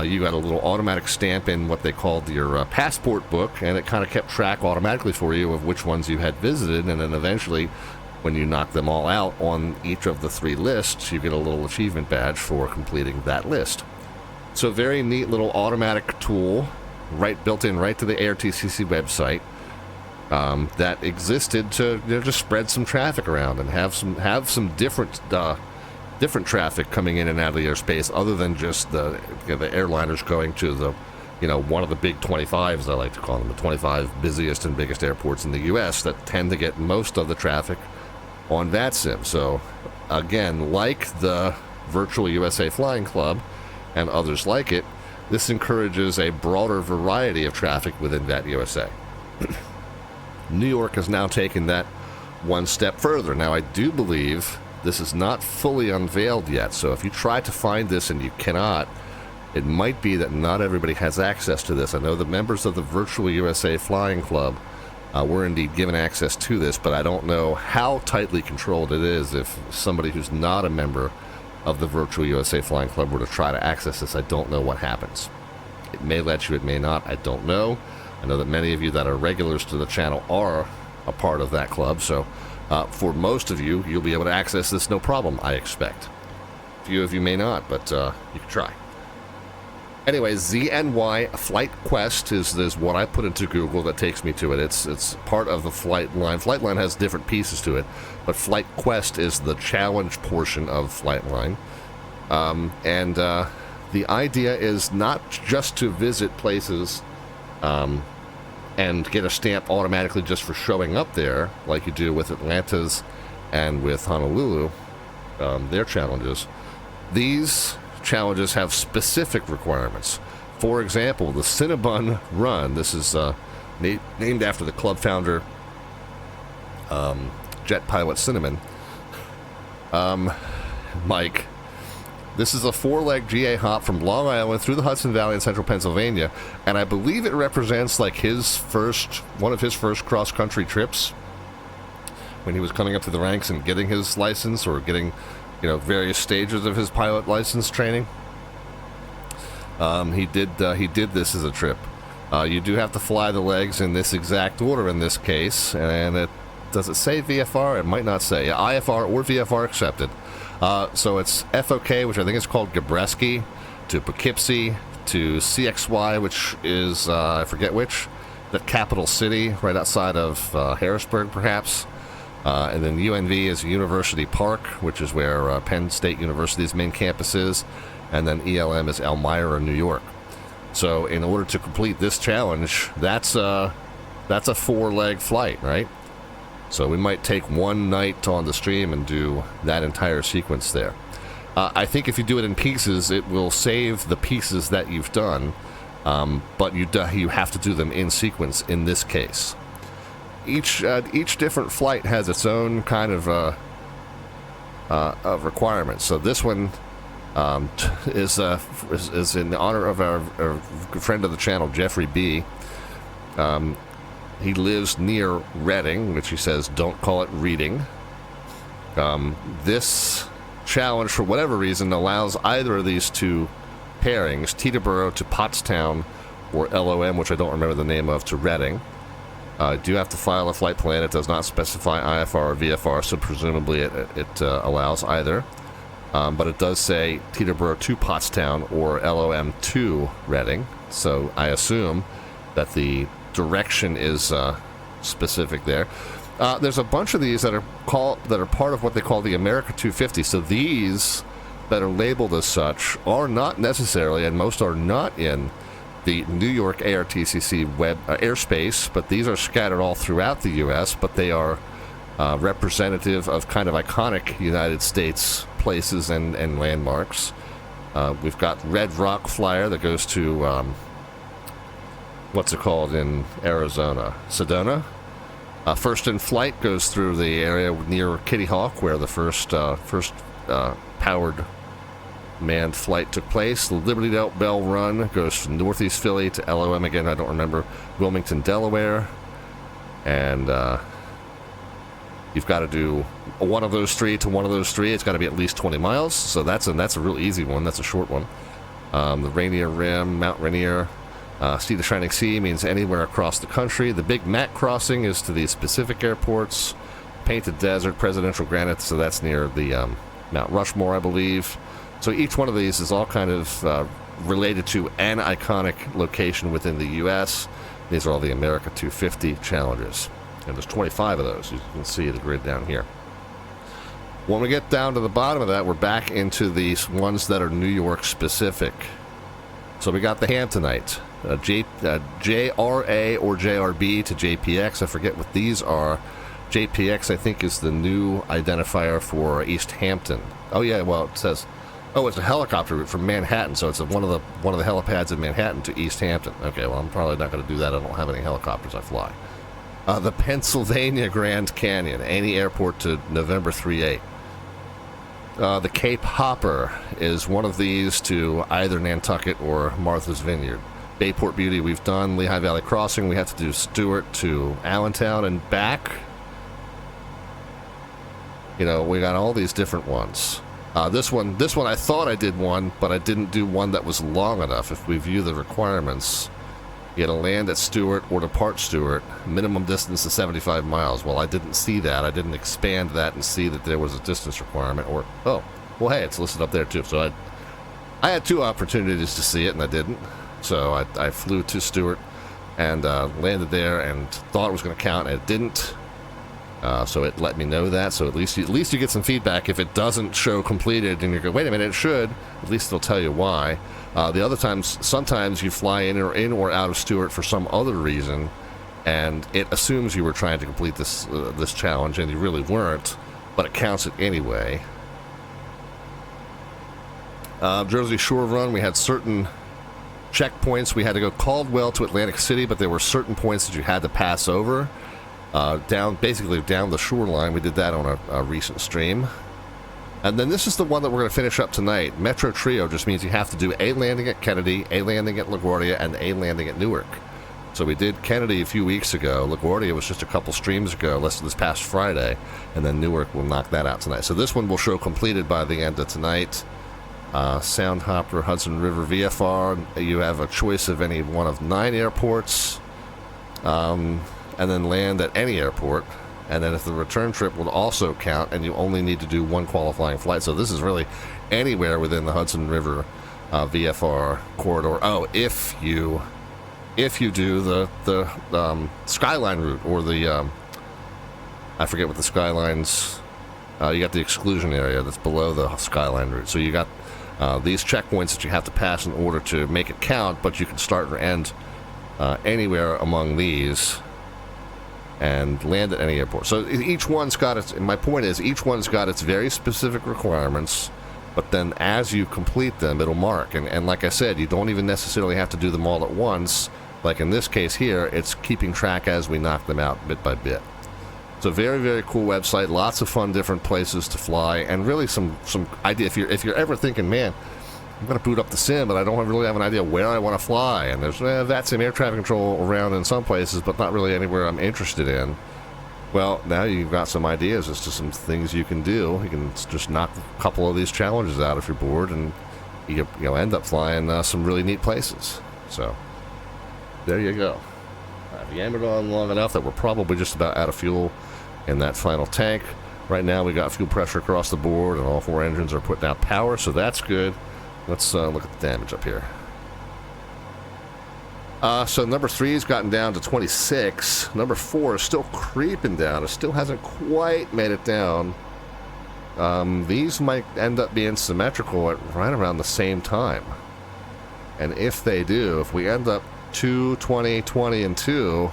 you got a little automatic stamp in what they called your passport book, and it kind of kept track automatically for you of which ones you had visited, and then eventually, when you knock them all out on each of the 3 lists, you get a little achievement badge for completing that list. So very neat little automatic tool, built in right to the ARTCC website, that existed to just spread some traffic around and have some different traffic coming in and out of the airspace, other than just the airliners going to the, one of the big 25s, I like to call them, the 25 busiest and biggest airports in the U.S. that tend to get most of the traffic on VATSIM. So, again, like the Virtual USA Flying Club and others like it, this encourages a broader variety of traffic within VAT USA. New York has now taken that one step further. Now, I do believe this is not fully unveiled yet, so if you try to find this and you cannot, it might be that not everybody has access to this. I know the members of the Virtual USA Flying Club were indeed given access to this, but I don't know how tightly controlled it is. If somebody who's not a member of the Virtual USA Flying Club were to try to access this, I don't know what happens. It may let you, it may not, I don't know. I know that many of you that are regulars to the channel are a part of that club, so for most of you, you'll be able to access this no problem, I expect. A few of you may not, but you can try. Anyway, ZNY Flight Quest is what I put into Google that takes me to it. It's part of the Flightline. Flightline has different pieces to it, but Flight Quest is the challenge portion of Flightline. And the idea is not just to visit places and get a stamp automatically just for showing up there, like you do with Atlanta's and with Honolulu, their challenges. These challenges have specific requirements. For example, the Cinnabon Run, this is named after the club founder, jet pilot Cinnamon, Mike. This is a 4-leg GA hop from Long Island through the Hudson Valley in central Pennsylvania, and I believe it represents like one of his first cross-country trips when he was coming up through the ranks and getting his license, or getting, various stages of his pilot license training. He did this as a trip. You do have to fly the legs in this exact order in this case, and does it say VFR? It might not say. IFR or VFR accepted. So it's FOK, which I think is called Gabreski, to Poughkeepsie, to CXY, which is, I forget which, the capital city, right outside of Harrisburg, perhaps. And then UNV is University Park, which is where Penn State University's main campus is. And then ELM is Elmira, New York. So in order to complete this challenge, that's a 4-leg flight, right? So we might take one night on the stream and do that entire sequence there. I think if you do it in pieces, it will save the pieces that you've done, but you have to do them in sequence in this case. Each different flight has its own kind of requirements. So this one is in honor of our friend of the channel, Jeffrey B. He lives near Reading, which he says, don't call it Reading. This challenge, for whatever reason, allows either of these two pairings, Teterboro to Pottstown, or LOM, which I don't remember the name of, to Reading. Do have to file a flight plan. It does not specify IFR or VFR, so presumably it allows either. But it does say Teterboro to Pottstown or LOM to Reading, so I assume that the direction is specific there. There's a bunch of these that are part of what they call the America 250. So these that are labeled as such are not necessarily, and most are not in the New York ARTCC airspace, but these are scattered all throughout the U.S., but they are representative of kind of iconic United States places and landmarks. We've got Red Rock Flyer that goes to what's it called in Arizona? Sedona. First in Flight goes through the area near Kitty Hawk, where the first powered manned flight took place. The Liberty Bell Run goes from Northeast Philly to LOM again. I don't remember, Wilmington, Delaware, and you've got to do one of those three to one of those three. It's got to be at least 20 miles. So that's a real easy one. That's a short one. The Rainier Rim, Mount Rainier. Sea to Shining Sea means anywhere across the country. The Big Mac Crossing is to these specific airports. Painted Desert, Presidential Granite, so that's near the Mount Rushmore, I believe. So each one of these is all kind of related to an iconic location within the U.S. These are all the America 250 challenges. And there's 25 of those. You can see the grid down here. When we get down to the bottom of that, we're back into these ones that are New York specific. So we got the Hamptonite, JRA or JRB to JPX. I forget what these are. JPX, I think, is the new identifier for East Hampton. Oh yeah, well it says, it's a helicopter route from Manhattan, so it's one of the helipads in Manhattan to East Hampton. Okay, well I'm probably not going to do that. I don't have any helicopters I fly. The Pennsylvania Grand Canyon, any airport to November 3-8. The Cape Hopper is one of these to either Nantucket or Martha's Vineyard. Bayport Beauty we've done. Lehigh Valley Crossing, we have to do Stewart to Allentown and back. We got all these different ones. This one I thought I did one, but I didn't do one that was long enough. If we view the requirements, you got to land at Stewart or depart Stewart. Minimum distance is 75 miles. Well, I didn't see that. I didn't expand that and see that there was a distance requirement. Hey, it's listed up there too. So I had two opportunities to see it, and I didn't. So I flew to Stewart and landed there and thought it was going to count, and it didn't. So it let me know that. So at least you get some feedback. If it doesn't show completed and you go, wait a minute, it should, at least it'll tell you why. The other times, sometimes you fly in or out of Stewart for some other reason, and it assumes you were trying to complete this challenge, and you really weren't, but it counts it anyway. Jersey Shore run, we had certain checkpoints. We had to go Caldwell to Atlantic City, but there were certain points that you had to pass over basically down the shoreline. We did that on a recent stream. And then this is the one that we're going to finish up tonight. Metro Trio just means you have to do a landing at Kennedy, a landing at LaGuardia, and a landing at Newark. So we did Kennedy a few weeks ago. LaGuardia was just a couple streams ago, less than this past Friday. And then Newark will knock that out tonight. So this one will show completed by the end of tonight. Soundhopper, Hudson River VFR. You have a choice of any one of 9 airports. And then land at any airport. And then if the return trip would also count, and you only need to do 1 qualifying flight. So this is really anywhere within the Hudson River VFR corridor. Oh, if you do the Skyline route, or the I forget what the Skylines. You got the exclusion area that's below the Skyline route. So you got these checkpoints that you have to pass in order to make it count, but you can start or end anywhere among these and land at any airport. So each one's got its, my point is, each one's got its very specific requirements, but then as you complete them, it'll mark. And like I said, you don't even necessarily have to do them all at once. Like in this case here, it's keeping track as we knock them out bit by bit. It's a very, very cool website. Lots of fun different places to fly, and really some idea. If you're ever thinking, man, I'm going to boot up the sim, but I don't really have an idea where I want to fly, and there's VATSIM air traffic control around in some places, but not really anywhere I'm interested in. Well, now you've got some ideas as to some things you can do. You can just knock a couple of these challenges out if you're bored, and you end up flying some really neat places. So there you go. I've yammered on long enough that we're probably just about out of fuel in that final tank. Right now we got fuel pressure across the board, and all 4 engines are putting out power, so that's good. Let's look at the damage up here. So number 3 has gotten down to 26. Number 4 is still creeping down. It still hasn't quite made it down. These might end up being symmetrical at right around the same time. And if they do, if we end up 2, 20, 20, and 2,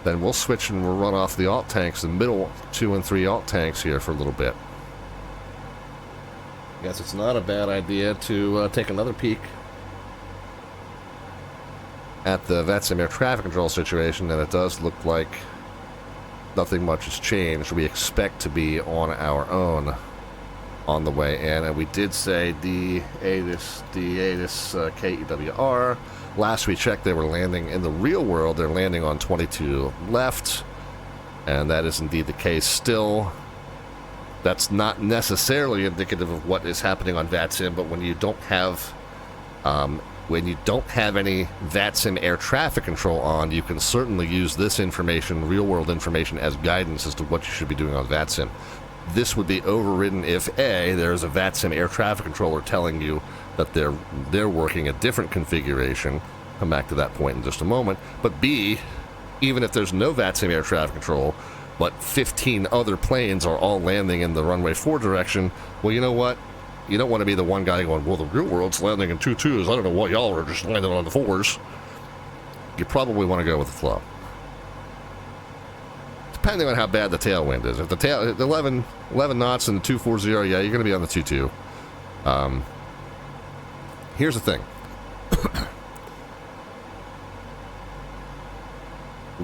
then we'll switch and we'll run off the alt tanks, the middle 2 and 3 alt tanks here for a little bit. Guess it's not a bad idea to take another peek at the VATSIM air traffic control situation, and it does look like nothing much has changed. We expect to be on our own on the way in, and we did say the ATIS KEWR. Last we checked, they were landing in the real world. They're landing on 22 left, and that is indeed the case still. That's not necessarily indicative of what is happening on VATSIM, but when you don't have any VATSIM air traffic control on, you can certainly use this information, real-world information, as guidance as to what you should be doing on VATSIM. This would be overridden if A, there's a VATSIM air traffic controller telling you that they're working a different configuration. Come back to that point in just a moment. But B, even if there's no VATSIM air traffic control, but 15 other planes are all landing in the runway 4 direction, well, you know what? You don't want to be the one guy going, well, the real world's landing in 2.2s. I don't know what y'all are just landing on the 4s. You probably want to go with the flow. Depending on how bad the tailwind is. If the tail 11 knots and the 240, yeah, you're going to be on the 2.2. Here's the thing.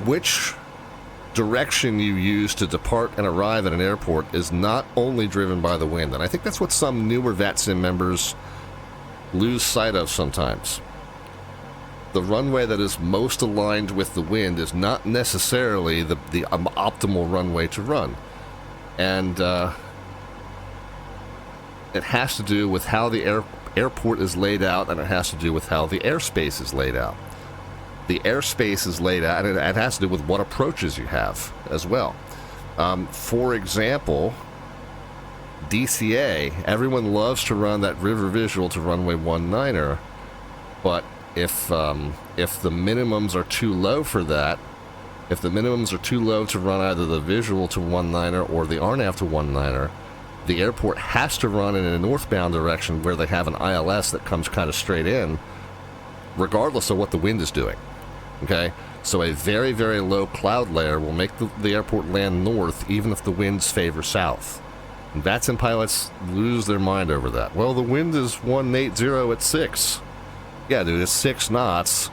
Which direction you use to depart and arrive at an airport is not only driven by the wind, and I think that's what some newer VATSIM members lose sight of sometimes. The runway that is most aligned with the wind is not necessarily the optimal runway to run, and it has to do with how the airport is laid out, and it has to do with how the airspace is laid out. The airspace is laid out, and it has to do with what approaches you have as well. For example, DCA, everyone loves to run that river visual to runway 19er, but if the minimums are too low for that, if the minimums are too low to run either the visual to 19er or the RNAV to 19er, the airport has to run in a northbound direction where they have an ILS that comes kind of straight in, regardless of what the wind is doing. Okay, so a very, very low cloud layer will make the airport land north even if the winds favor south. And VATSIM pilots lose their mind over that. Well, the wind is 180 at 6. Yeah, dude, it's 6 knots,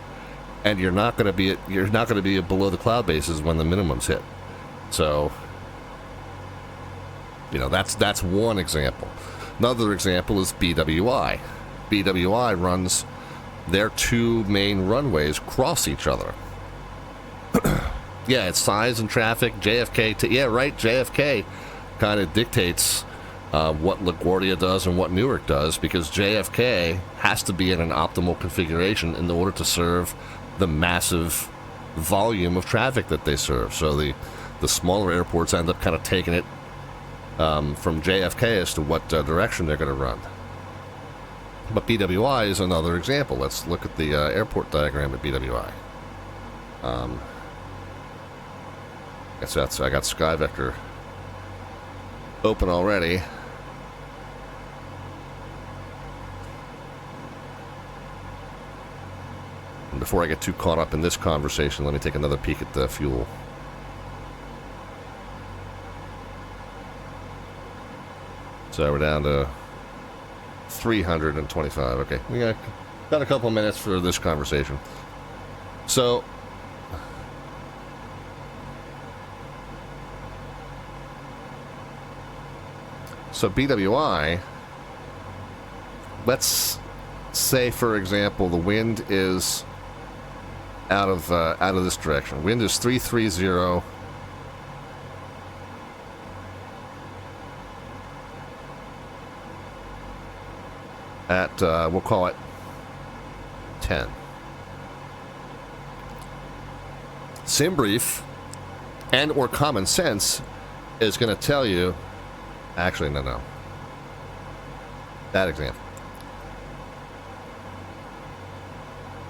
and you're not going to be below the cloud bases when the minimums hit. So, you know, that's one example. Another example is BWI. BWI runs their 2 main runways cross each other. Yeah, it's size and traffic. JFK, yeah, right. JFK kind of dictates what LaGuardia does and what Newark does, because JFK has to be in an optimal configuration in order to serve the massive volume of traffic that they serve. So the smaller airports end up kind of taking it from JFK as to what direction they're going to run. But BWI is another example. Let's look at the airport diagram at BWI. I got SkyVector open already. And before I get too caught up in this conversation, let me take another peek at the fuel. So we're down to 325. Okay, we got a couple minutes for this conversation. So BWI, let's say, for example, the wind is out of this direction. Wind is 330 at we'll call it 10. SimBrief and or common sense is going to tell you. Actually, no. That example.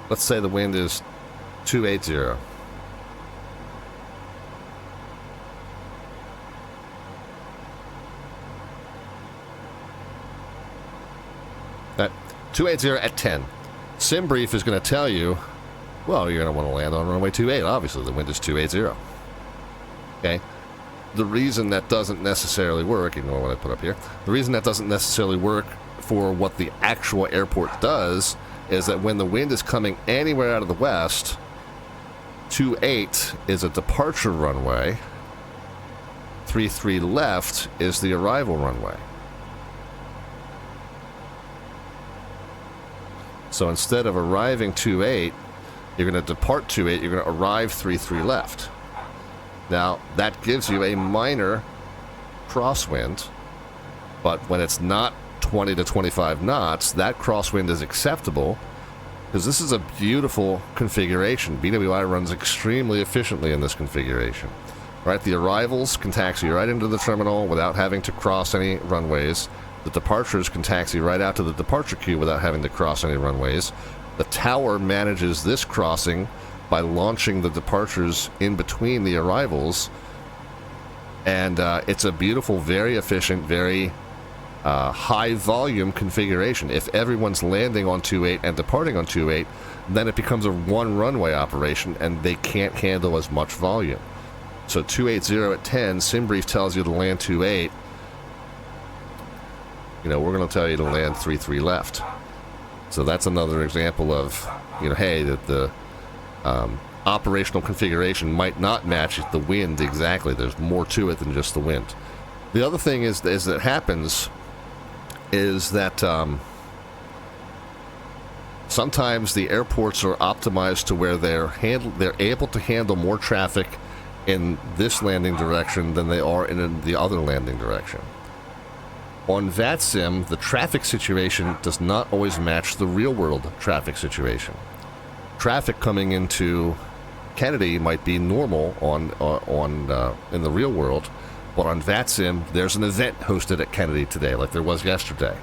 Let's say the wind is 280. At 280 at 10. SimBrief is going to tell you, well, you're going to want to land on runway 28. Obviously, the wind is 280. Okay? The reason that doesn't necessarily work, ignore what I put up here, the reason that doesn't necessarily work for what the actual airport does is that when the wind is coming anywhere out of the west, 28 is a departure runway, 33 left is the arrival runway. So instead of arriving 28, you're going to depart 28, you're going to arrive 33 left. Now, that gives you a minor crosswind, but when it's not 20 to 25 knots, that crosswind is acceptable because this is a beautiful configuration. BWI runs extremely efficiently in this configuration. Right, the arrivals can taxi right into the terminal without having to cross any runways. The departures can taxi right out to the departure queue without having to cross any runways. The tower manages this crossing by launching the departures in between the arrivals, and it's a beautiful, very efficient, very high volume configuration. If everyone's landing on 28 and departing on 28, then it becomes a one runway operation and they can't handle as much volume. So 280 at 10, SimBrief tells you to land 28. You know, we're going to tell you to land 33 left. So that's another example of, you know, hey, that the operational configuration might not match the wind exactly. There's more to it than just the wind. The other thing is that happens is that sometimes the airports are optimized to where they're able to handle more traffic in this landing direction than they are in the other landing direction. On VATSIM, the traffic situation does not always match the real-world traffic situation. Traffic coming into Kennedy might be normal in the real world, but on VATSIM, there's an event hosted at Kennedy today, like there was yesterday.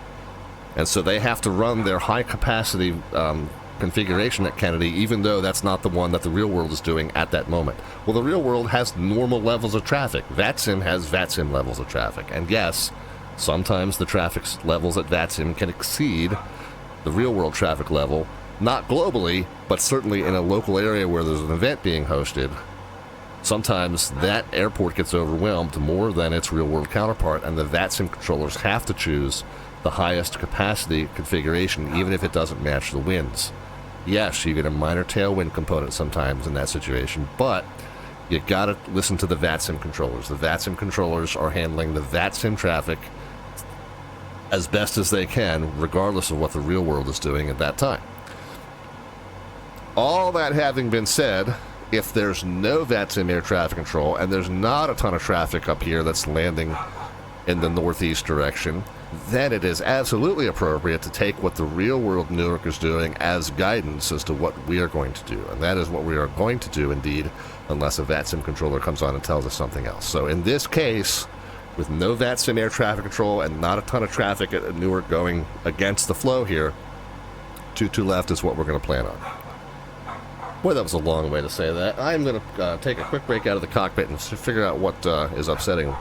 And so they have to run their high-capacity configuration at Kennedy, even though that's not the one that the real world is doing at that moment. Well, the real world has normal levels of traffic. VATSIM has VATSIM levels of traffic. And yes, sometimes the traffic levels at VATSIM can exceed the real-world traffic level, not globally, but certainly in a local area where there's an event being hosted. sometimes that airport gets overwhelmed more than its real-world counterpart, and the VATSIM controllers have to choose the highest capacity configuration, even if it doesn't match the winds. Yes, you get a minor tailwind component sometimes in that situation, but you gotta listen to the VATSIM controllers. The VATSIM controllers are handling the VATSIM traffic as best as they can, regardless of what the real world is doing at that time. All that having been said, if there's no VATSIM air traffic control, and there's not a ton of traffic up here that's landing in the northeast direction, then it is absolutely appropriate to take what the real world Newark is doing as guidance as to what we are going to do. And that is what we are going to do, indeed, unless a VATSIM controller comes on and tells us something else. So in this case, with no VATSIM air traffic control and not a ton of traffic at Newark going against the flow here, 22 left is what we're going to plan on. Boy, that was a long way to say that. I'm going to take a quick break out of the cockpit and figure out what is upsetting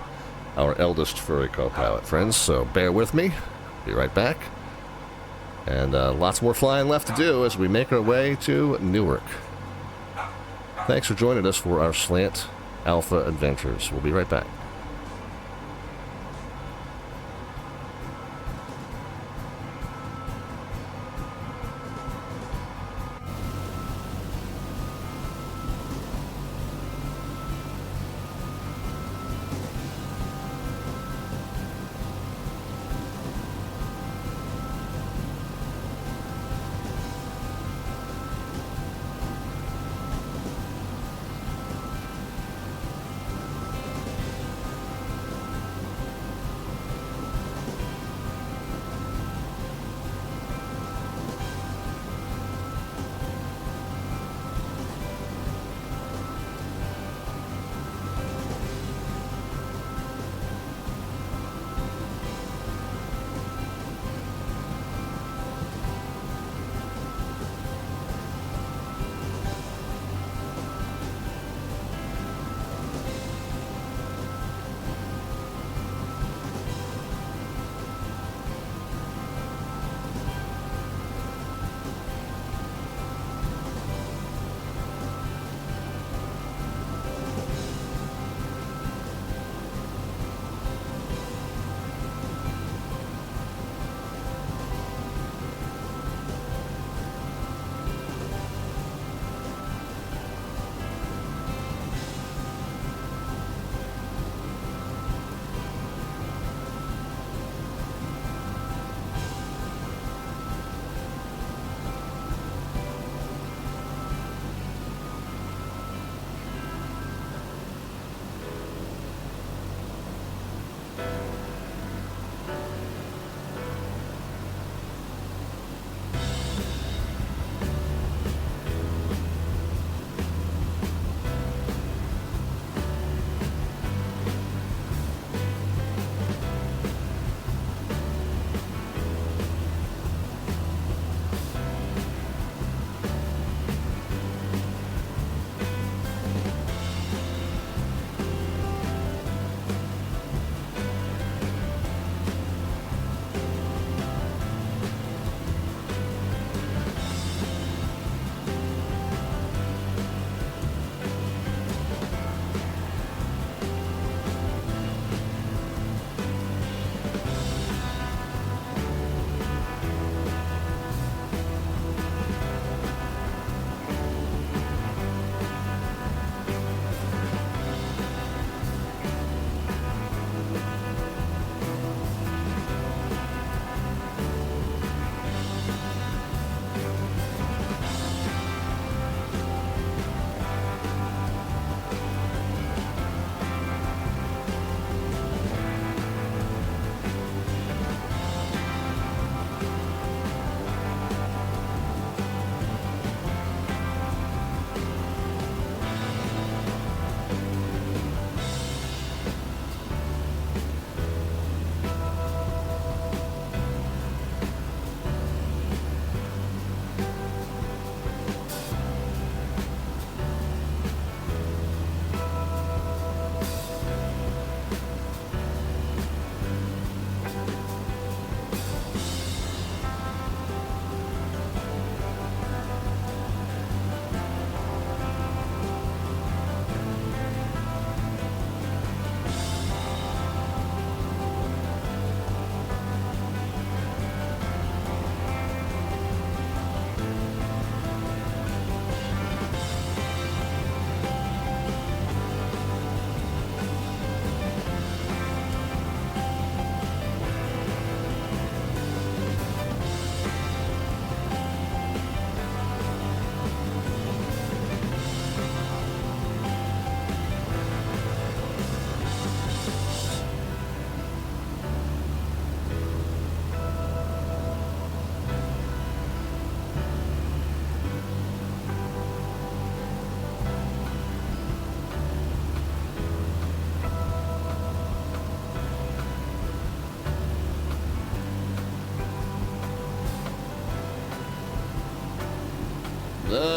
our eldest furry co-pilot friends. So bear with me. Be right back. And lots more flying left to do as we make our way to Newark. Thanks for joining us for our Slant Alpha adventures. We'll be right back.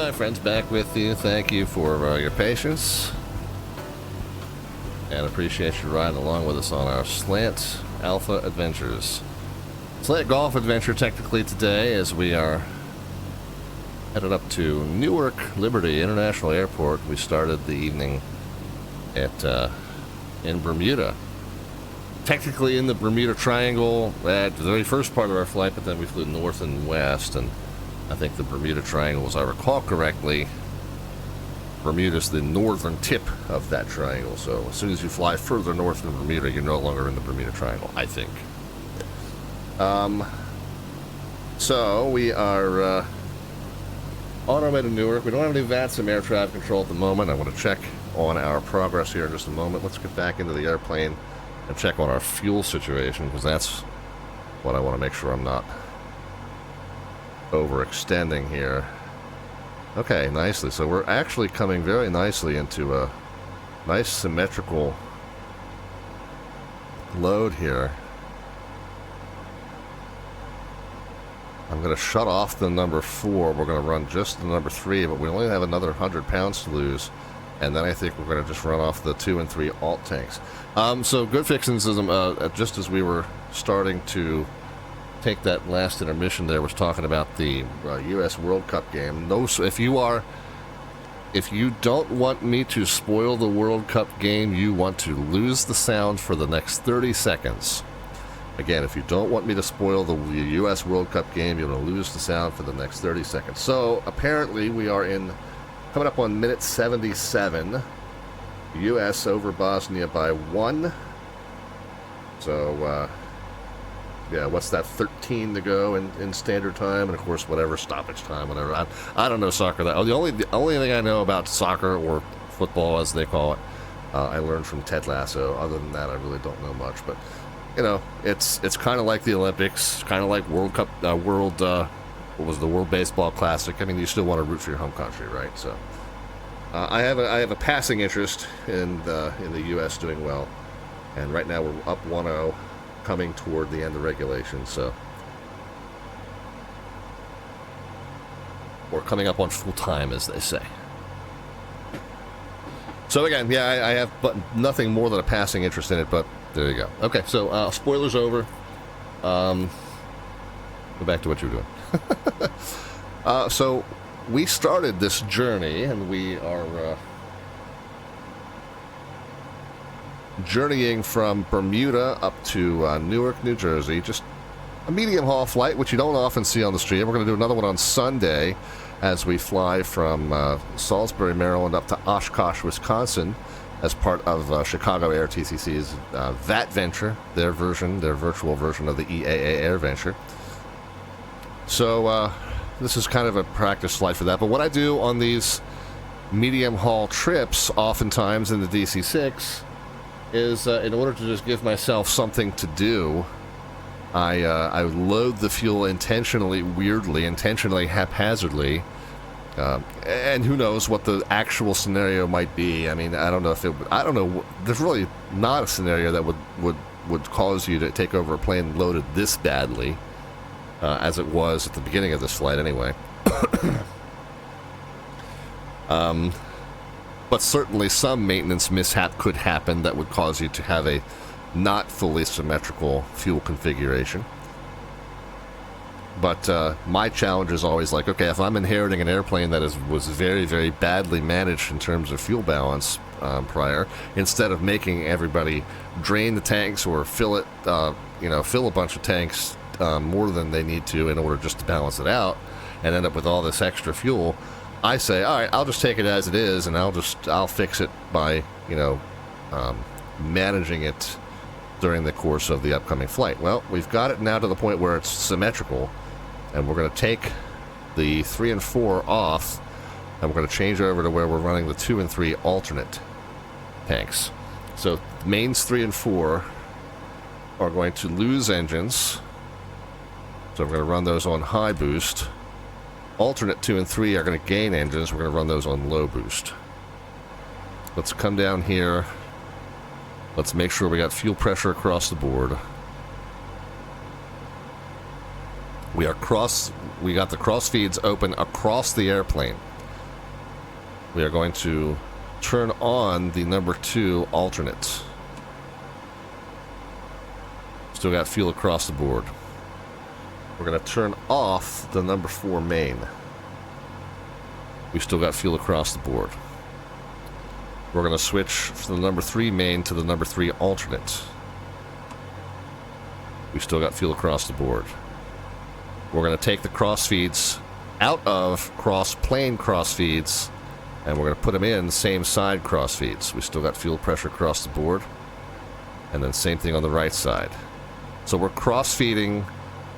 Alright, friends, back with you. Thank you for your patience. And appreciate you riding along with us on our Slant Alpha adventures. Slant Golf adventure technically today, as we are headed up to Newark Liberty International Airport. We started the evening at in Bermuda. Technically in the Bermuda Triangle at the very first part of our flight, but then we flew north and west, and I think the Bermuda Triangle, as I recall correctly, Bermuda's the northern tip of that triangle. So as soon as you fly further north than Bermuda, you're no longer in the Bermuda Triangle, I think. So we are on our way to Newark. We don't have any VATSIM air traffic control at the moment. I want to check on our progress here in just a moment. Let's get back into the airplane and check on our fuel situation, because that's what I want to make sure I'm not overextending here. Okay, nicely. So we're actually coming very nicely into a nice symmetrical load here. I'm going to shut off the number 4. We're going to run just the number 3, but we only have another 100 pounds to lose. And then I think we're going to just run off the 2 and 3 alt tanks. So good fixings, just as we were starting to take that last intermission there, was talking about the U.S. World Cup game. If you don't want me to spoil the World Cup game, you want to lose the sound for the next 30 seconds. Again, if you don't want me to spoil the U.S. World Cup game, you're going to lose the sound for the next 30 seconds. So apparently we are coming up on minute 77. U.S. over Bosnia by 1. So, yeah, what's that, 13 to go in standard time, and of course whatever stoppage time, whatever. I don't know soccer. The only thing I know about soccer, or football as they call it, I learned from Ted Lasso. Other than that, I really don't know much. But you know, it's kind of like the Olympics, kind of like World Cup, what was the World Baseball Classic. I mean, you still want to root for your home country, right? So I have a passing interest in the U.S. doing well, and right now we're up 1-0. Coming toward the end of regulation, so we're coming up on full time, as they say. So again, yeah, I have but nothing more than a passing interest in it, but there you go. Okay, so spoilers over. Go back to what you were doing. So we started this journey, and we are journeying from Bermuda up to Newark, New Jersey. Just a medium haul flight, which you don't often see on the street. We're going to do another one on Sunday as we fly from Salisbury, Maryland up to Oshkosh, Wisconsin, as part of Chicago Air TCC's VAT venture, their virtual version of the EAA Air venture. So this is kind of a practice flight for that. But what I do on these medium haul trips, oftentimes in the DC-6, is in order to just give myself something to do, I load the fuel intentionally weirdly, intentionally haphazardly, and who knows what the actual scenario might be. I mean, I don't know. There's really not a scenario that would cause you to take over a plane loaded this badly, as it was at the beginning of this flight anyway. But certainly some maintenance mishap could happen that would cause you to have a not fully symmetrical fuel configuration. But my challenge is always like, okay, if I'm inheriting an airplane that was very, very badly managed in terms of fuel balance prior, instead of making everybody drain the tanks or fill a bunch of tanks more than they need to in order just to balance it out and end up with all this extra fuel, I say, all right, I'll just take it as it is, and I'll fix it by, managing it during the course of the upcoming flight. Well, we've got it now to the point where it's symmetrical, and we're going to take the 3 and 4 off, and we're going to change over to where we're running the 2 and 3 alternate tanks. So mains 3 and 4 are going to lose engines, so we're going to run those on high boost. Alternate 2 and 3 are going to gain engines. We're going to run those on low boost. Let's come down here. Let's make sure we got fuel pressure across the board. We got the cross feeds open across the airplane. we are going to turn on the number 2 alternate. Still got fuel across the board. We're going to turn off the number 4 main. We still got fuel across the board. We're going to switch from the number 3 main to the number 3 alternate. We still got fuel across the board. We're going to take the cross feeds out of plane cross feeds, and we're going to put them in same side cross feeds. We still got fuel pressure across the board, and then same thing on the right side. So we're cross feeding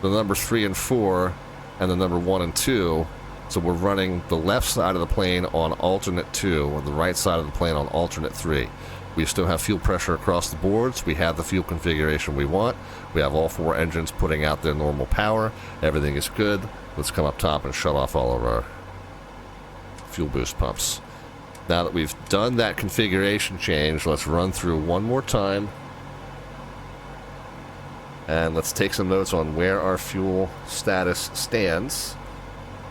the number 3 and 4 and the number 1 and 2. So we're running the left side of the plane on alternate 2 and the right side of the plane on alternate 3. We still have fuel pressure across the boards. We have the fuel configuration we want. We have all 4 engines putting out their normal power. Everything is good. Let's come up top and shut off all of our fuel boost pumps. Now that we've done that configuration change, let's run through one more time. And let's take some notes on where our fuel status stands.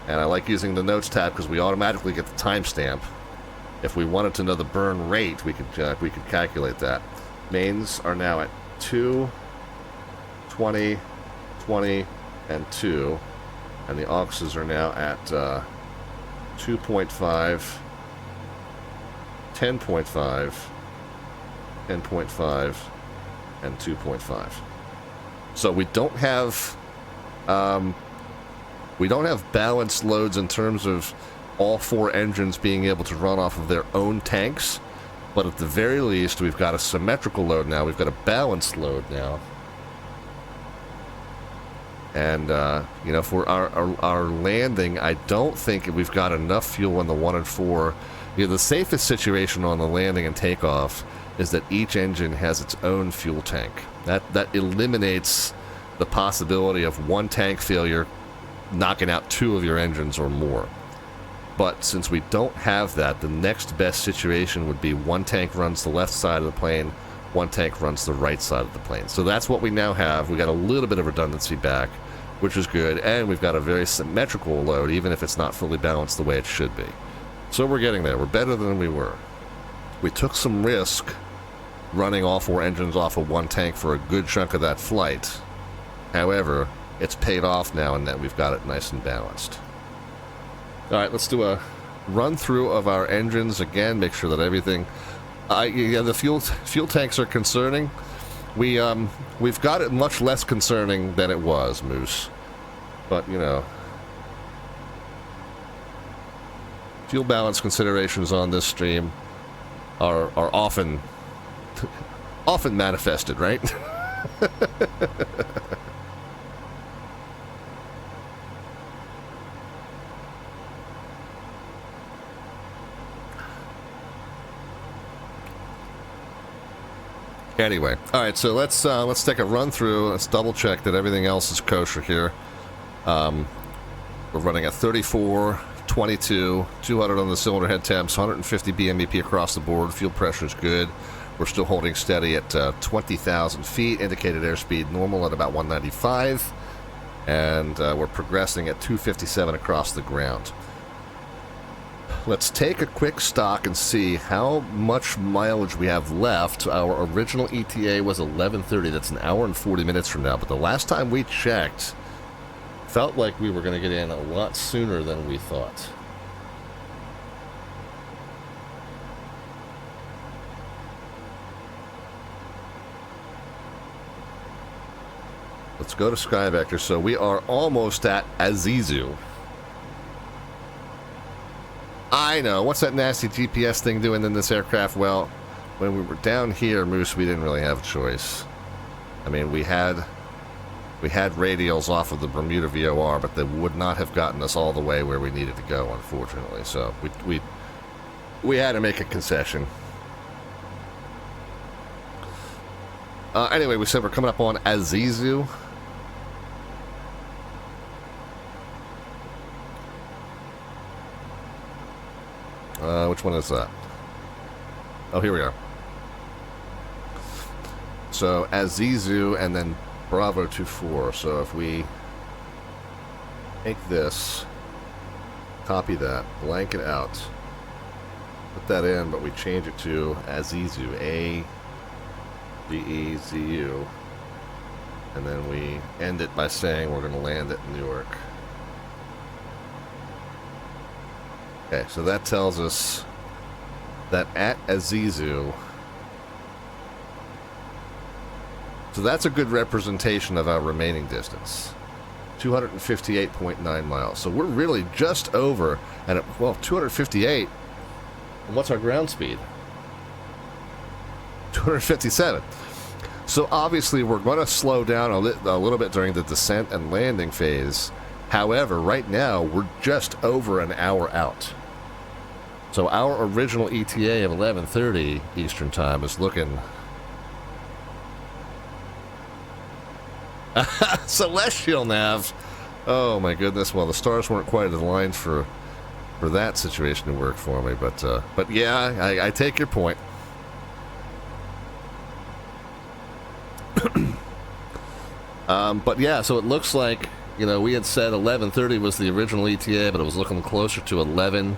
And I like using the notes tab because we automatically get the timestamp. If we wanted to know the burn rate, we could calculate that. Mains are now at 2, 20, 20, and 2. And the auxes are now at 2.5, 10.5, 10.5, and 2.5. So we don't have balanced loads in terms of all 4 engines being able to run off of their own tanks, but at the very least we've got a symmetrical load now. We've got a balanced load now, and you know, for our landing, I don't think we've got enough fuel in the 1 and 4. You know, the safest situation on the landing and takeoff is that each engine has its own fuel tank. That eliminates the possibility of one tank failure knocking out 2 of your engines or more. But since we don't have that, the next best situation would be 1 tank runs the left side of the plane, 1 tank runs the right side of the plane. So that's what we now have. We got a little bit of redundancy back, which is good, and we've got a very symmetrical load, even if it's not fully balanced the way it should be. So we're getting there. We're better than we were. We took some risk running all 4 engines off of 1 tank for a good chunk of that flight. However, it's paid off now in that we've got it nice and balanced. Alright, let's do a run through of our engines again, make sure that everything... yeah, the fuel tanks are concerning. We've got it much less concerning than it was, Moose. But, you know... fuel balance considerations on this stream are often... often manifested, right? Anyway, all right. So let's take a run through. Let's double check that everything else is kosher here. We're running at 34, 22, 200 on the cylinder head temps, 150 BMEP across the board. Fuel pressure is good. We're still holding steady at 20,000 feet. Indicated airspeed normal at about 195, and we're progressing at 257 across the ground. Let's take a quick stock and see how much mileage we have left. Our original ETA was 11:30. That's an hour and 40 minutes from now. But the last time we checked, felt like we were going to get in a lot sooner than we thought. Let's go to SkyVector. So we are almost at Azizu. I know. What's that nasty GPS thing doing in this aircraft? Well, when we were down here, Moose, we didn't really have a choice. I mean, we had radials off of the Bermuda VOR, but they would not have gotten us all the way where we needed to go, unfortunately. So we had to make a concession. Anyway, we said we're coming up on Azizu. Which one is that? Oh, here we are. So, Azizu and then Bravo 24. So if we take this, copy that, blank it out, put that in, but we change it to Azizu, A-Z-E-Z-U. And then we end it by saying we're going to land at Newark. Okay, so that tells us that at Azizu, so that's a good representation of our remaining distance. 258.9 miles. So we're really just over, and well, 258. And what's our ground speed? 257. So obviously we're going to slow down a little bit during the descent and landing phase. However, right now we're just over an hour out. So our original ETA of 11:30 Eastern Time is looking celestial nav. Oh my goodness! Well, the stars weren't quite aligned for that situation to work for me, but yeah, I take your point. But yeah, so it looks like, you know, we had said 11:30 was the original ETA, but it was looking closer to 11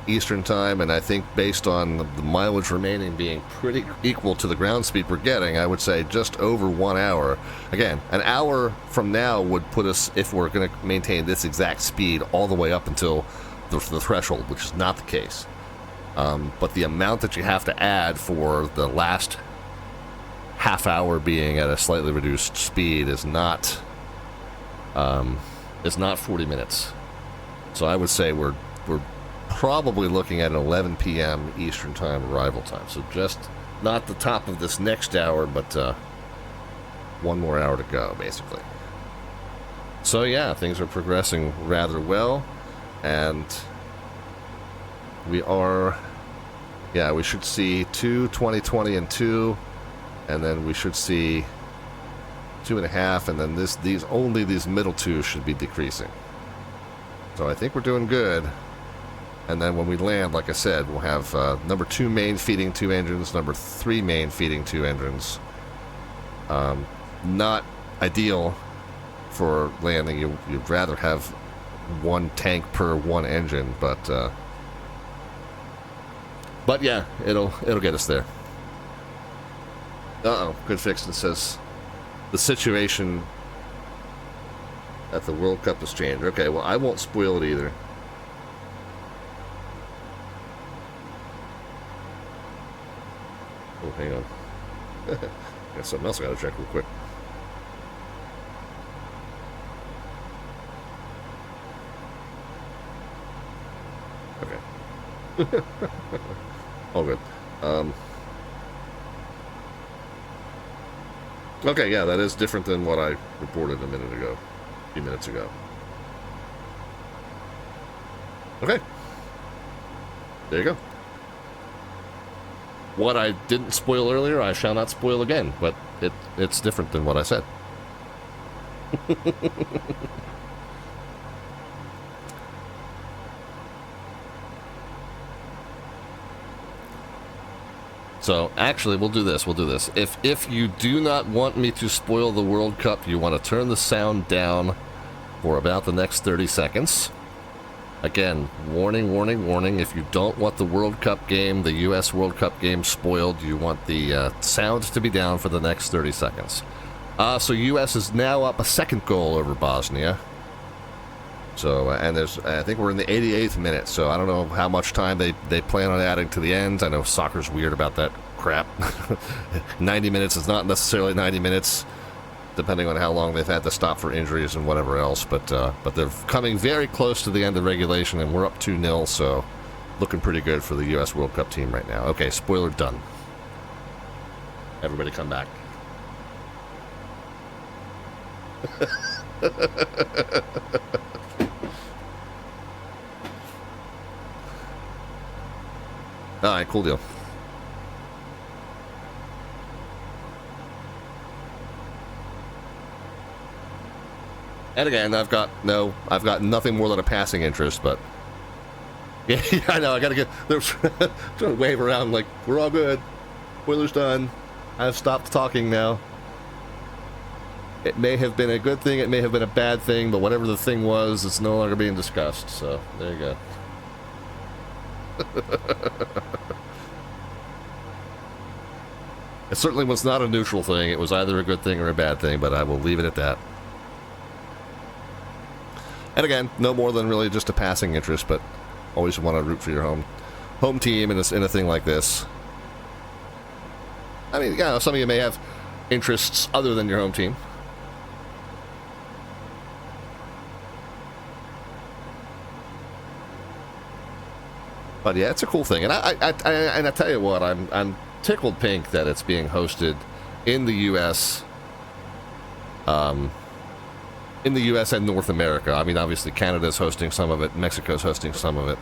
Eastern Time, and I think based on the mileage remaining being pretty equal to the ground speed we're getting, I would say just over 1 hour. Again, an hour from now would put us, if we're going to maintain this exact speed, all the way up until the threshold, which is not the case. But the amount that you have to add for the last half hour being at a slightly reduced speed is not 40 minutes. So I would say we're probably looking at an 11 p.m. Eastern Time arrival time. So just not the top of this next hour, but one more hour to go, basically. So yeah, things are progressing rather well, and we should see 2 2020 and 2, and then we should see 2.5, and then these middle two should be decreasing. So I think we're doing good. And then when we land, like I said, we'll have number 2 main feeding 2 engines, number 3 main feeding 2 engines. Not ideal for landing. You'd rather have 1 tank per 1 engine, but yeah, it'll get us there. Good fix. It says the situation at the World Cup has changed. Okay, well, I won't spoil it either. Oh, hang on. Got something else I gotta check real quick. Okay. All good. Okay, yeah, that is different than what I reported a few minutes ago. Okay. There you go. What I didn't spoil earlier, I shall not spoil again, but it's different than what I said. So, actually, we'll do this. If you do not want me to spoil the World Cup, you want to turn the sound down for about the next 30 seconds. Again, warning, warning, warning. If you don't want the World Cup game, the U.S. World Cup game spoiled, you want the sound to be down for the next 30 seconds. So U.S. is now up a second goal over Bosnia. So, and I think we're in the 88th minute, so I don't know how much time they plan on adding to the end. I know soccer's weird about that crap. 90 minutes is not necessarily 90 minutes, depending on how long they've had to stop for injuries and whatever else. But they're coming very close to the end of regulation, and we're up 2-0, so looking pretty good for the U.S. World Cup team right now. Okay, spoiler done. Everybody come back. Alright, cool deal. And again, I've got nothing more than a passing interest, but yeah, I know, I gotta they're trying to wave around like, we're all good, boiler's done, I've stopped talking now. It may have been a good thing, it may have been a bad thing, but whatever the thing was, it's no longer being discussed, so there you go. It certainly was not a neutral thing. It was either a good thing or a bad thing, but I will leave it at that. And again, no more than really just a passing interest, but always want to root for your home team in a thing like this. I mean, yeah, some of you may have interests other than your home team. But yeah, it's a cool thing, and I tell you what, I'm tickled pink that it's being hosted in the U.S. In the U.S. and North America. I mean, obviously Canada's hosting some of it, Mexico's hosting some of it.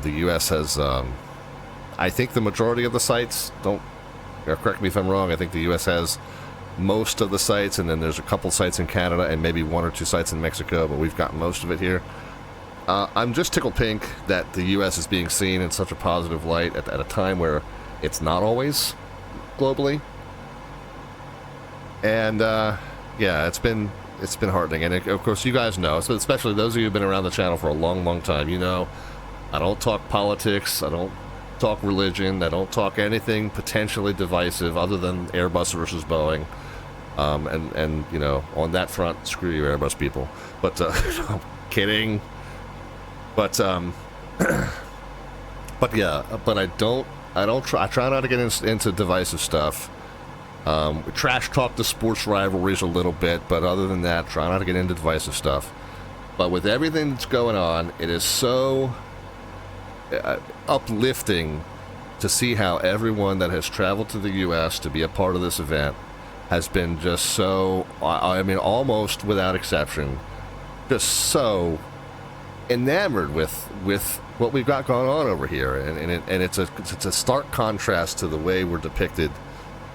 The U.S. has, I think, the majority of the sites. Correct me if I'm wrong. I think the U.S. has most of the sites, and then there's a couple sites in Canada and maybe one or two sites in Mexico, but we've got most of it here. I'm just tickled pink that the U.S. is being seen in such a positive light at a time where it's not always globally. And yeah, it's been heartening. And of course, you guys know, so especially those of you who've been around the channel for a long, long time, you know, I don't talk politics, I don't talk religion, I don't talk anything potentially divisive other than Airbus versus Boeing. And you know, on that front, screw you, Airbus people. But I'm kidding. But yeah, but I try not to get into divisive stuff. We trash talk the sports rivalries a little bit, but other than that, try not to get into divisive stuff. But with everything that's going on, it is so uplifting to see how everyone that has traveled to the U.S. to be a part of this event has been just so, I mean, almost without exception, just so enamored with what we've got going on over here, and it's a stark contrast to the way we're depicted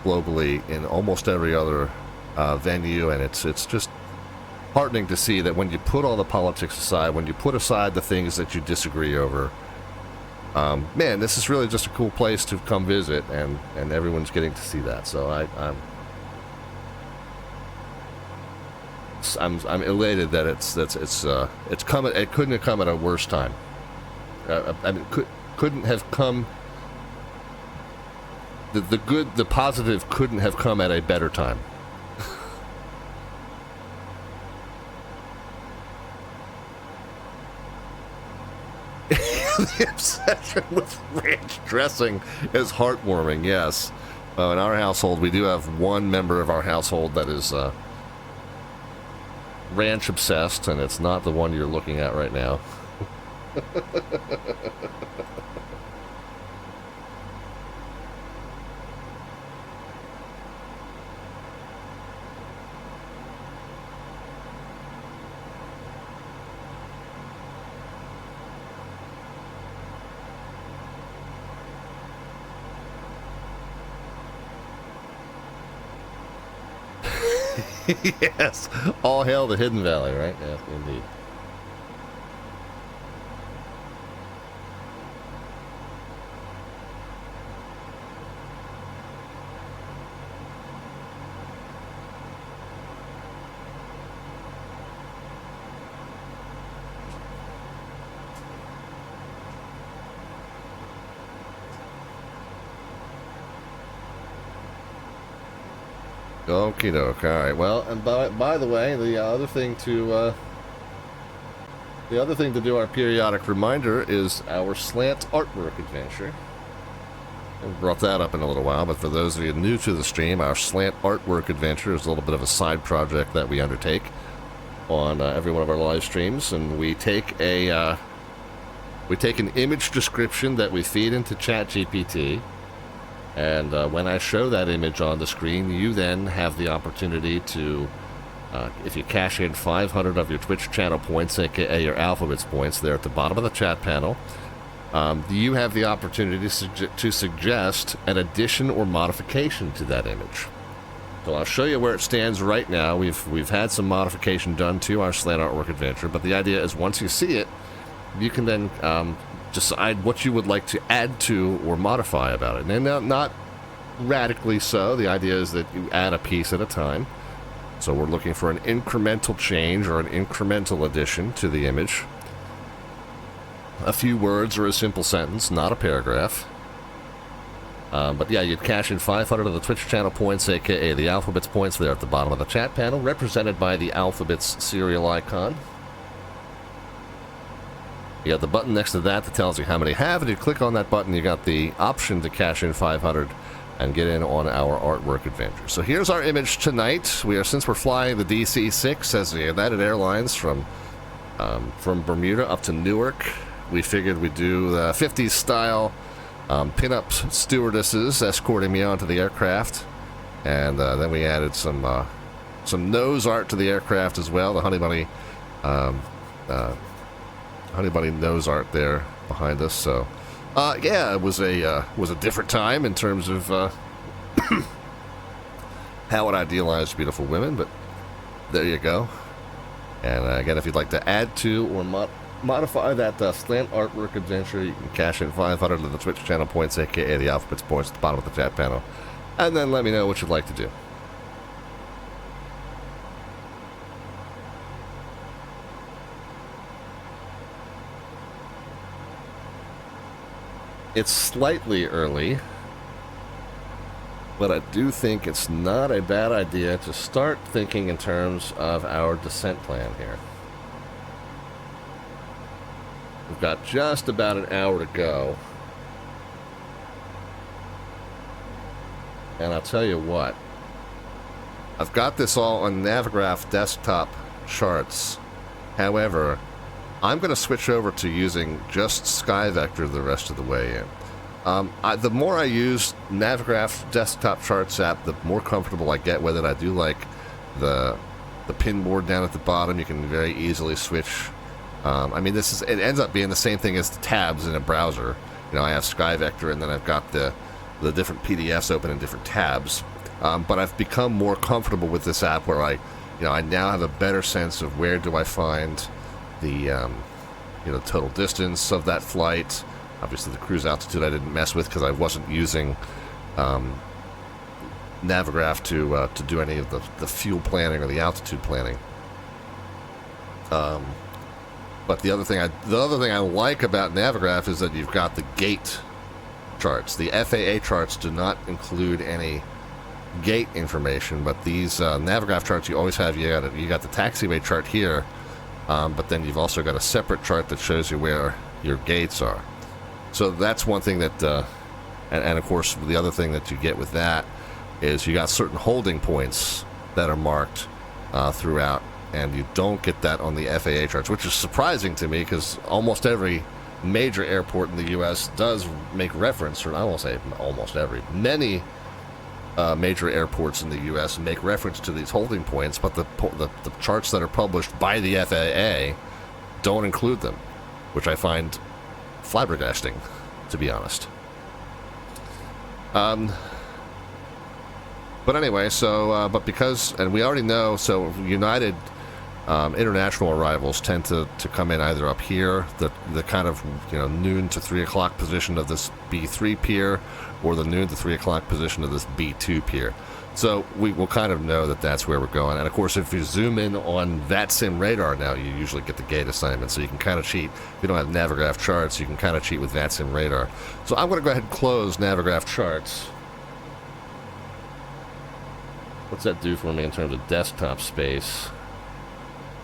globally in almost every other venue, and it's just heartening to see that when you put all the politics aside, when you put aside the things that you disagree over, man, this is really just a cool place to come visit, and everyone's getting to see that. So I'm elated that it's come. It couldn't have come at a worse time. I mean, couldn't have come. The positive couldn't have come at a better time. The obsession with ranch dressing is heartwarming. Yes, in our household, we do have one member of our household that is ranch obsessed, and it's not the one you're looking at right now. Yes, all hail the Hidden Valley, right? Yeah, indeed. Okie doke. All right. Well, and by the way, the other thing to do our periodic reminder is our slant artwork adventure. I brought that up in a little while, but for those of you new to the stream, our slant artwork adventure is a little bit of a side project that we undertake on every one of our live streams, and we take an image description that we feed into ChatGPT. And when I show that image on the screen, you then have the opportunity to, if you cash in 500 of your Twitch channel points, aka your Alphabets points, there at the bottom of the chat panel, you have the opportunity to suggest an addition or modification to that image. So I'll show you where it stands right now. We've had some modification done to our slant artwork adventure, but the idea is once you see it, you can then decide what you would like to add to or modify about it. And not radically so. The idea is that you add a piece at a time. So we're looking for an incremental change or an incremental addition to the image. a few words or a simple sentence, not a paragraph. But yeah, you'd cash in 500 of the Twitch channel points, aka the Alphabets points there at the bottom of the chat panel, represented by the Alphabets serial icon. You got the button next to that tells you how many you have, and you click on that button, you got the option to cash in 500 and get in on our artwork adventure. So here's our image tonight. Since we're flying the DC-6 as the United Airlines from Bermuda up to Newark, we figured we'd do the 50s style pin-up stewardesses escorting me onto the aircraft, and then we added some nose art to the aircraft as well. The Honey Bunny nose art there behind us. So yeah, it was a different time in terms of how it idealized beautiful women, but there you go. And again, if you'd like to add to or modify that slant artwork adventure, you can cash in 500 of the Twitch channel points, aka the Alphabets points, at the bottom of the chat panel, and then let me know what you'd like to do. It's slightly early, but I do think it's not a bad idea to start thinking in terms of our descent plan here. We've got just about an hour to go. And I'll tell you what, I've got this all on Navigraph desktop charts. However, I'm going to switch over to using just SkyVector the rest of the way in. The more I use Navigraph desktop charts app, the more comfortable I get with it. I do like the pin board down at the bottom. You can very easily switch. I mean, it ends up being the same thing as the tabs in a browser. You know, I have SkyVector, and then I've got the different PDFs open in different tabs. But I've become more comfortable with this app where I now have a better sense of where do I find the total distance of that flight. Obviously, the cruise altitude I didn't mess with because I wasn't using Navigraph to do any of the fuel planning or the altitude planning. But the other thing I like about Navigraph is that you've got the gate charts. The FAA charts do not include any gate information, but these Navigraph charts you always have. You got the taxiway chart here, but then you've also got a separate chart that shows you where your gates are. So that's one thing that, and of course the other thing that you get with that is you got certain holding points that are marked throughout, and you don't get that on the FAA charts, which is surprising to me because almost every major airport in the U.S. does make reference, or I won't say almost every, many major airports in the U.S. make reference to these holding points, but the charts that are published by the FAA don't include them, which I find flabbergasting, to be honest. But anyway, so but because, and we already know, so United international arrivals tend to come in either up here, the kind of noon to 3 o'clock position of this B3 pier, or the noon to 3 o'clock position of this B2 pier. So we will kind of know that that's where we're going. And of course, if you zoom in on VATSIM radar now, you usually get the gate assignment. So you can kind of cheat. If you don't have Navigraph charts, you can kind of cheat with VATSIM radar. So I'm going to go ahead and close Navigraph charts. What's that do for me in terms of desktop space?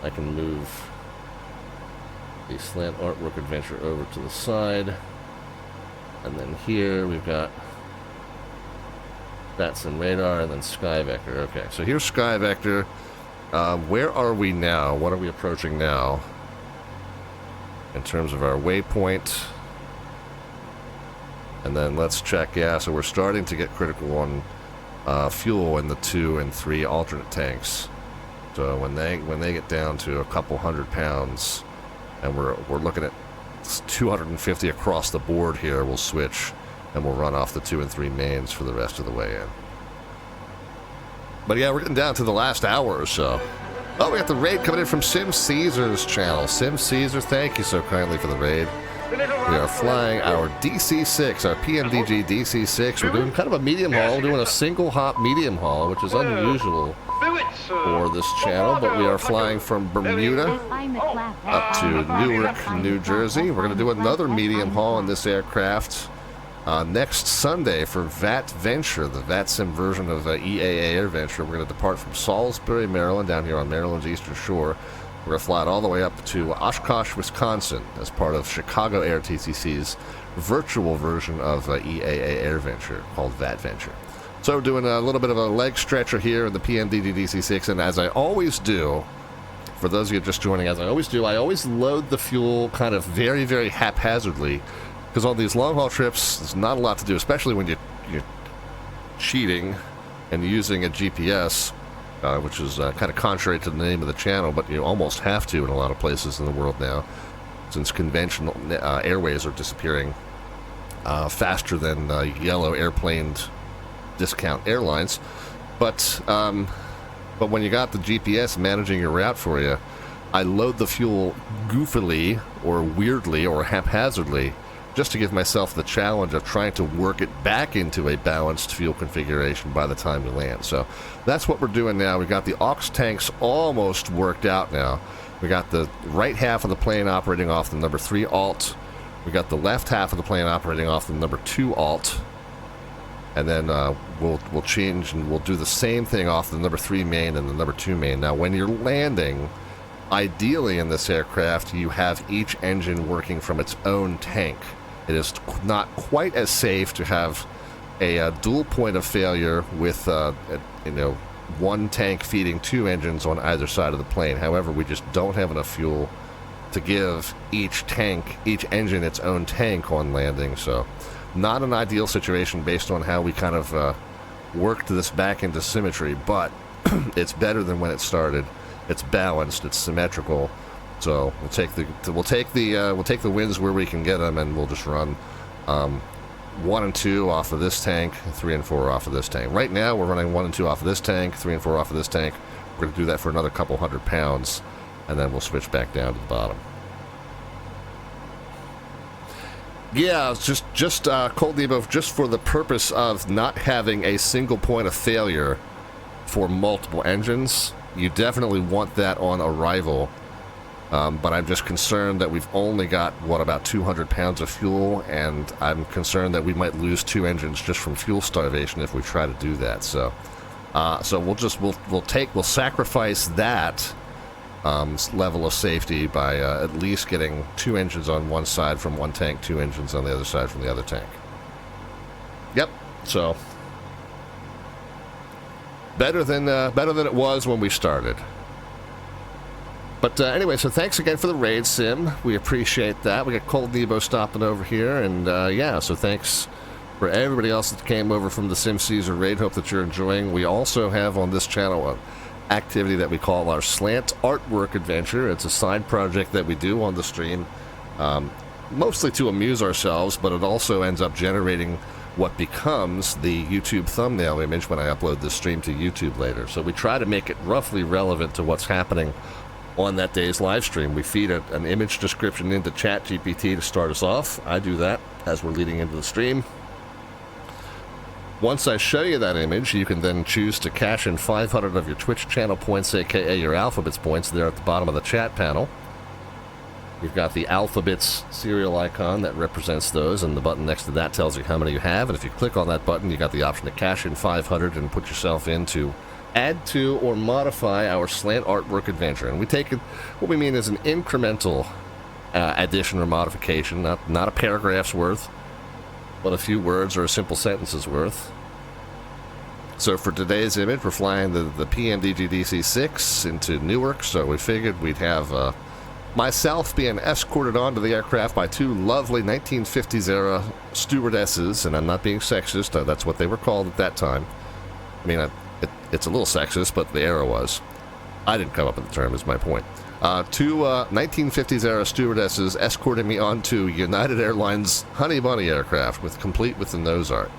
I can move the slant artwork adventure over to the side. And then here we've got VATSIM radar and then SkyVector. Okay, so here's SkyVector. Where are we now? What are we approaching now in terms of our waypoint? And then let's check. Yeah, so we're starting to get critical on fuel in the 2 and 3 alternate tanks. So when they get down to a couple 100 pounds, and we're looking at 250 across the board here, we'll switch and we'll run off the 2 and 3 mains for the rest of the way in. But yeah, we're getting down to the last hour or so. Oh, we got the raid coming in from Sim Caesar's channel. Sim Caesar, thank you so kindly for the raid. We are flying our DC-6, our PMDG DC-6. We're doing kind of a medium haul, doing a single hop medium haul, which is unusual for this channel, but we are flying from Bermuda up to Newark, New Jersey. We're going to do another medium haul in this aircraft next Sunday for VATVenture, the VATSIM version of EAA AirVenture. We're going to depart from Salisbury, Maryland, down here on Maryland's Eastern Shore. We're going to fly it all the way up to Oshkosh, Wisconsin, as part of Chicago Air TCC's virtual version of EAA AirVenture called VATVenture. So we're doing a little bit of a leg stretcher here in the PMDG DC-6, and as I always do, for those of you just joining, as I always load the fuel kind of very, very haphazardly, because on these long-haul trips, there's not a lot to do, especially when you're cheating and using a GPS, which is kind of contrary to the name of the channel, but you almost have to in a lot of places in the world now, since conventional airways are disappearing faster than yellow airplaned discount airlines. But when you got the GPS managing your route for you, I load the fuel goofily or weirdly or haphazardly, just to give myself the challenge of trying to work it back into a balanced fuel configuration by the time we land. So that's what we're doing now. We got the aux tanks almost worked out now. We got the right half of the plane operating off the number 3 alt. We got the left half of the plane operating off the number 2 alt. And then we'll change and we'll do the same thing off the number 3 main and the number 2 main. Now, when you're landing, ideally in this aircraft, you have each engine working from its own tank. It is not quite as safe to have a dual point of failure with one tank feeding 2 engines on either side of the plane. However, we just don't have enough fuel to give each engine its own tank on landing. So not an ideal situation based on how we kind of worked this back into symmetry, but it's better than when it started. It's balanced, it's symmetrical. So we'll take the wins where we can get them, and we'll just run 1 and 2 off of this tank, 3 and 4 off of this tank. Right now we're running 1 and 2 off of this tank, 3 and 4 off of this tank. We're going to do that for another couple 100 pounds, and then we'll switch back down to the bottom. Yeah, it's just Cold Nebo, just for the purpose of not having a single point of failure for multiple engines. You definitely want that on arrival, but I'm just concerned that we've only got, about 200 pounds of fuel, and I'm concerned that we might lose 2 engines just from fuel starvation if we try to do that. So we'll sacrifice that level of safety by at least getting 2 engines on one side from one tank, 2 engines on the other side from the other tank. Yep. So better than it was when we started. But anyway, so thanks again for the raid, Sim. We appreciate that. We got Cold Nebo stopping over here, and so thanks for everybody else that came over from the Sim Caesar raid. Hope that you're enjoying. We also have on this channel activity that we call our Slant Artwork Adventure. It's a side project that we do on the stream, mostly to amuse ourselves, but it also ends up generating what becomes the YouTube thumbnail image when I upload this stream to YouTube later. So we try to make it roughly relevant to what's happening on that day's live stream. We feed an image description into ChatGPT to start us off. I do that as we're leading into the stream. Once I show you that image, you can then choose to cash in 500 of your Twitch channel points, aka your Alphabets points, there at the bottom of the chat panel. You've got the Alphabets serial icon that represents those, and the button next to that tells you how many you have. And if you click on that button, you got the option to cash in 500 and put yourself in to add to or modify our Slant Artwork Adventure. And we take it, what we mean is an incremental addition or modification, not a paragraph's worth, but a few words or a simple sentence's worth. So for today's image, we're flying the PMDG DC-6 into Newark, so we figured we'd have myself being escorted onto the aircraft by 2 lovely 1950s era stewardesses, and I'm not being sexist, that's what they were called at that time. I mean, it's a little sexist, but the era was. I didn't come up with the term, is my point. 2 1950s era stewardesses escorting me onto United Airlines Honey Bunny aircraft, complete with the nose art.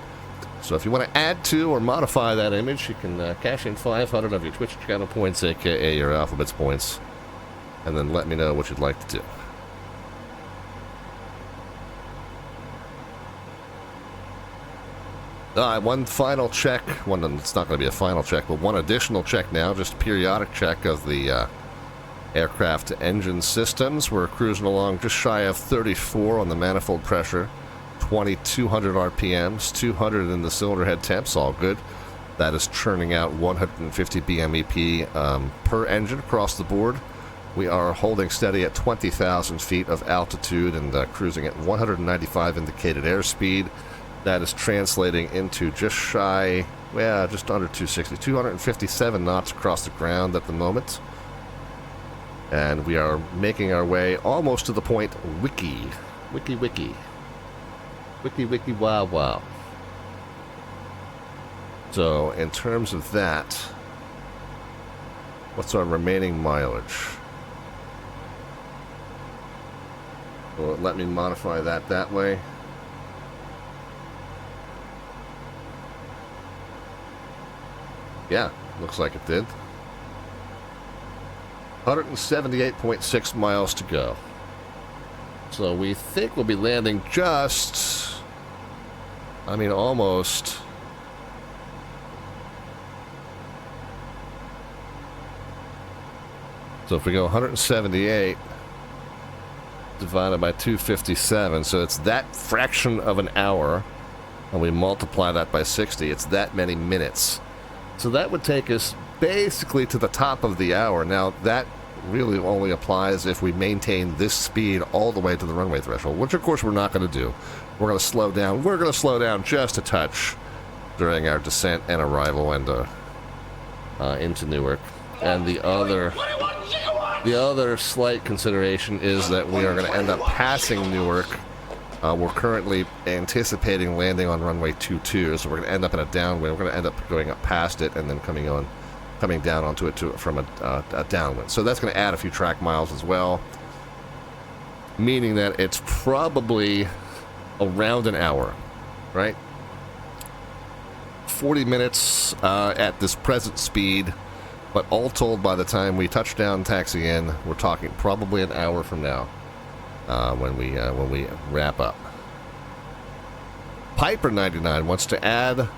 So if you want to add to or modify that image, you can cash in 500 of your Twitch channel points, aka your Alphabets points, and then let me know what you'd like to do. One final check. It's not going to be a final check, but one additional check now. Just a periodic check of the aircraft engine systems. We're cruising along just shy of 34 on the manifold pressure, 2,200 RPMs, 200 in the cylinder head temps. All good. That is churning out 150 BMEP per engine across the board. We are holding steady at 20,000 feet of altitude and cruising at 195 indicated airspeed. That is translating into just shy, well, just under 260, 257 knots across the ground at the moment. And we are making our way almost to the point wiki, wow, wow. So, in terms of that, what's our remaining mileage? Will it let me modify that way? Yeah, looks like it did. 178.6 miles to go. So we think we'll be landing just, almost. So if we go 178 divided by 257, so it's that fraction of an hour, and we multiply that by 60, it's that many minutes. So that would take us basically to the top of the hour. Now, that really only applies if we maintain this speed all the way to the runway threshold, which, of course, we're not going to do. We're going to slow down. We're going to slow down just a touch during our descent and arrival and into Newark. And the other slight consideration is that we are going to end up passing Newark. We're currently anticipating landing on runway 22, so we're going to end up in a downwind. We're going to end up going up past it and then coming down onto it from a downwind. So that's going to add a few track miles as well, meaning that it's probably around an hour, right? 40 minutes at this present speed, but all told, by the time we touch down, taxi in, we're talking probably an hour from now. When we wrap up. Piper99 wants to add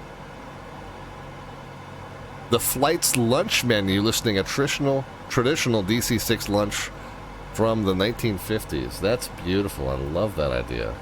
the flight's lunch menu listing a traditional DC-6 lunch from the 1950s. That's beautiful. I love that idea.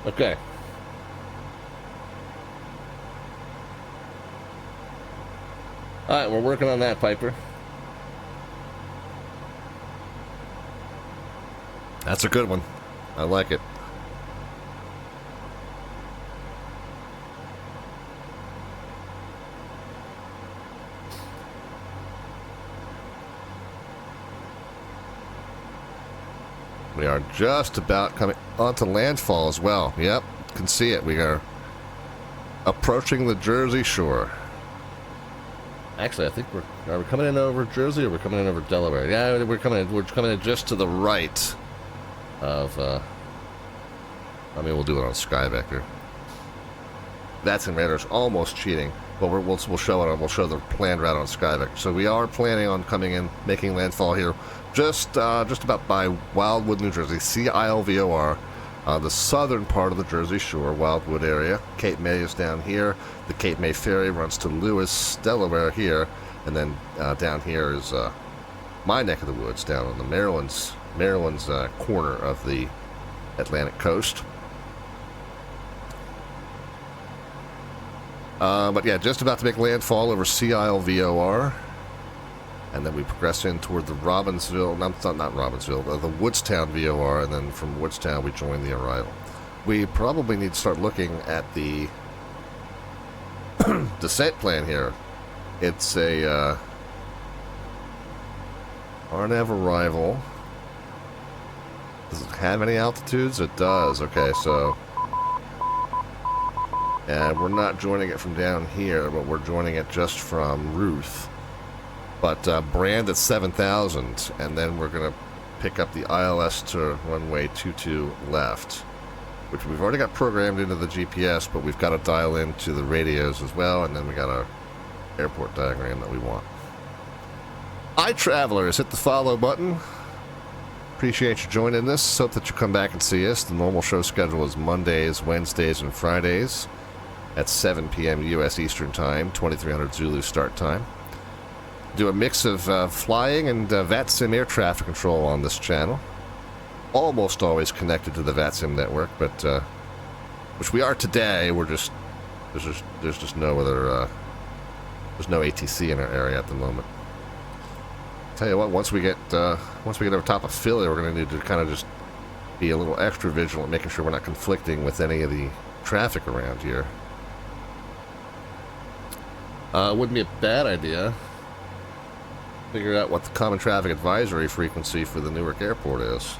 Okay. Alright, we're working on that, Piper. That's a good one. I like it. We are just about coming onto landfall as well. Yep, can see it. We are approaching the Jersey Shore. Actually, I think are we coming in over Jersey or we're coming in over Delaware? Yeah, we're coming in just to the right of we'll do it on Skyvector. VATSIM radar's almost cheating, but we'll show it. We'll show the planned route on Skyvector. So we are planning on coming in, making landfall here, just about by Wildwood, New Jersey, CILVOR, the southern part of the Jersey Shore, Wildwood area. Cape May is down here. The Cape May ferry runs to Lewis, Delaware here, and then down here is my neck of the woods, down on the Maryland's corner of the Atlantic coast. But yeah, just about to make landfall over CILVOR. And then we progress in toward the Robbinsville, not Robbinsville, the Woodstown VOR, and then from Woodstown we join the arrival. We probably need to start looking at the descent plan here. It's a RNAV arrival. Does it have any altitudes? It does. Okay, so... And we're not joining it from down here, but we're joining it just from Ruth. But Brand at 7,000, and then we're going to pick up the ILS to runway 22 left, which we've already got programmed into the GPS, but we've got to dial into the radios as well, and then we got our airport diagram that we want. Hi, travelers, hit the follow button. Appreciate you joining us. Hope that you come back and see us. The normal show schedule is Mondays, Wednesdays, and Fridays at 7 p.m. U.S. Eastern Time, 2300 Zulu start time. Do a mix of flying and VATSIM air traffic control on this channel. Almost always connected to the VATSIM network, but which we are today. We're just there's just no other there's no ATC in our area at the moment. Tell you what, once we get over top of Philly, we're going to need to kind of just be a little extra vigilant, making sure we're not conflicting with any of the traffic around here. Wouldn't be a bad idea. Figure out what the common traffic advisory frequency for the Newark airport is.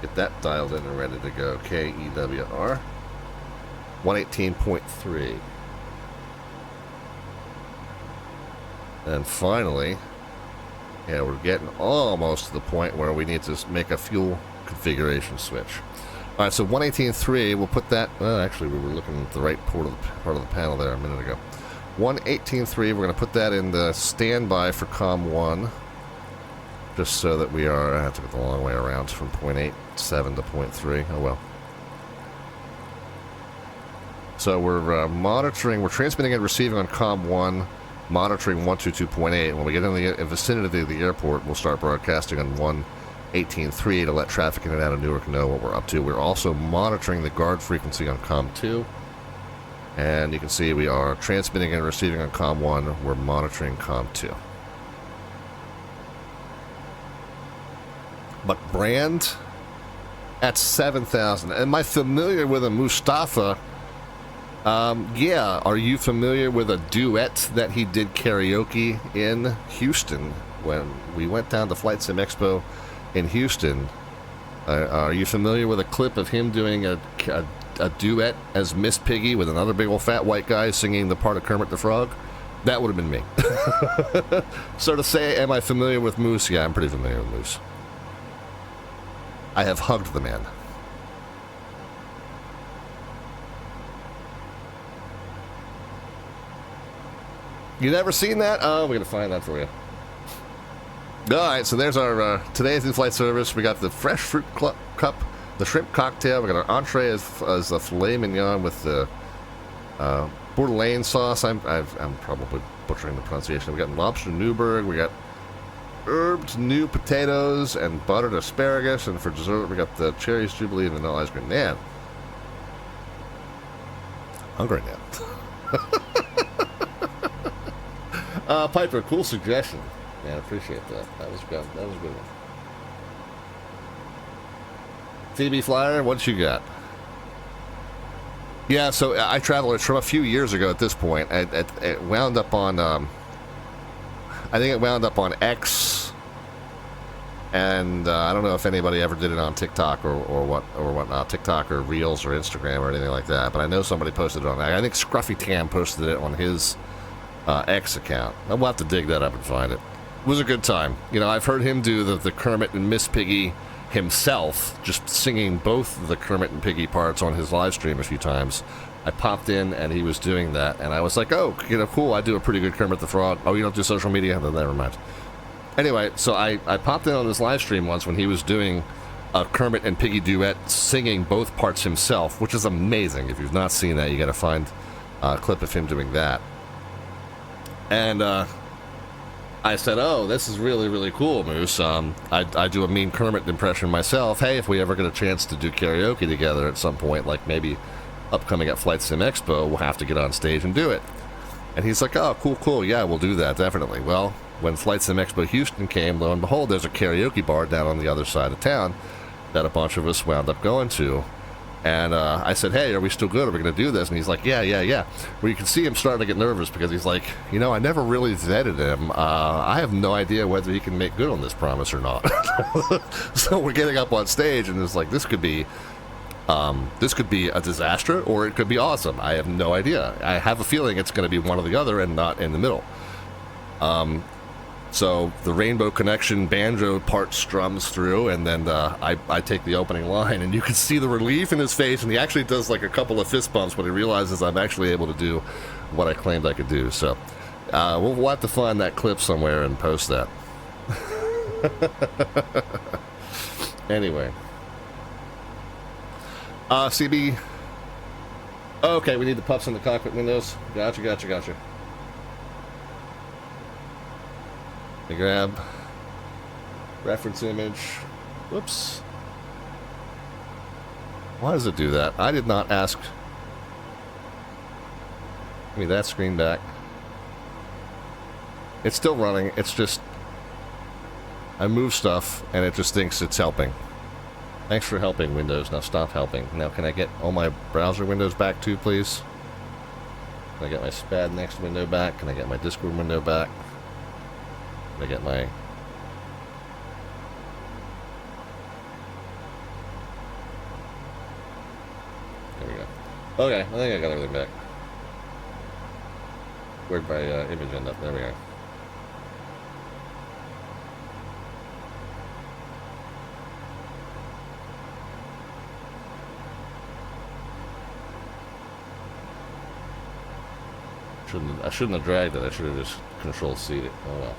Get that dialed in and ready to go. KEWR 118.3. And finally, yeah, we're getting almost to the point where we need to make a fuel configuration switch. All right, so 118.3, we'll put that. Well, actually, we were looking at the right part of the panel there a minute ago. 118.3, we're going to put that in the standby for COM 1, just so that we are, I have to go the long way around from 0.87 to 0.3, oh well. So we're monitoring, we're transmitting and receiving on COM 1, monitoring 122.8. When we get in the vicinity of the airport, we'll start broadcasting on 118.3 to let traffic in and out of Newark know what we're up to. We're also monitoring the guard frequency on COM 2. And you can see we are transmitting and receiving on COM 1. We're monitoring COM 2. But Brand at 7,000. Am I familiar with a Mustafa? Yeah. Are you familiar with a duet that he did karaoke in Houston when we went down to Flight Sim Expo in Houston? Are you familiar with a clip of him doing a duet as Miss Piggy with another big old fat white guy singing the part of Kermit the Frog? That would have been me. So to say, am I familiar with Moose? Yeah, I'm pretty familiar with Moose. I have hugged the man. You never seen that? Oh, we're going to find that for you. Alright, so there's our today's in-flight service. We got the fresh fruit cup, the shrimp cocktail. We got our entree as the filet mignon with the bourdain sauce. I'm probably butchering the pronunciation. We got lobster Newburg. We got herbed new potatoes and buttered asparagus. And for dessert, we got the cherries jubilee and vanilla ice cream. Man, hungry now. Piper, cool suggestion. Man, I appreciate that. That was good. That was a good one. TB Flyer, what you got? Yeah, so I traveled from a few years ago at this point. It wound up on, I think it wound up on X, and I don't know if anybody ever did it on TikTok or whatnot, TikTok or Reels or Instagram or anything like that. But I know somebody posted it on that. I think Scruffy Tam posted it on his X account. I'll have to dig that up and find it. It was a good time. You know, I've heard him do the Kermit and Miss Piggy himself, just singing both the Kermit and Piggy parts on his live stream a few times. I popped in and he was doing that, and I was like, oh, you know, cool, I do a pretty good Kermit the Frog. Oh, you don't do social media? Then never mind. Anyway, so I popped in on his live stream once when he was doing a Kermit and Piggy duet, singing both parts himself, which is amazing. If you've not seen that, you got to find a clip of him doing that. And I said, oh, this is really, really cool, Moose. I do a mean Kermit impression myself. Hey, if we ever get a chance to do karaoke together at some point, like maybe upcoming at Flight Sim Expo, we'll have to get on stage and do it. And he's like, oh, cool, yeah, we'll do that, definitely. Well, when FlightSim Expo Houston came, lo and behold, there's a karaoke bar down on the other side of town that a bunch of us wound up going to. And I said, hey, are we still good? Are we going to do this? And he's like, yeah. Well, you can see him starting to get nervous because he's like, you know, I never really vetted him. I have no idea whether he can make good on this promise or not. So we're getting up on stage, and it's like, this could be a disaster, or it could be awesome. I have no idea. I have a feeling it's going to be one or the other and not in the middle. So the Rainbow Connection banjo part strums through, and then I take the opening line, and you can see the relief in his face, and he actually does like a couple of fist bumps when he realizes I'm actually able to do what I claimed I could do. So we'll have to find that clip somewhere and post that. Anyway. CB. Okay, we need the pups in the cockpit windows. Gotcha. Let me grab reference image. Whoops. Why does it do that? I did not ask. Give me that screen back. It's still running. It's just I move stuff and it just thinks it's helping. Thanks for helping, Windows. Now stop helping. Now can I get all my browser windows back too, please? Can I get my SPAD next window back? Can I get my Discord window back? Can I get my... There we go. Okay, I think I got everything back. Where'd my image end up? There we go. I shouldn't have dragged it. I should have just Control-C'd it. Oh well.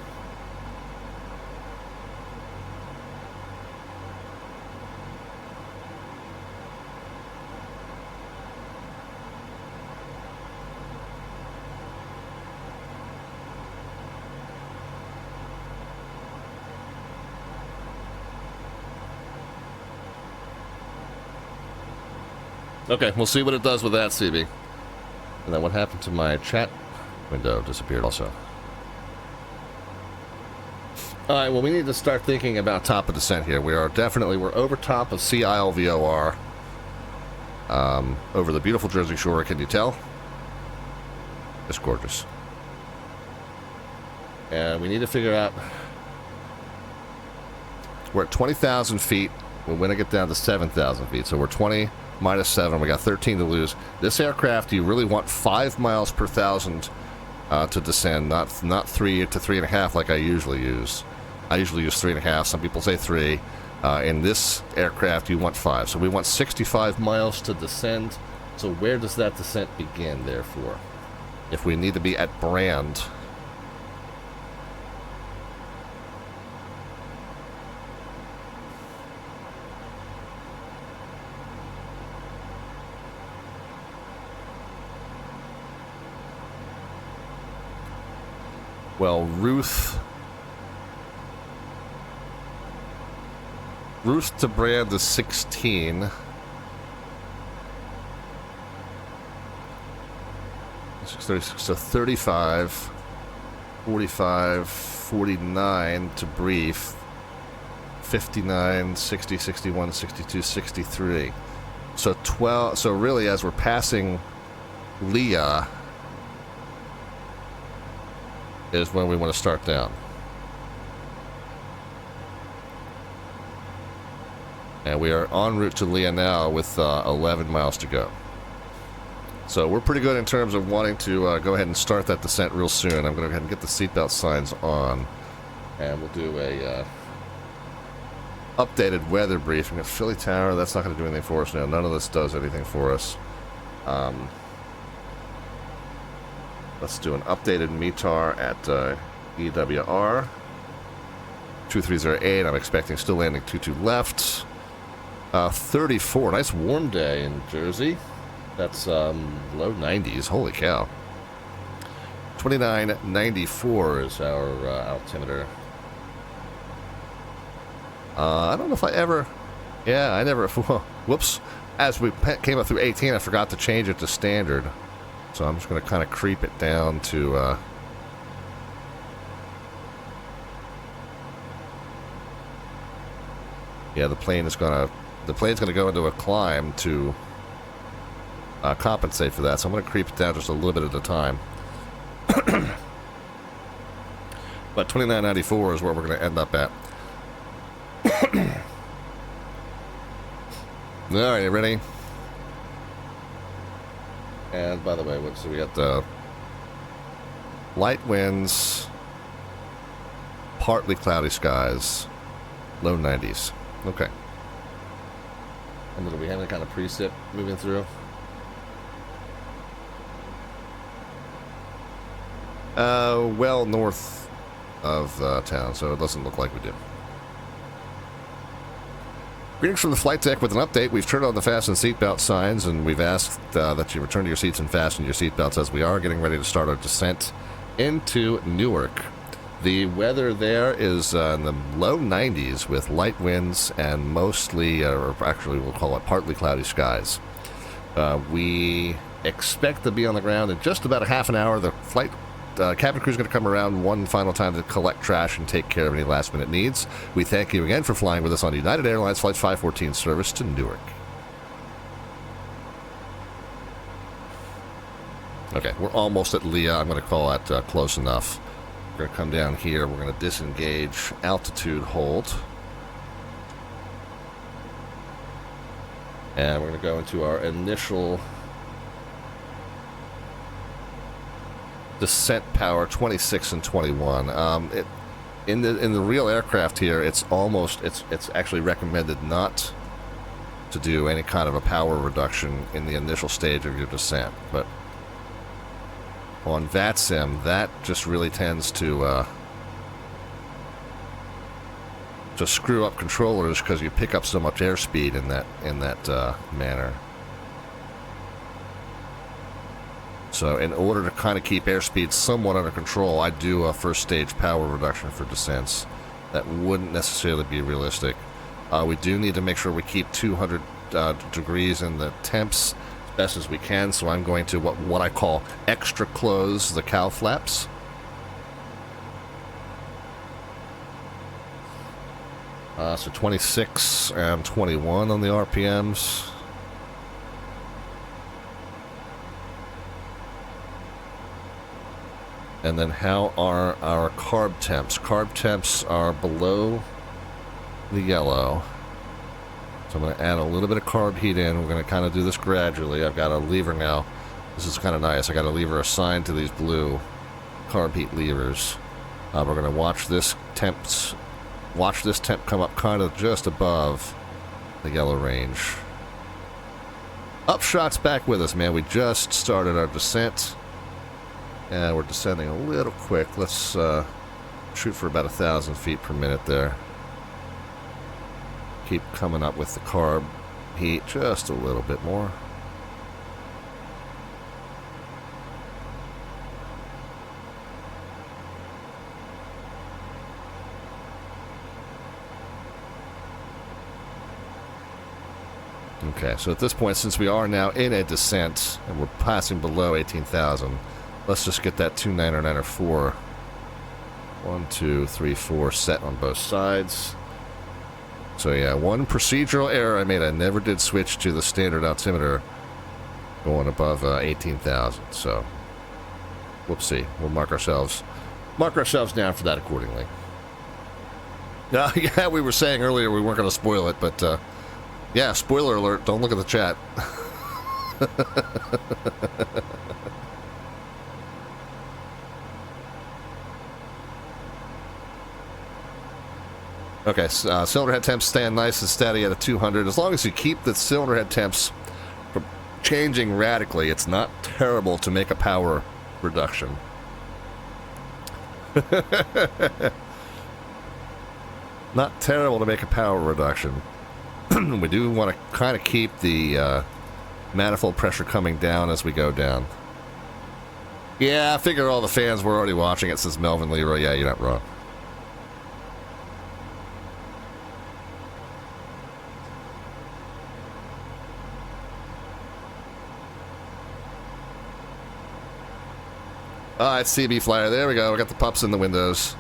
Okay, we'll see what it does with that, CB. And then what happened to my chat window? Disappeared also. Alright, well, we need to start thinking about top of descent here. We're over top of Sea Isle VOR. Over the beautiful Jersey Shore, can you tell? It's gorgeous. And we need to figure out... We're at 20,000 feet. We're going to get down to 7,000 feet. So we're 20... minus 7, we got 13 to lose. This aircraft, you really want 5 miles per thousand to descend, not 3 to 3.5 like I usually use. I usually use 3.5. Some people say 3. In this aircraft, you want 5. So we want 65 miles to descend. So where does that descent begin, therefore? If we need to be at Brand... Well, Ruth to Brand is 16. So 35, 45, 49 to brief, 59, 60, 61, 62, 63. So 12. So really, as we're passing Leah, is when we want to start down. And we are en route to Leah now with 11 miles to go. So we're pretty good in terms of wanting to go ahead and start that descent real soon. I'm going to go ahead and get the seatbelt signs on. And we'll do a updated weather briefing at Philly Tower. That's not going to do anything for us now. None of this does anything for us. Let's do an updated METAR at EWR 2308. I'm expecting still landing 22 left. 34. Nice warm day in Jersey. That's low 90s. Holy cow. 2994 is our altimeter. I don't know if I ever... Yeah, I never... Whoops. As we came up through 18, I forgot to change it to standard. So I'm just going to kind of creep it down to Yeah, the plane's gonna go into a climb to compensate for that. So I'm gonna creep it down just a little bit at a time. But 2994 is where we're gonna end up at. All right, you ready? And by the way, so we got light winds, partly cloudy skies, low 90s. Okay. And then do we have any kind of precip moving through? Well north of town, so it doesn't look like we do. Greetings from the flight deck with an update. We've turned on the fasten seatbelt signs, and we've asked that you return to your seats and fasten your seatbelts as we are getting ready to start our descent into Newark. The weather there is in the low 90s with light winds and mostly, or actually we'll call it partly cloudy skies. We expect to be on the ground in just about a half an hour. The flight cabin crew is going to come around one final time to collect trash and take care of any last-minute needs. We thank you again for flying with us on United Airlines Flight 514 service to Newark. Okay, we're almost at Leah. I'm going to call that close enough. We're going to come down here. We're going to disengage altitude hold. And we're going to go into our initial descent power, 26 and 21. In the real aircraft here, it's actually recommended not to do any kind of a power reduction in the initial stage of your descent. But on VATSIM, that just really tends to screw up controllers because you pick up so much airspeed in that manner. So in order to kind of keep airspeed somewhat under control, I do a first stage power reduction for descents. That wouldn't necessarily be realistic. We do need to make sure we keep 200 degrees in the temps as best as we can, so I'm going to what I call extra close the cow flaps. So 26 and 21 on the RPMs. And then how are our carb temps? Carb temps are below the yellow. So I'm going to add a little bit of carb heat in. We're going to kind of do this gradually. I've got a lever now. This is kind of nice. I got a lever assigned to these blue carb heat levers. We're going to watch this temp come up kind of just above the yellow range. Upshot's back with us, man. We just started our descent. And we're descending a little quick. Let's shoot for about 1,000 feet per minute there. Keep coming up with the carb heat just a little bit more. Okay, so at this point, since we are now in a descent and we're passing below 18,000, let's just get that 29904. 1, 2, 3, 4 set on both sides. So yeah, one procedural error I made. I never did switch to the standard altimeter going above 18,000. So, whoopsie. We'll mark ourselves down for that accordingly. Yeah, we were saying earlier we weren't going to spoil it, but yeah, spoiler alert. Don't look at the chat. Okay, cylinder head temps stand nice and steady at a 200. As long as you keep the cylinder head temps from changing radically, it's not terrible to make a power reduction. Not terrible to make a power reduction. We do want to kind of keep the manifold pressure coming down as we go down. Yeah, I figure all the fans were already watching it, says Melvin Leroy. Yeah, you're not wrong. Alright, CB Flyer. There we go. We got the pups in the windows.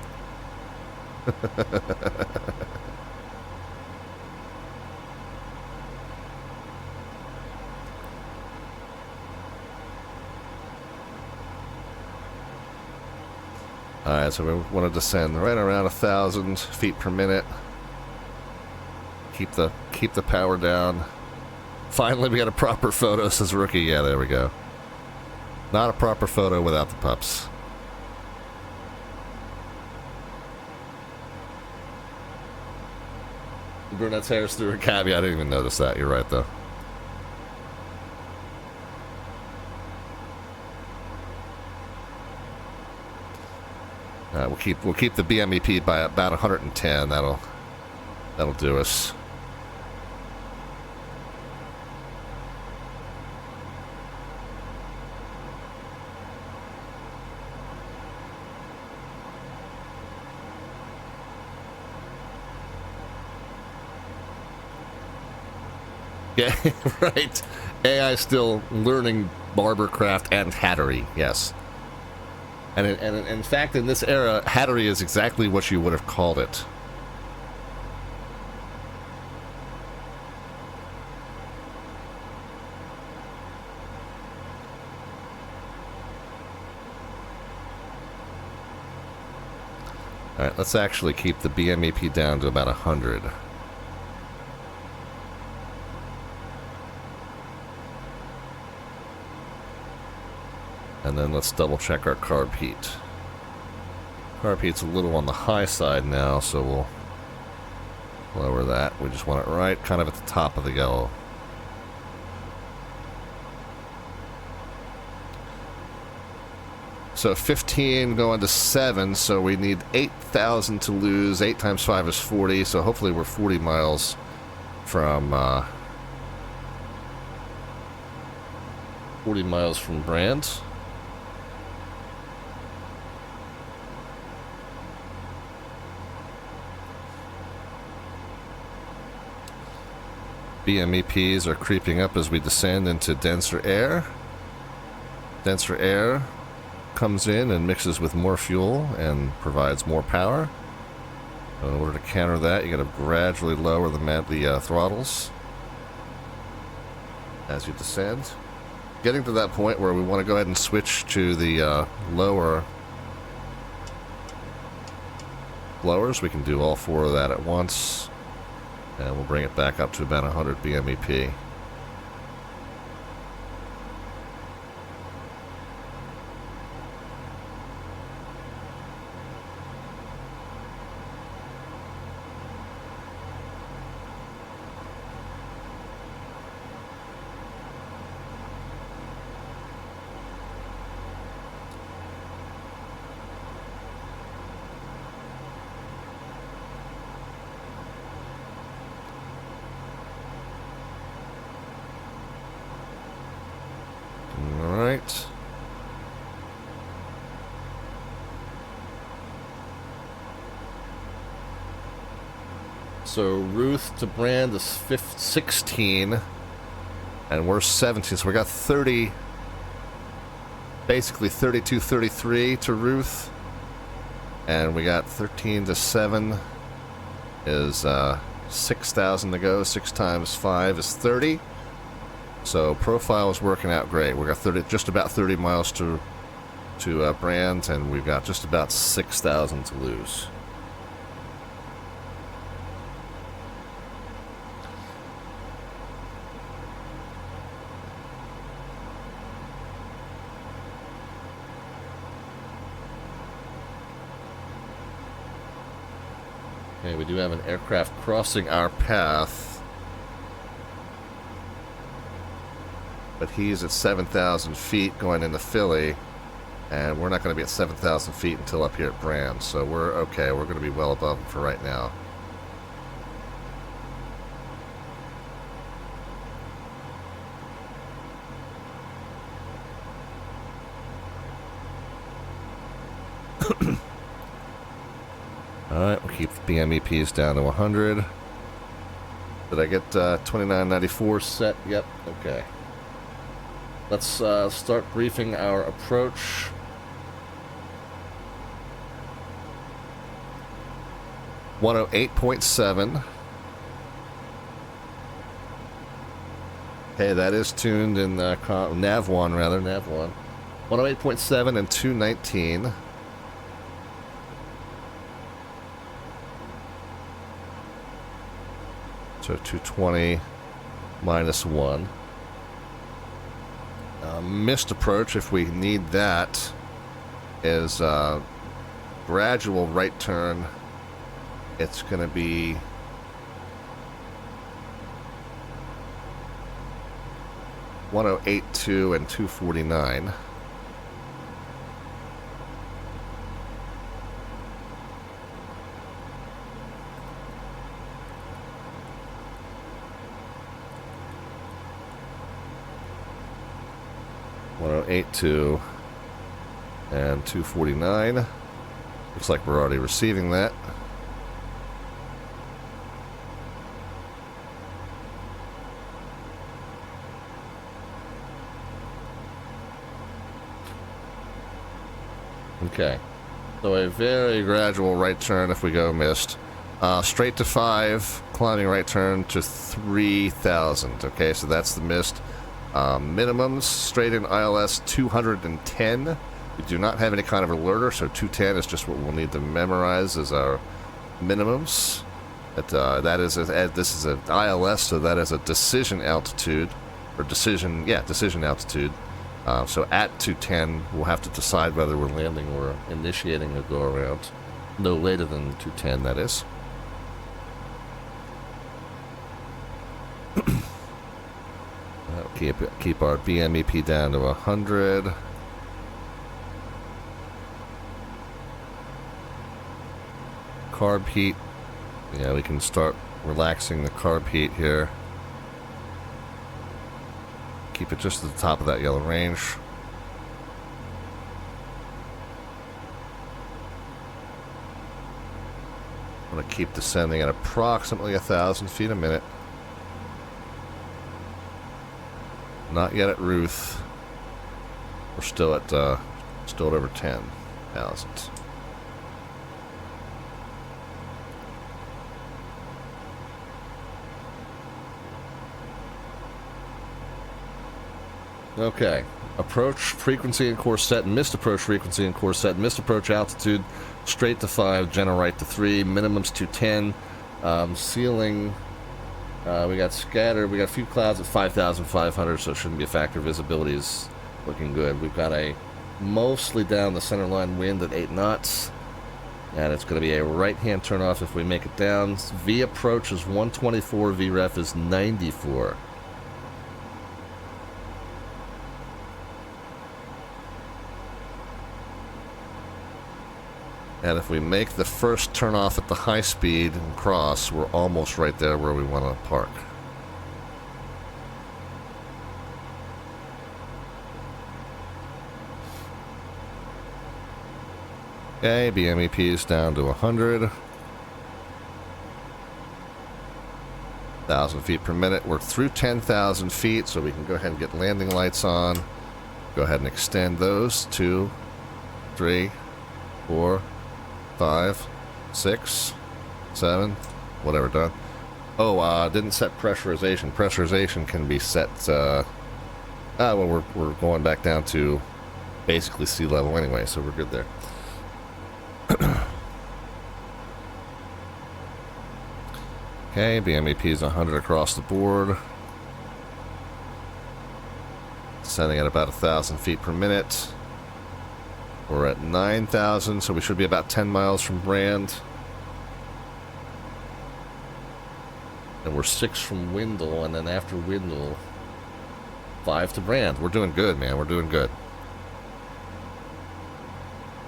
Alright, so we want to descend right around 1,000 feet per minute. Keep the power down. Finally, we got a proper photo, says Rookie. Yeah, there we go. Not a proper photo without the pups. Brunette's hair's through her caveat. I didn't even notice that. You're right, though. We'll keep the BMEP by about 110. That'll do us. Yeah, right. AI still learning barbercraft and hattery. Yes. And in fact, in this era, hattery is exactly what you would have called it. Alright, let's actually keep the BMEP down to about 100. And then let's double check our carb heat. Carb heat's a little on the high side now, so we'll lower that. We just want it right kind of at the top of the yellow. So 15 going to 7, so we need 8,000 to lose. 8 times 5 is 40, so hopefully we're 40 miles from 40 miles from Brand. BMEPs are creeping up as we descend into denser air. Denser air comes in and mixes with more fuel and provides more power. In order to counter that, you got to gradually lower the throttles as you descend. Getting to that point where we want to go ahead and switch to the lower blowers. We can do all 4 of that at once. And we'll bring it back up to about 100 BMEP. Alright. So Ruth to Brand is 16, and we're 17, so we got 30, basically 32, 33 to Ruth, and we got 13 to 7 is 6,000 to go. 6 times 5 is 30. So profile is working out great. We got just about 30 miles to Brand, and we've got just about 6,000 to lose. Okay, we do have an aircraft crossing our path, but he's at 7,000 feet going into Philly, and we're not going to be at 7,000 feet until up here at Brand, so we're okay. We're going to be well above him for right now. Alright, we'll keep the BMEPs down to 100. Did I get 2994 set? Yep, okay. Let's start briefing our approach. .108.7. Okay, that is tuned in nav1 rather, nav1. 108.7 and 219. So 220 minus 1. Missed approach, if we need that, is gradual right turn. It's going to be 1082 and 249. .82 and 249. Looks like we're already receiving that. Okay, so a very gradual right turn if we go missed. Straight to 5, climbing right turn to 3,000. Okay, so that's the missed. Minimums, straight in ILS 210. We do not have any kind of alerter, so 210 is just what we'll need to memorize as our minimums. That is this is an ILS, so that is a decision altitude, or decision altitude. So at 210, we'll have to decide whether we're landing or initiating a go around. No later than 210, that is. Keep our BMEP down to 100. Carb heat. Yeah, we can start relaxing the carb heat here. Keep it just at the top of that yellow range. I'm going to keep descending at approximately 1,000 feet a minute. Not yet at Ruth. We're still at over 10,000. Okay. Approach frequency and course set, missed approach frequency and course set, missed approach altitude, straight to 5, general right to 3, minimums 210, ceiling. We got scattered. We got a few clouds at 5,500, so it shouldn't be a factor. Visibility is looking good. We've got a mostly down the center line wind at 8 knots, and it's going to be a right-hand turnoff if we make it down. V approach is 124. VREF is 94. And if we make the first turn off at the high speed and cross, we're almost right there where we want to park. Okay, BMEP is down to 100. 1,000 feet per minute. We're through 10,000 feet, so we can go ahead and get landing lights on. Go ahead and extend those. 2, 3, 4, 5, 6, 7, whatever, done. Oh, didn't set pressurization. Pressurization can be set, well, we're going back down to basically sea level anyway, so we're good there. Okay, BMEP is 100 across the board. Descending at about 1,000 feet per minute. We're at 9,000, so we should be about 10 miles from Brand. And we're 6 from Windle, and then after Windle, 5 to Brand. We're doing good, man. We're doing good.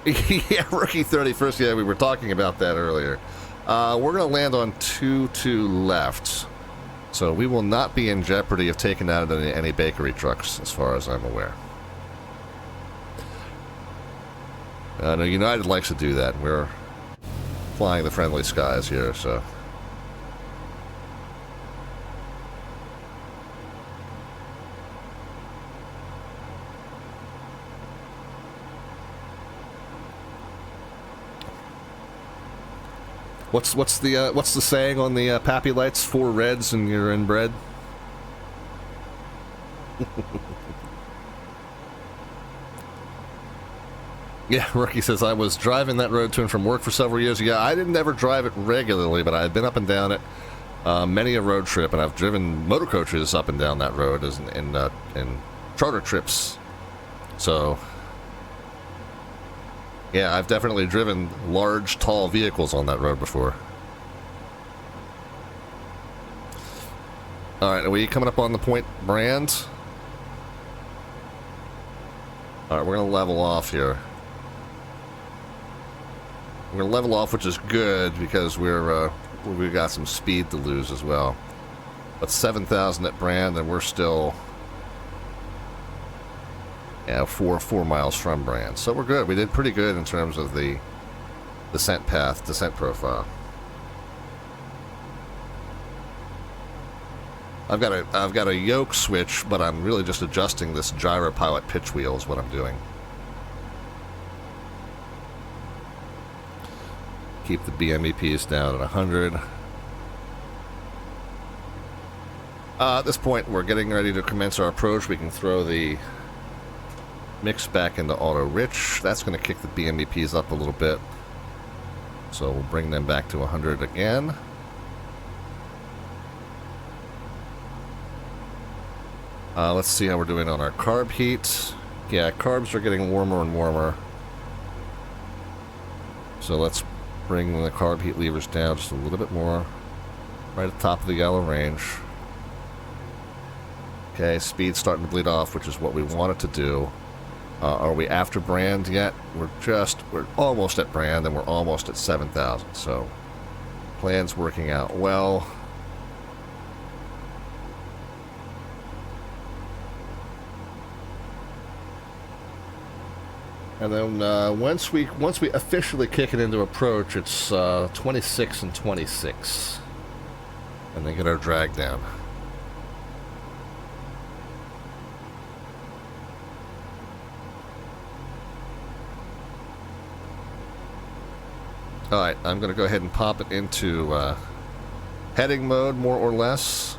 Yeah, Rookie 31st. Yeah, we were talking about that earlier. We're going to land on 2 left. So we will not be in jeopardy of taking out any bakery trucks, as far as I'm aware. No, United likes to do that. We're flying the friendly skies here, so. What's the saying on the Pappy lights? 4 reds and you're inbred. Yeah, Rookie says, I was driving that road to and from work for several years. Yeah, I didn't ever drive it regularly, but I've been up and down it. many a road trip, and I've driven motor coaches up and down that road as in charter trips. So, yeah, I've definitely driven large, tall vehicles on that road before. All right, are we coming up on the point brand? All right, we're going to level off here. We're going to level off, which is good because we've got some speed to lose as well. But 7,000 at Brand, and we're still, yeah, four miles from Brand. So we're good. We did pretty good in terms of the descent path, descent profile. I've got a yoke switch, but I'm really just adjusting this gyro pilot pitch wheel is what I'm doing. Keep the BMEPs down at 100. At this point, we're getting ready to commence our approach. We can throw the mix back into auto rich. That's going to kick the BMEPs up a little bit. So we'll bring them back to 100 again. Let's see how we're doing on our carb heat. Yeah, carbs are getting warmer and warmer. So let's bring the carb heat levers down just a little bit more. Right at the top of the yellow range. Okay, speed's starting to bleed off, which is what we want it to do. Are we after Brand yet? We're almost at Brand, and we're almost at 7,000. So, plan's working out well. And then once we officially kick it into approach, it's 26 and 26, and then get our drag down. All right, I'm going to go ahead and pop it into heading mode, more or less.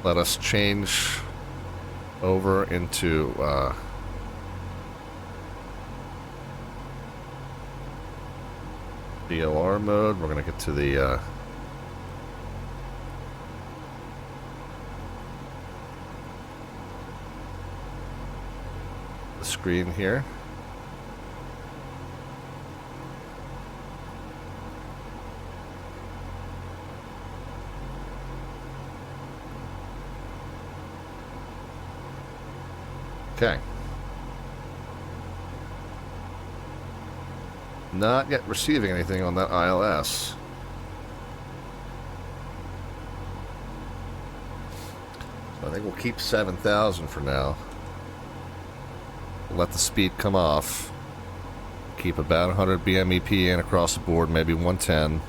Let us change over into DOR mode. We're going to get to the screen here. Okay. Not yet receiving anything on that ILS. So I think we'll keep 7,000 for now. Let the speed come off. Keep about 100 BMEP in across the board, maybe 110.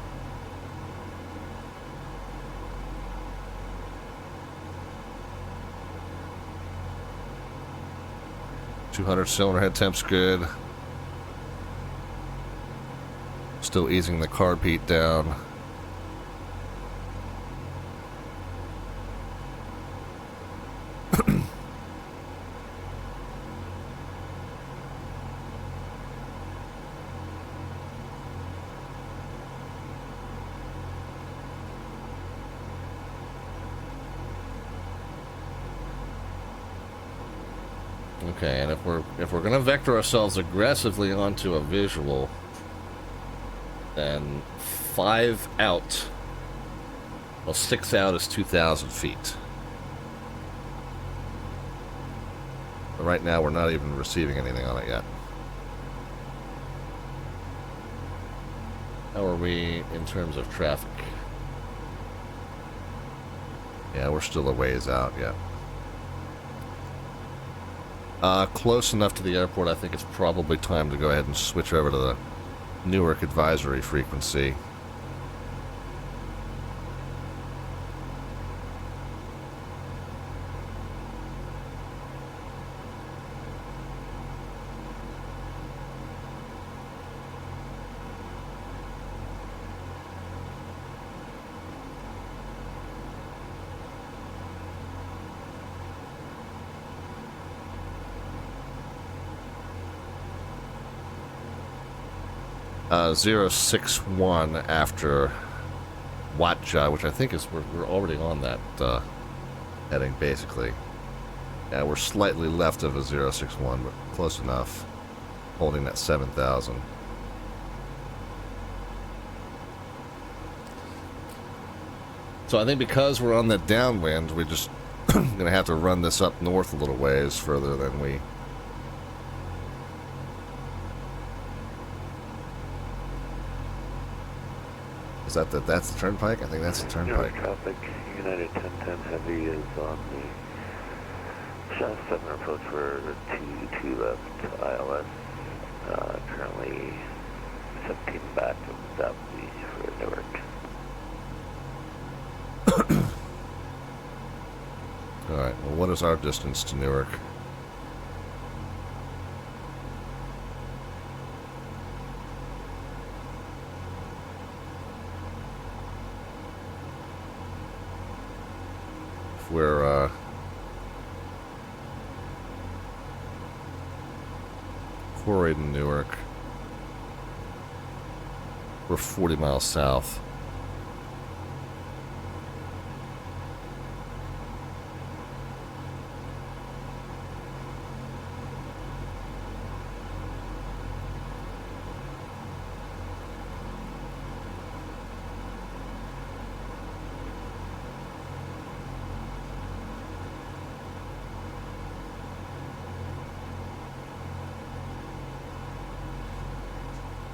.200 cylinder head temp's good. Still easing the carb heat down. Okay, and if we're gonna vector ourselves aggressively onto a visual, then 5 out. Well, 6 out is 2,000 feet. But right now, we're not even receiving anything on it yet. How are we in terms of traffic? Yeah, we're still a ways out yet. Close enough to the airport, I think it's probably time to go ahead and switch over to the Newark advisory frequency. .061 after Watja, which I think is we're already on that heading basically. Yeah, we're slightly left of a 061, but close enough. Holding that 7,000. So I think because we're on that downwind, we're just going to have to run this up north a little ways further than we... Is that that's the turnpike? I think that's the turnpike. Traffic, United 1010 Heavy is on the Shaft 7 approach for 2 left ILS. Currently 17 back from southeast for Newark. Alright, well, what is our distance to Newark? If we're, in Newark, we're 40 miles south.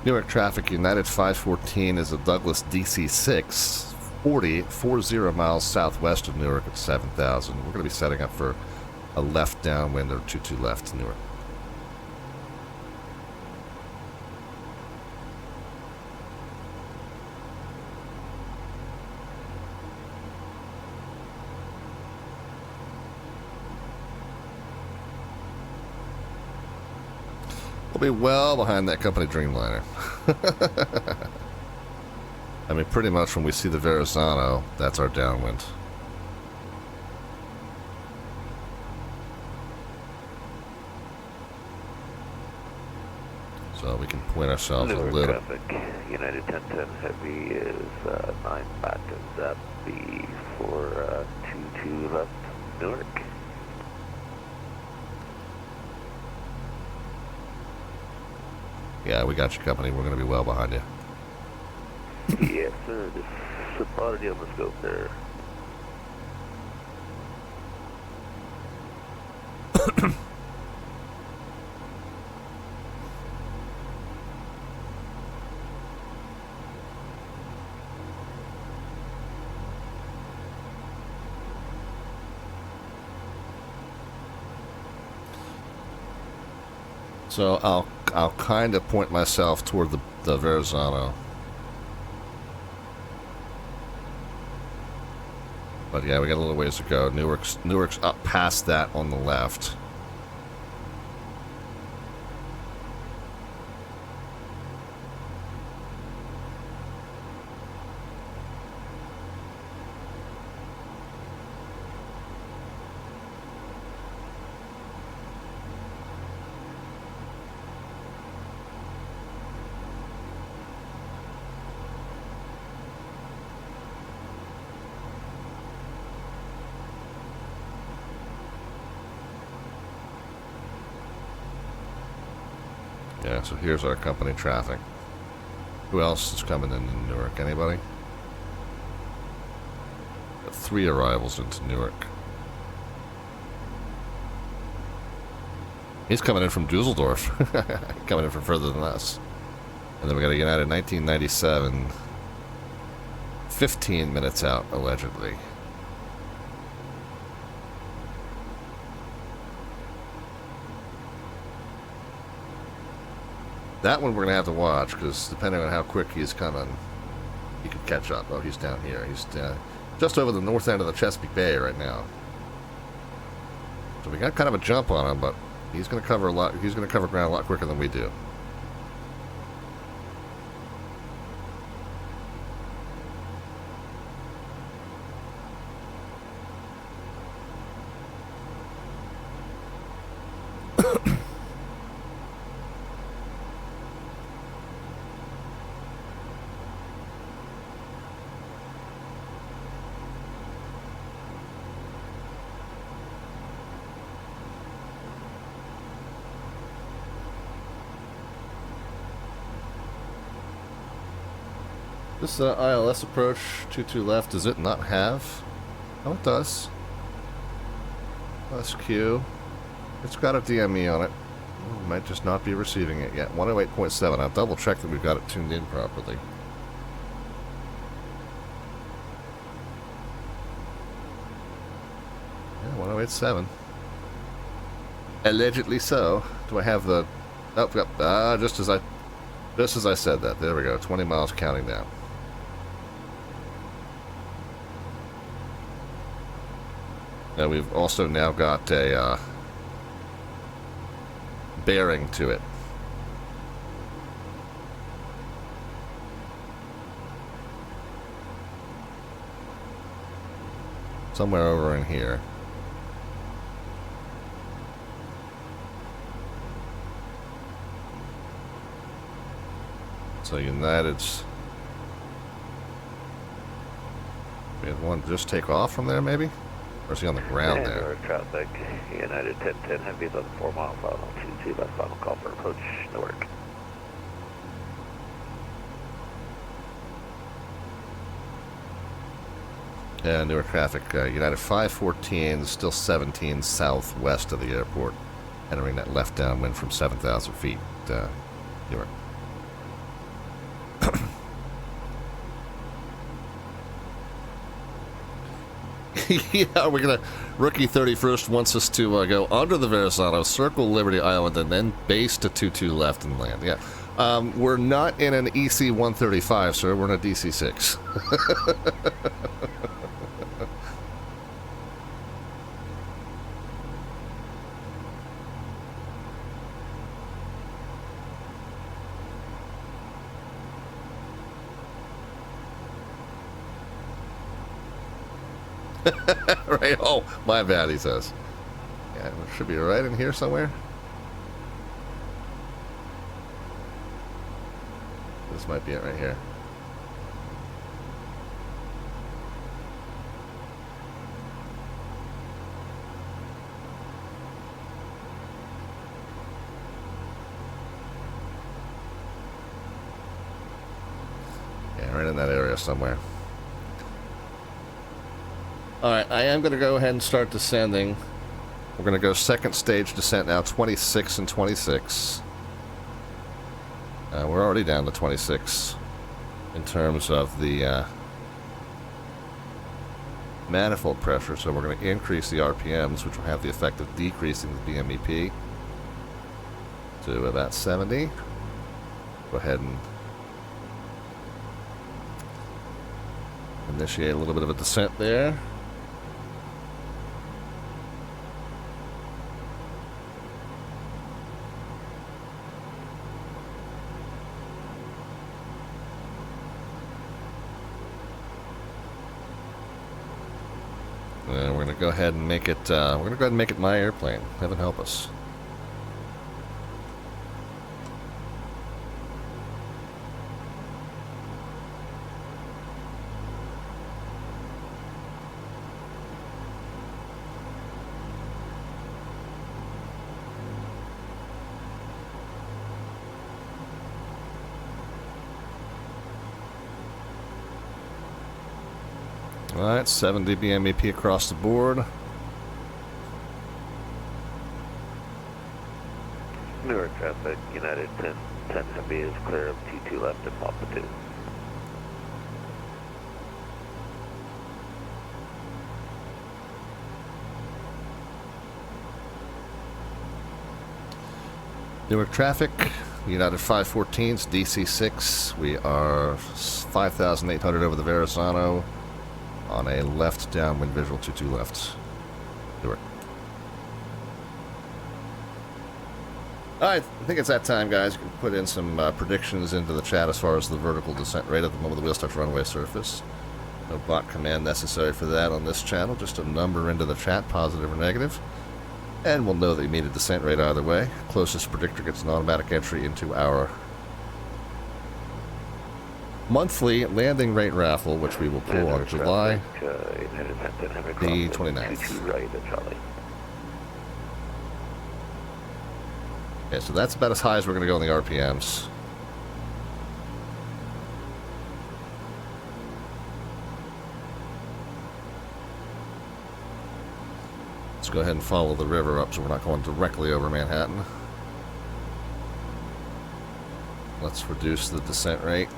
Newark traffic, United 514 is a Douglas DC-6, 40 miles southwest of Newark at 7,000. We're going to be setting up for a left downwind or 22 left to Newark. We'll be well behind that company Dreamliner. I mean, pretty much when we see the Verrazano, that's our downwind. So we can point ourselves a little. Traffic, United 1010 Heavy is 9 back of Zappy for 22 left Newark. Yeah, we got your company. We're going to be well behind you. Yes, sir. Just spotted you on the scope there. So I'll kind of point myself toward the Verrazano. But yeah, we got a little ways to go. Newark's up past that on the left. Yeah, so here's our company traffic. Who else is coming into Newark? Anybody? Got 3 arrivals into Newark. He's coming in from Dusseldorf. Coming in from further than us. And then we got a United 1997. 15 minutes out, allegedly. That one we're going to have to watch, because depending on how quick he's coming, he could catch up. Oh, he's down here. He's just over the north end of the Chesapeake Bay right now. So we got kind of a jump on him, but he's going to cover a lot. He's going to cover ground a lot quicker than we do. This ILS approach, 22 left, does it not have? Oh, it does. SQ. It's got a DME on it. Oh, might just not be receiving it yet. 108.7. I'll double check that we've got it tuned in properly. Yeah, 108.7. Allegedly so. Do I have the... Oh, yep. Just as I said that. There we go. 20 miles counting down. And we've also now got a bearing to it. Somewhere over in here. So United's... We had one just take off from there, maybe? Or is he on the ground there? Newark traffic, United 1010 Heavy, 4 miles out on 22, left final call for approach, Newark. Yeah, Newark traffic, United 514, still 17 southwest of the airport, entering that left downwind from 7,000 feet, Newark. Yeah, we're gonna... Rookie 31st wants us to go under the Verrazano, circle Liberty Island, and then base to 22 left and land. Yeah. We're not in an EC-135, sir. We're in a DC-6. Right? Oh, my bad, he says. Yeah, it should be right in here somewhere. This might be it right here. Yeah, right in that area somewhere. Alright, I am going to go ahead and start descending. We're going to go second stage descent now, 26 and 26. We're already down to 26 in terms of the manifold pressure, so we're going to increase the RPMs, which will have the effect of decreasing the BMEP to about 70. Go ahead and initiate a little bit of a descent there. And we're going to go ahead and make it, my airplane. Heaven help us. Alright, 70 BMEP across the board. Newark traffic, United 1010 Heavy is clear of T2 left and Papa 2. Newark traffic, United 514's DC-6. We are 5,800 over the Verrazano on a left downwind visual 22 left. Newark. Alright, I think it's that time, guys. You can put in some predictions into the chat as far as the vertical descent rate at the moment the wheel touch runway surface. No bot command necessary for that on this channel. Just a number into the chat, positive or negative. And we'll know that you made a descent rate either way. Closest predictor gets an automatic entry into our monthly landing rate raffle, which we will pull on July the 29th. Okay, so that's about as high as we're going to go in the RPMs. go ahead and follow the river up so we're not going directly over Manhattan. Let's reduce the descent rate.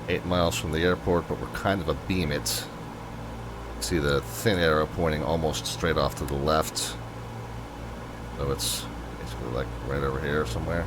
8 miles from the airport, but we're kind of abeam it. See the thin arrow pointing almost straight off to the left. So it's basically like right over here somewhere.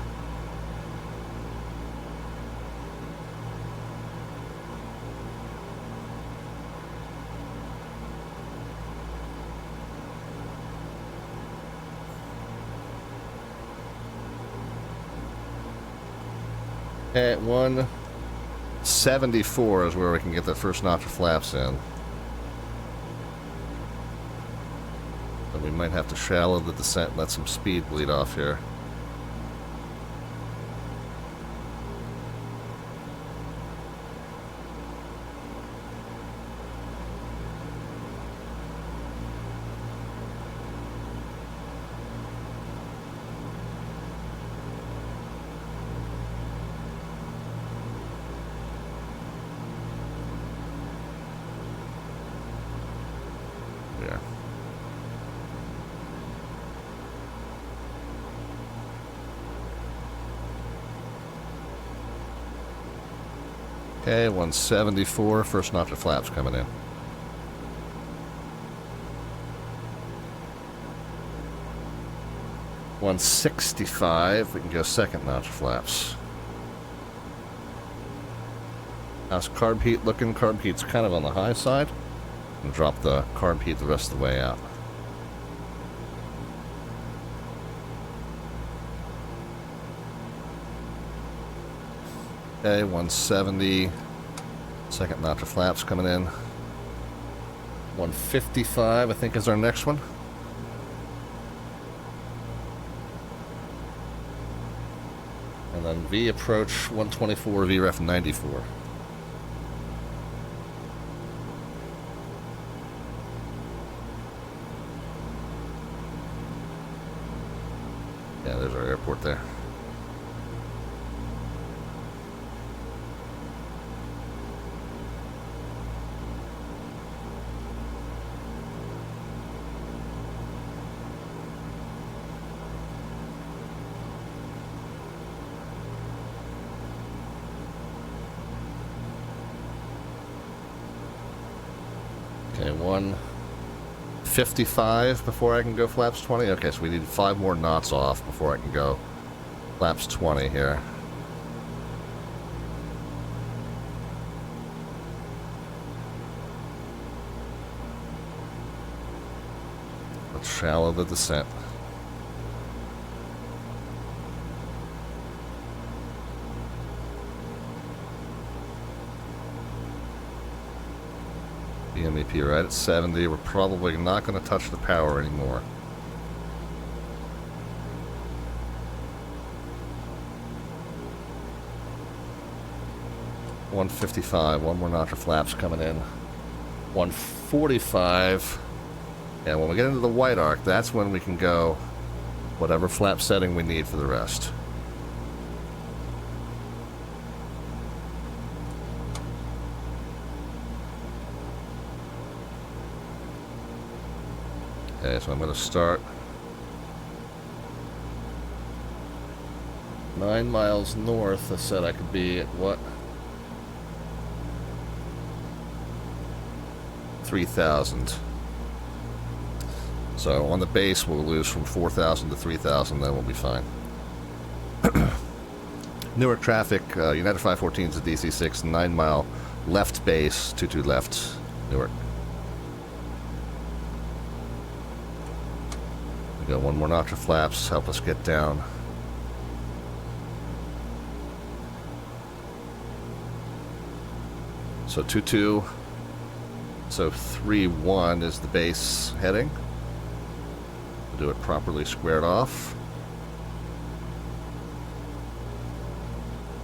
At 174 is where we can get that first notch of flaps in. But we might have to shallow the descent and let some speed bleed off here. Okay, 174, first notch of flaps coming in. $165, we can go second notch of flaps. How's carb heat looking? Carb heat's kind of on the high side. And drop the carb heat the rest of the way out. Okay, 170. Second notch of flaps coming in. 155, I think, is our next one. And then V approach 124, VREF 94. Yeah, there's our airport there. Okay, 155 before I can go flaps 20. Okay, so we need 5 more knots off before I can go flaps 20 here. Let's shallow the descent. PMDG right at 70. We're probably not going to touch the power anymore. $155. One more notch of flaps coming in. $145. And when we get into the white arc, that's when we can go whatever flap setting we need for the rest. Okay, so I'm going to start 9 miles north. I said I could be at what? 3,000. So on the base, we'll lose from 4,000 to 3,000, then we'll be fine. Newark traffic, United 514 to DC-6, 9 mile left base, 22 left, Newark. We got one more notch of flaps, help us get down. So 22, so 3-1 is the base heading. We'll do it properly squared off.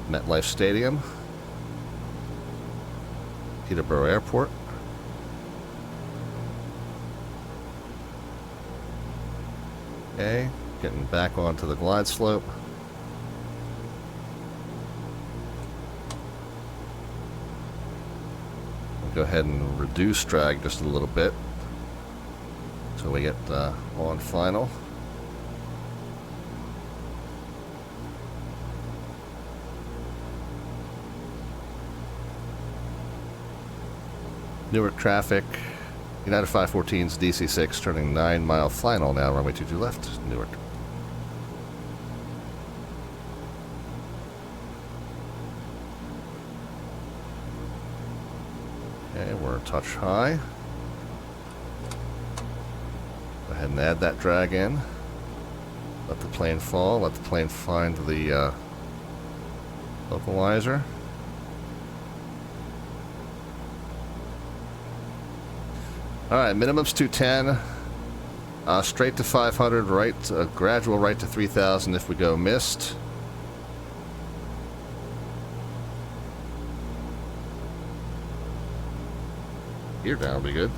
MetLife Stadium, Peterborough Airport. Okay, getting back onto the glide slope. go ahead and reduce drag just a little bit so we get on final. Newark traffic, United 514's DC-6 turning 9 mile final now, runway 22 left, Newark. Okay, we're a touch high. Go ahead and add that drag in. Let the plane fall, let the plane find the localizer. Alright, minimum's 210. Straight to 500, right, gradual right to 3000 if we go missed. Gear down will be good.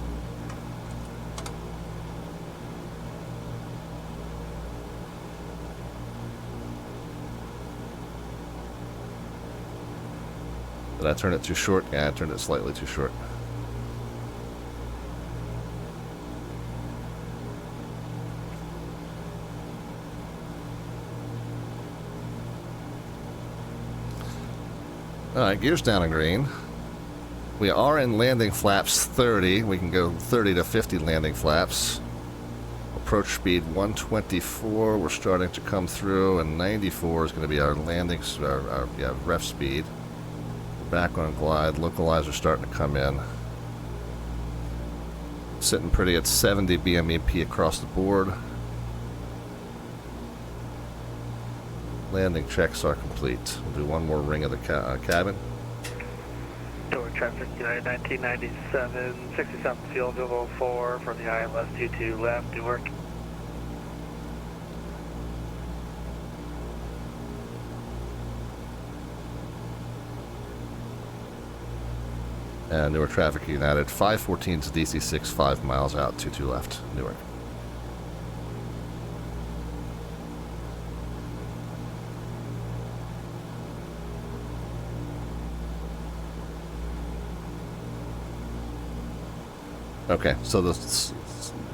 Did I turn it too short? Yeah, I turned it slightly too short. Alright, gears down in green. We are in landing flaps 30. We can go 30 to 50 landing flaps. Approach speed 124. We're starting to come through, and 94 is going to be our landing, our ref speed. Back on glide. Localizer starting to come in. Sitting pretty at 70 BMEP across the board. Landing checks are complete. We'll do one more ring of the cabin. Newark traffic, United 1997, 67 field, 04 from the ILS 22 left, Newark. And Newark traffic, United 514 to DC-6, 5 miles out, 22 left, Newark. Okay, so the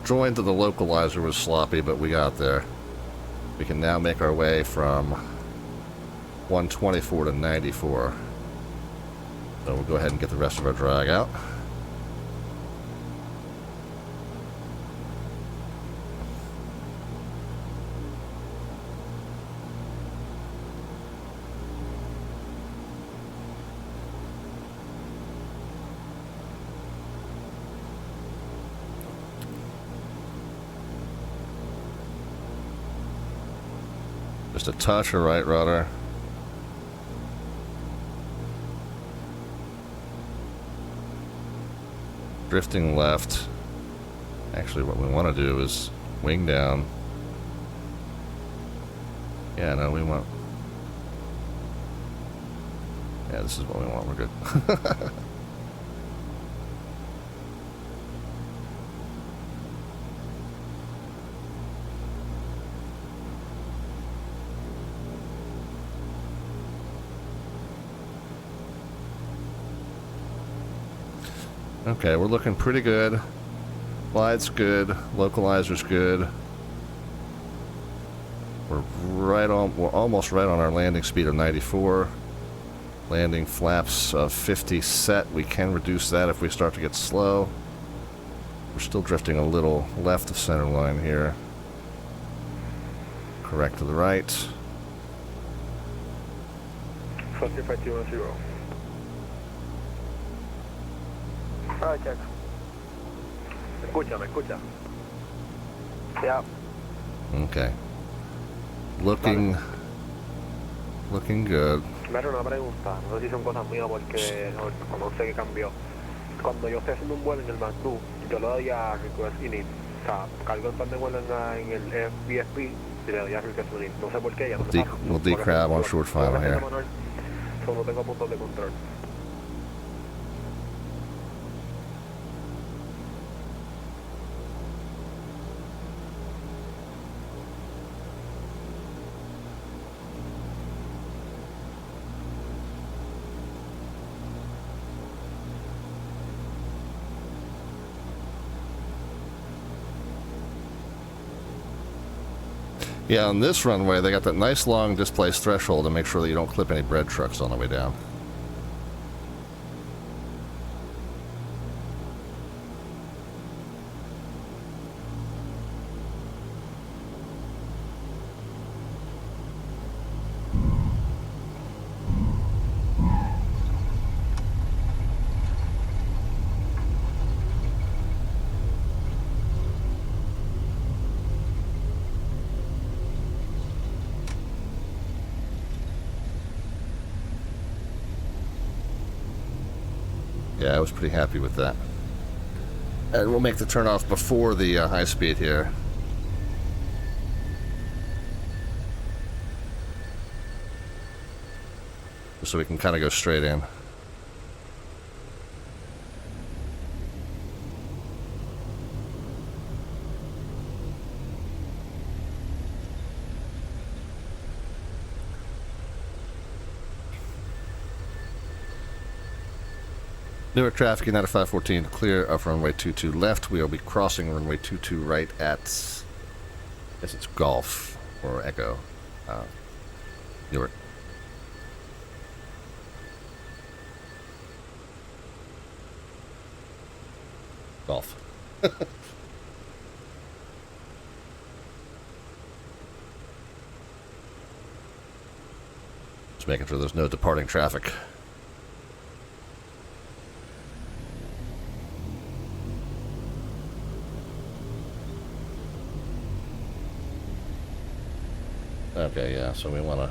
join to the localizer was sloppy, but we got there. We can now make our way from 124 to 94. So we'll go ahead and get the rest of our drag out. Just a touch of right rudder. Drifting left. Actually, what we want to do is wing down. Yeah, no, we want... Yeah, this is what we want. We're good. Okay, we're looking pretty good. Glide's good. Localizer's good. We're almost right on our landing speed of 94. Landing flaps of 50 set. We can reduce that if we start to get slow. We're still drifting a little left of center line here. Correct to the right. 53210. Alright, check. Me escucha. Yeah. Okay. Looking good. Me hace una pregunta, no sé si son cosas mías porque no sé qué cambió. Cuando yo estoy haciendo un vuelo en el Bermuda, yo le doy a Request Init. O sea, cargo el pan de vuelo en el FBSP y le doy a Request Init. No sé por qué, ya no sé. We'll decrab on short final here. Solo tengo puntos de control. Yeah, on this runway, they got that nice long displaced threshold to make sure that you don't clip any bread trucks on the way down. Yeah, I was pretty happy with that. And we'll make the turnoff before the high speed here. So we can kind of go straight in. Newark traffic, United 514, clear of runway 22 left. We will be crossing runway 22 right at, I guess it's Golf or Echo, Newark. Golf. Just making sure there's no departing traffic. Okay, yeah, so we want to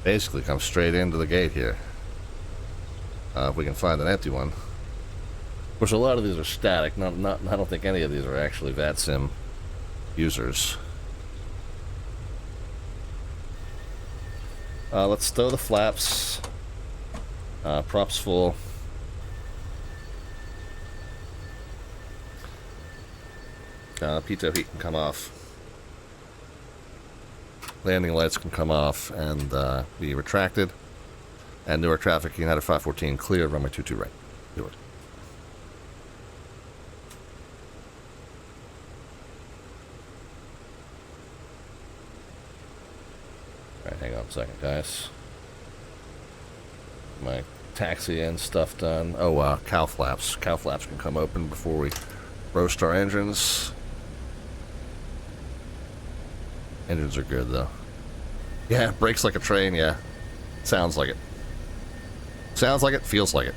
basically come straight into the gate here. If we can find an empty one. Of course, a lot of these are static. I don't think any of these are actually VATSIM users. Let's stow the flaps. Props full. Pitot heat can come off. Landing lights can come off and be retracted. And Newark traffic, United 514, clear, runway 22 right. Do it. Alright, hang on a second, guys. My taxi and stuff done. Oh, cow flaps. Cow flaps can come open before we roast our engines. Engines are good, though. Yeah, brakes like a train, yeah. Sounds like it. Sounds like it, feels like it.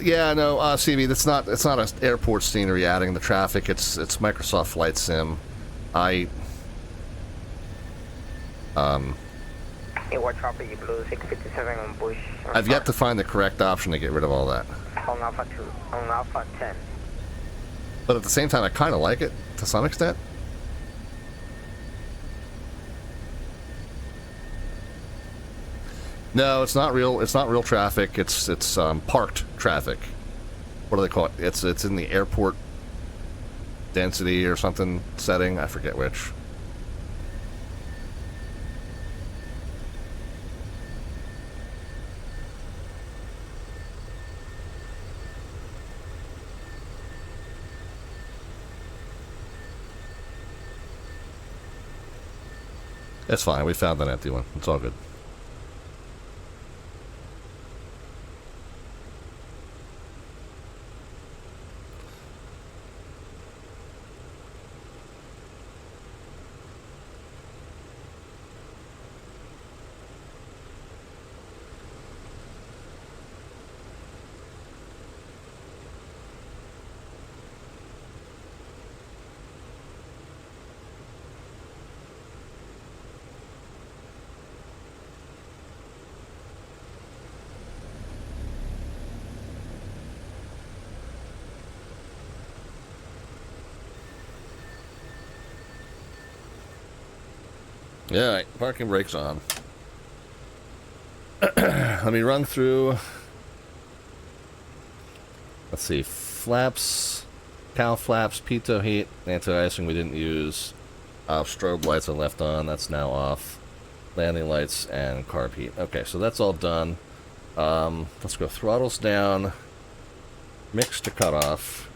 Yeah, no, CB, it's not an airport scenery adding the traffic. It's Microsoft Flight Sim. Newark traffic blue 657 on Bush. I've yet to find the correct option to get rid of all that. On Alpha 2, on Alpha 10. But at the same time, I kind of like it to some extent. No, it's not real. It's not real traffic. It's parked traffic. What do they call it? It's in the airport density or something setting. I forget which. It's fine. We found an empty one. It's all good. Yeah, right, parking brakes on. Let me run through. Let's see, flaps, cow flaps, pitot heat, anti-icing we didn't use. Strobe lights I left on, that's now off. Landing lights and carb heat. Okay, so that's all done. Let's go throttles down, mix to cutoff.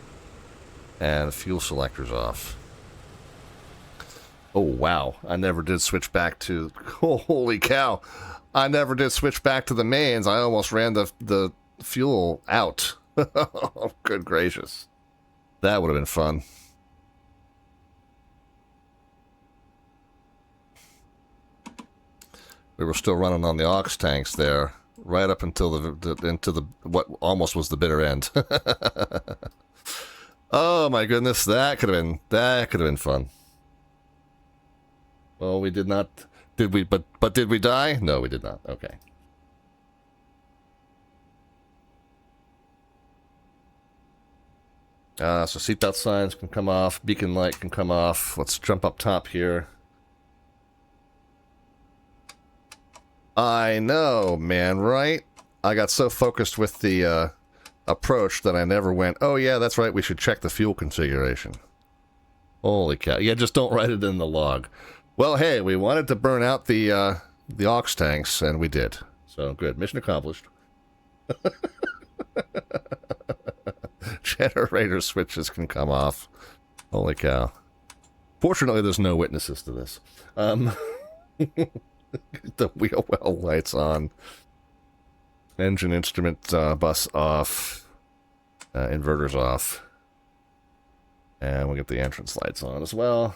And fuel selector's off. Oh, wow. I never did switch back to... Oh, holy cow. I never did switch back to the mains. I almost ran the fuel out. Oh, good gracious. That would have been fun. We were still running on the aux tanks there, right up until into the what almost was the bitter end. Oh my goodness, that could have been fun. Well, we did not. Did we? But did we die? No, we did not. Okay. So seatbelt signs can come off, beacon light can come off. Let's jump up top here. I know, man, right? I got so focused with the approach that I never went, oh yeah, that's right, we should check the fuel configuration. Holy cow. Yeah, just don't write it in the log. Well, hey, we wanted to burn out the aux tanks, and we did. So, good. Mission accomplished. Generator switches can come off. Holy cow. Fortunately, there's no witnesses to this. The wheel well lights on. Engine instrument bus off. Inverters off. And we'll get the entrance lights on as well.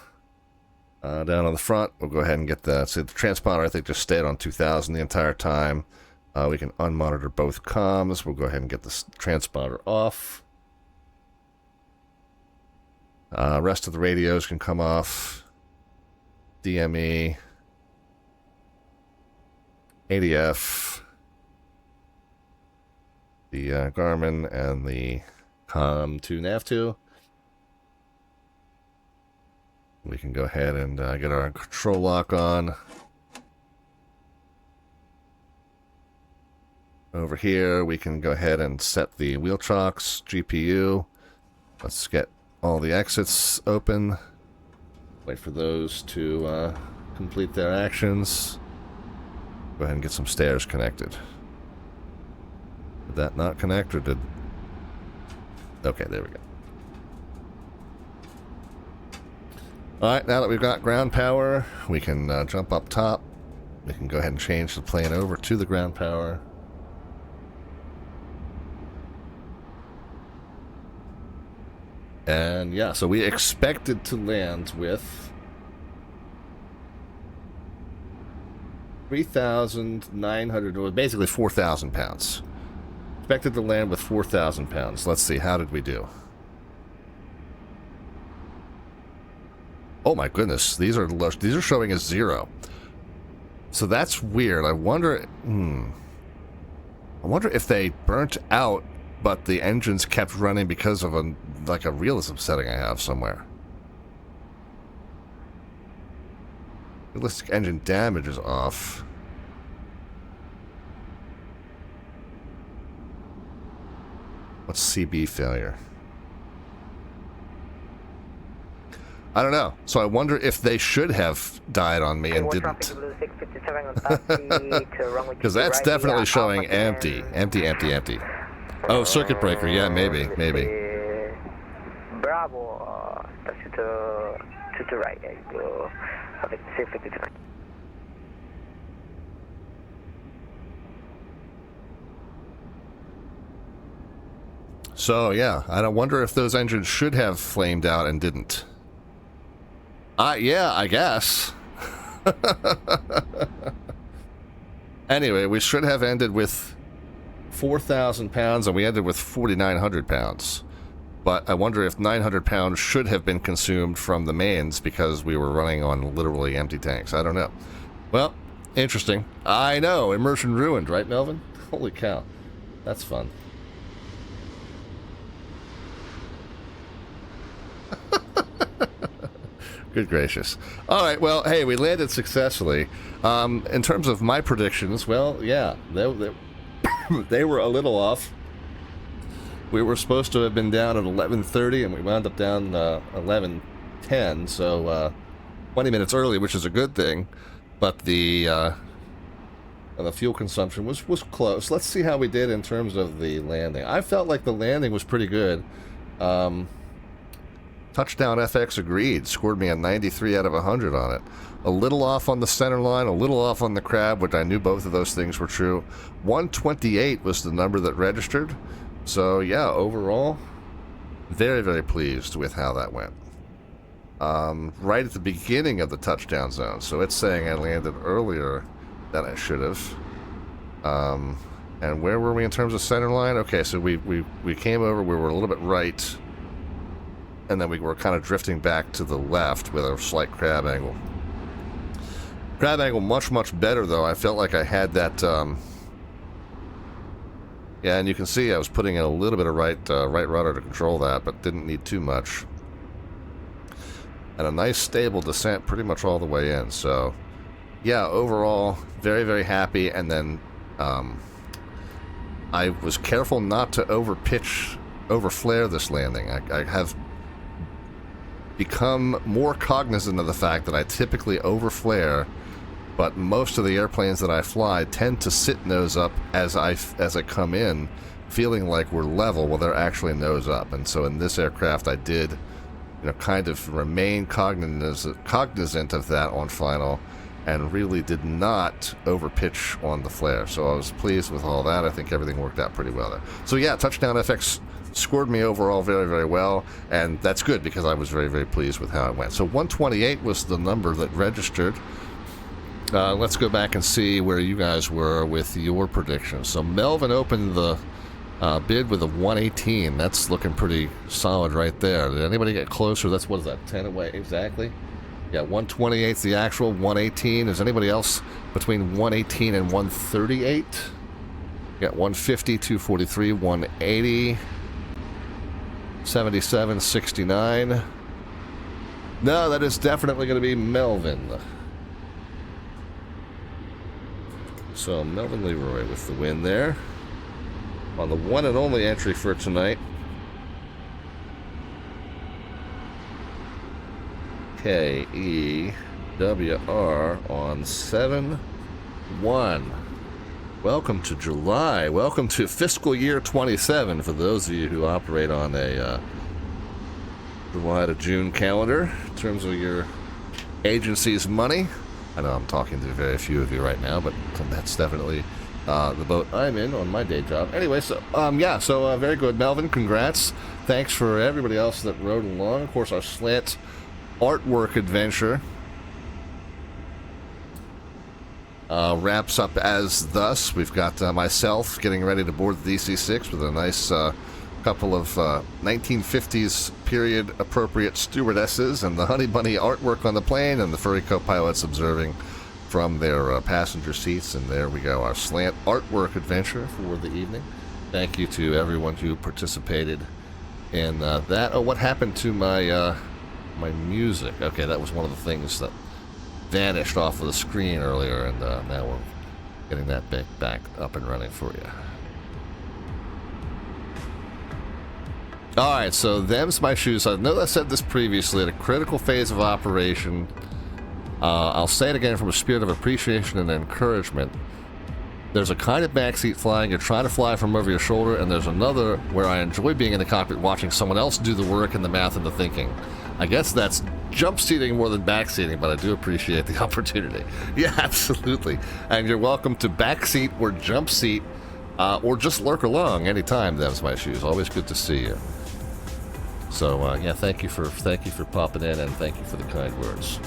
Down on the front, we'll go ahead and get the... See, the transponder, I think, just stayed on 2000 the entire time. We can unmonitor both comms. We'll go ahead and get the transponder off. Rest of the radios can come off. DME. ADF. The Garmin and the COM2 NAV2. We can go ahead and get our control lock on. Over here, we can go ahead and set the wheel chocks, GPU. Let's get all the exits open. Wait for those to complete their actions. Go ahead and get some stairs connected. Did that not connect, or did... Okay, there we go. Alright, now that we've got ground power, we can jump up top. We can go ahead and change the plane over to the ground power. And yeah, so we expected to land with 3,900, or basically 4,000 pounds. Expected to land with 4,000 pounds. Let's see, how did we do? Oh my goodness, these are showing as 0. So that's weird. I wonder if they burnt out, but the engines kept running because of a realism setting I have somewhere. Realistic engine damage is off. What's CB failure? I don't know. So I wonder if they should have died on me and didn't. Because that's definitely showing empty. Empty. Oh, circuit breaker. Yeah, maybe. Bravo. To the right. So yeah, I don't wonder if those engines should have flamed out and didn't. Yeah, I guess. Anyway, we should have ended with 4,000 pounds, and we ended with 4,900 pounds. But I wonder if 900 pounds should have been consumed from the mains because we were running on literally empty tanks. I don't know. Well, interesting. I know, immersion ruined, right, Melvin? Holy cow. That's fun. Good gracious. All right, well, hey, we landed successfully. In terms of my predictions, well, yeah, they were a little off. We were supposed to have been down at 11:30, and we wound up down 11:10, so 20 minutes early, which is a good thing. But the fuel consumption was close. Let's see how we did in terms of the landing. I felt like the landing was pretty good. Touchdown FX agreed. Scored me a 93 out of 100 on it. A little off on the center line, a little off on the crab, which I knew both of those things were true. 128 was the number that registered. So, yeah, overall, very, very pleased with how that went. Right at the beginning of the touchdown zone. So it's saying I landed earlier than I should have. And where were we in terms of center line? Okay, so we came over, we were a little bit right, and then we were kind of drifting back to the left with a slight crab angle. Crab angle much, much better, though. I felt like I had that, yeah, and you can see I was putting in a little bit of right rudder to control that, but didn't need too much. And a nice stable descent pretty much all the way in. So, yeah, overall, very, very happy. And then I was careful not to overflare this landing. I have become more cognizant of the fact that I typically overflare, but most of the airplanes that I fly tend to sit nose up as I come in, feeling like we're level while they're actually nose up. And so in this aircraft, I did, kind of remain cognizant of that on final, and really did not overpitch on the flare. So I was pleased with all that. I think everything worked out pretty well there. So yeah, Touchdown FX scored me overall very, very well, and that's good because I was very, very pleased with how it went. So 128 was the number that registered. Let's go back and see where you guys were with your predictions. So Melvin opened the bid with a 118. That's looking pretty solid right there. Did anybody get closer? That's, what is that, 10 away exactly? Yeah, 128's the actual, 118. Is anybody else between 118 and 138? Got 150, 243, 180, 77, 69. No, that is definitely going to be Melvin. So Melvin Leroy with the win there on the one and only entry for tonight. KEWR on 7-1. Welcome to July. Welcome to fiscal year 27 for those of you who operate on a July to June calendar in terms of your agency's money. I know I'm talking to very few of you right now, but that's definitely the boat I'm in on my day job. Anyway, so yeah, so very good, Melvin. Congrats. Thanks for everybody else that rode along. Of course, our slant artwork adventure wraps up as thus. We've got myself getting ready to board the DC-6 with a nice couple of 1950s period appropriate stewardesses, and the Honey Bunny artwork on the plane, and the furry co-pilots observing from their passenger seats. And there we go, our slant artwork adventure for the evening. Thank you to everyone who participated in that. Oh, what happened to my my music? Okay, that was one of the things that vanished off of the screen earlier, and now we're getting that back up and running for you. Alright, so them's my shoes. I know I said this previously, at a critical phase of operation, I'll say it again from a spirit of appreciation and encouragement. There's a kind of backseat flying, you're trying to fly from over your shoulder, and there's another where I enjoy being in the cockpit watching someone else do the work and the math and the thinking. I guess that's jump seating more than back seating, but I do appreciate the opportunity. Yeah, absolutely. And you're welcome to backseat or jump seat, or just lurk along anytime. Them's my shoes. Always good to see you. So yeah, thank you for popping in, and thank you for the kind words.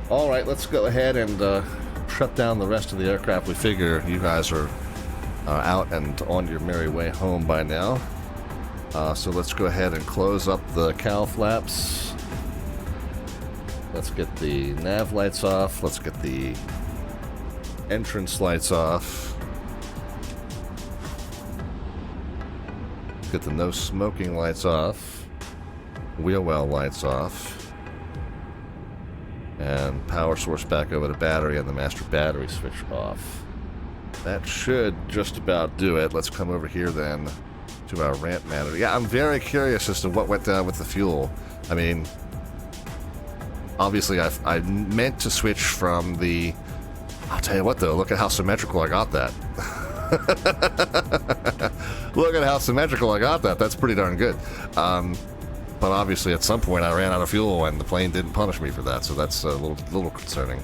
All right, let's go ahead and shut down the rest of the aircraft. We figure you guys are out and on your merry way home by now. So let's go ahead and close up the cowl flaps. Let's get the nav lights off. Let's get the entrance lights off. Get the no smoking lights off. Wheel well lights off. And power source back over to battery, and the master battery switch off. That should just about do it. Let's come over here then to our ramp manager. Yeah, I'm very curious as to what went down with the fuel. I mean, obviously I meant to switch from the I'll tell you what, though, look at how symmetrical I got that. Look at how symmetrical I got that. That's pretty darn good. But obviously, at some point, I ran out of fuel, and the plane didn't punish me for that, so that's a little concerning.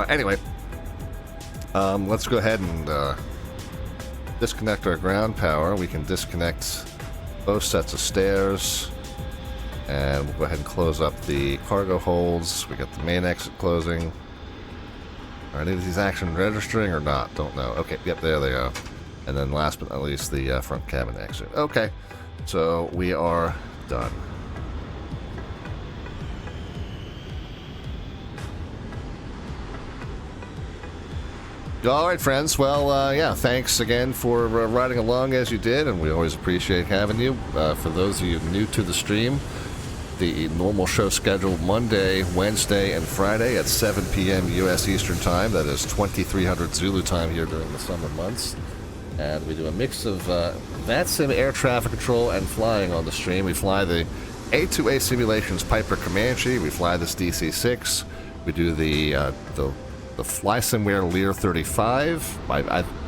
Anyway, let's go ahead and disconnect our ground power. We can disconnect both sets of stairs, and we'll go ahead and close up the cargo holds. We got the main exit closing. Are any of these action registering or not? Don't know. Okay, yep, there they go. And then last but not least, the front cabin exit. Okay, so we are done. All right, friends. Well, yeah, thanks again for riding along as you did, and we always appreciate having you. For those of you new to the stream, the normal show schedule Monday, Wednesday, and Friday at 7 p.m. U.S. Eastern Time. That is 2300 Zulu time here during the summer months. And we do a mix of VATSIM air traffic control and flying on the stream. We fly the A2A Simulations Piper Comanche. We fly this DC-6. We do the FlySimWare Lear 35.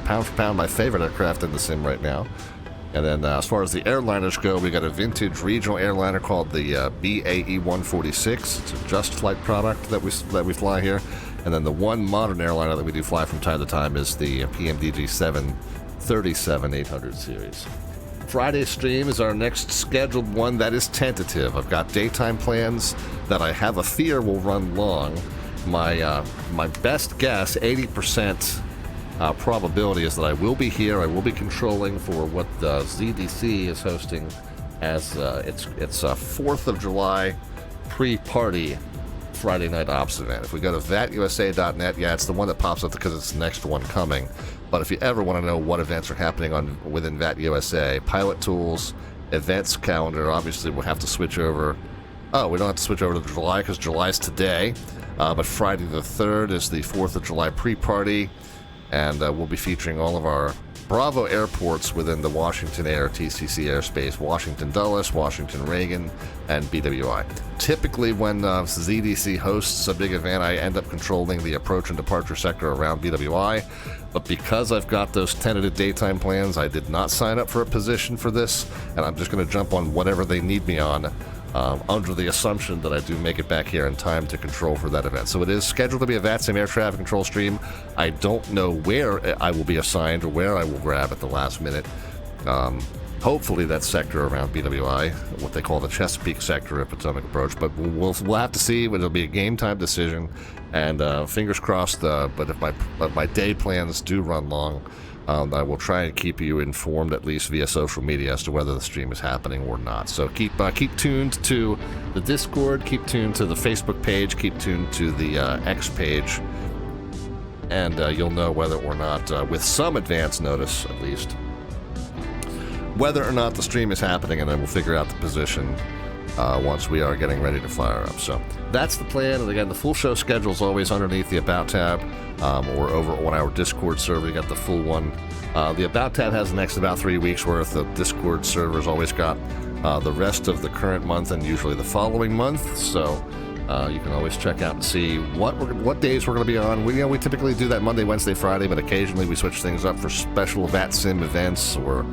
Pound for pound, my favorite aircraft in the sim right now. And then as far as the airliners go, we got a vintage regional airliner called the BAE 146. It's a Just Flight product that we fly here. And then the one modern airliner that we do fly from time to time is the PMDG 737-800 series. Friday's stream is our next scheduled one that is tentative. I've got daytime plans that I have a fear will run long. My best guess, 80%. Probability is that I will be here. I will be controlling for what the ZDC is hosting as its 4th of July pre-party Friday night ops event. If we go to VATUSA.net, yeah, it's the one that pops up because it's the next one coming. But if you ever want to know what events are happening within VATUSA, pilot tools, events calendar, obviously we'll have to switch over. Oh, we don't have to switch over to July because July's today. But Friday the 3rd is the 4th of July pre-party. And we'll be featuring all of our Bravo airports within the Washington Air TCC airspace, Washington Dulles, Washington Reagan, and BWI. Typically when ZDC hosts a big event, I end up controlling the approach and departure sector around BWI. But because I've got those tentative daytime plans, I did not sign up for a position for this, and I'm just going to jump on whatever they need me on. Under the assumption that I do make it back here in time to control for that event. So it is scheduled to be a VATSIM air traffic control stream. I don't know where I will be assigned or where I will grab at the last minute. Hopefully that sector around BWI, what they call the Chesapeake sector of Potomac Approach, but we'll have to see. It'll be a game time decision, and fingers crossed. But if my day plans do run long, I will try and keep you informed, at least via social media, as to whether the stream is happening or not. So keep tuned to the Discord, keep tuned to the Facebook page, keep tuned to the X page, and you'll know whether or not, with some advance notice at least, whether or not the stream is happening, and then we'll figure out the position once we are getting ready to fire up. So that's the plan. And again, the full show schedule is always underneath the About tab, or over on our Discord server. You got the full one. The About tab has the next about 3 weeks worth. The Discord server's always got the rest of the current month and usually the following month. So you can always check out and see what days we're going to be on. We typically do that Monday, Wednesday, Friday, but occasionally we switch things up for special VATSIM events, or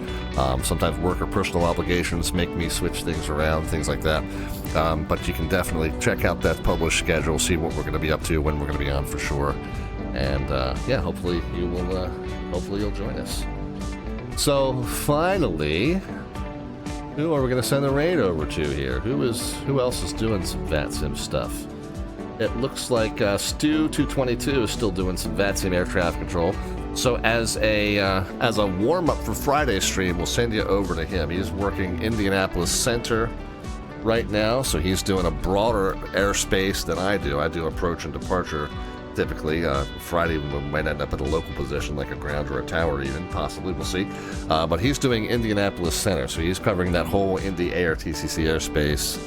sometimes work or personal obligations make me switch things around, things like that. But you can definitely check out that published schedule, see what we're going to be up to, when we're going to be on for sure. And yeah, hopefully you'll join us. So finally, who are we going to send the raid over to here? Who else is doing some VATSIM stuff? It looks like Stu222 is still doing some VATSIM air traffic control. So as a warm-up for Friday's stream, we'll send you over to him. He's working Indianapolis Center right now, so he's doing a broader airspace than I do. I do approach and departure typically. Friday we might end up at a local position like a ground or a tower even, possibly, we'll see. But he's doing Indianapolis Center, so he's covering that whole Indy Air TCC airspace.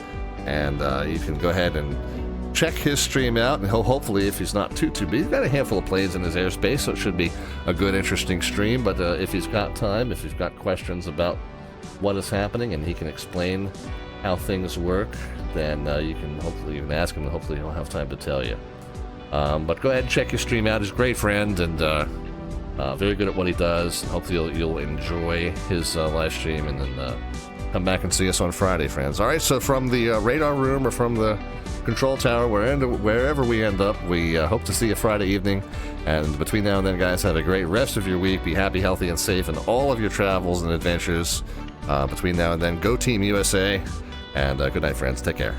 And you can go ahead and check his stream out, and he'll hopefully, if he's not too busy, he's got a handful of planes in his airspace, so it should be a good, interesting stream. But if he's got time, if he's got questions about what is happening and he can explain how things work, then you can ask him, and hopefully he'll have time to tell you. But go ahead and check your stream out. He's a great friend and very good at what he does. Hopefully you'll enjoy his live stream, and then come back and see us on Friday, friends. All right, so from the radar room or from the control tower, wherever we end up, we hope to see you Friday evening. And between now and then, guys, have a great rest of your week. Be happy, healthy, and safe in all of your travels and adventures. Between now and then, go Team USA. And good night, friends. Take care.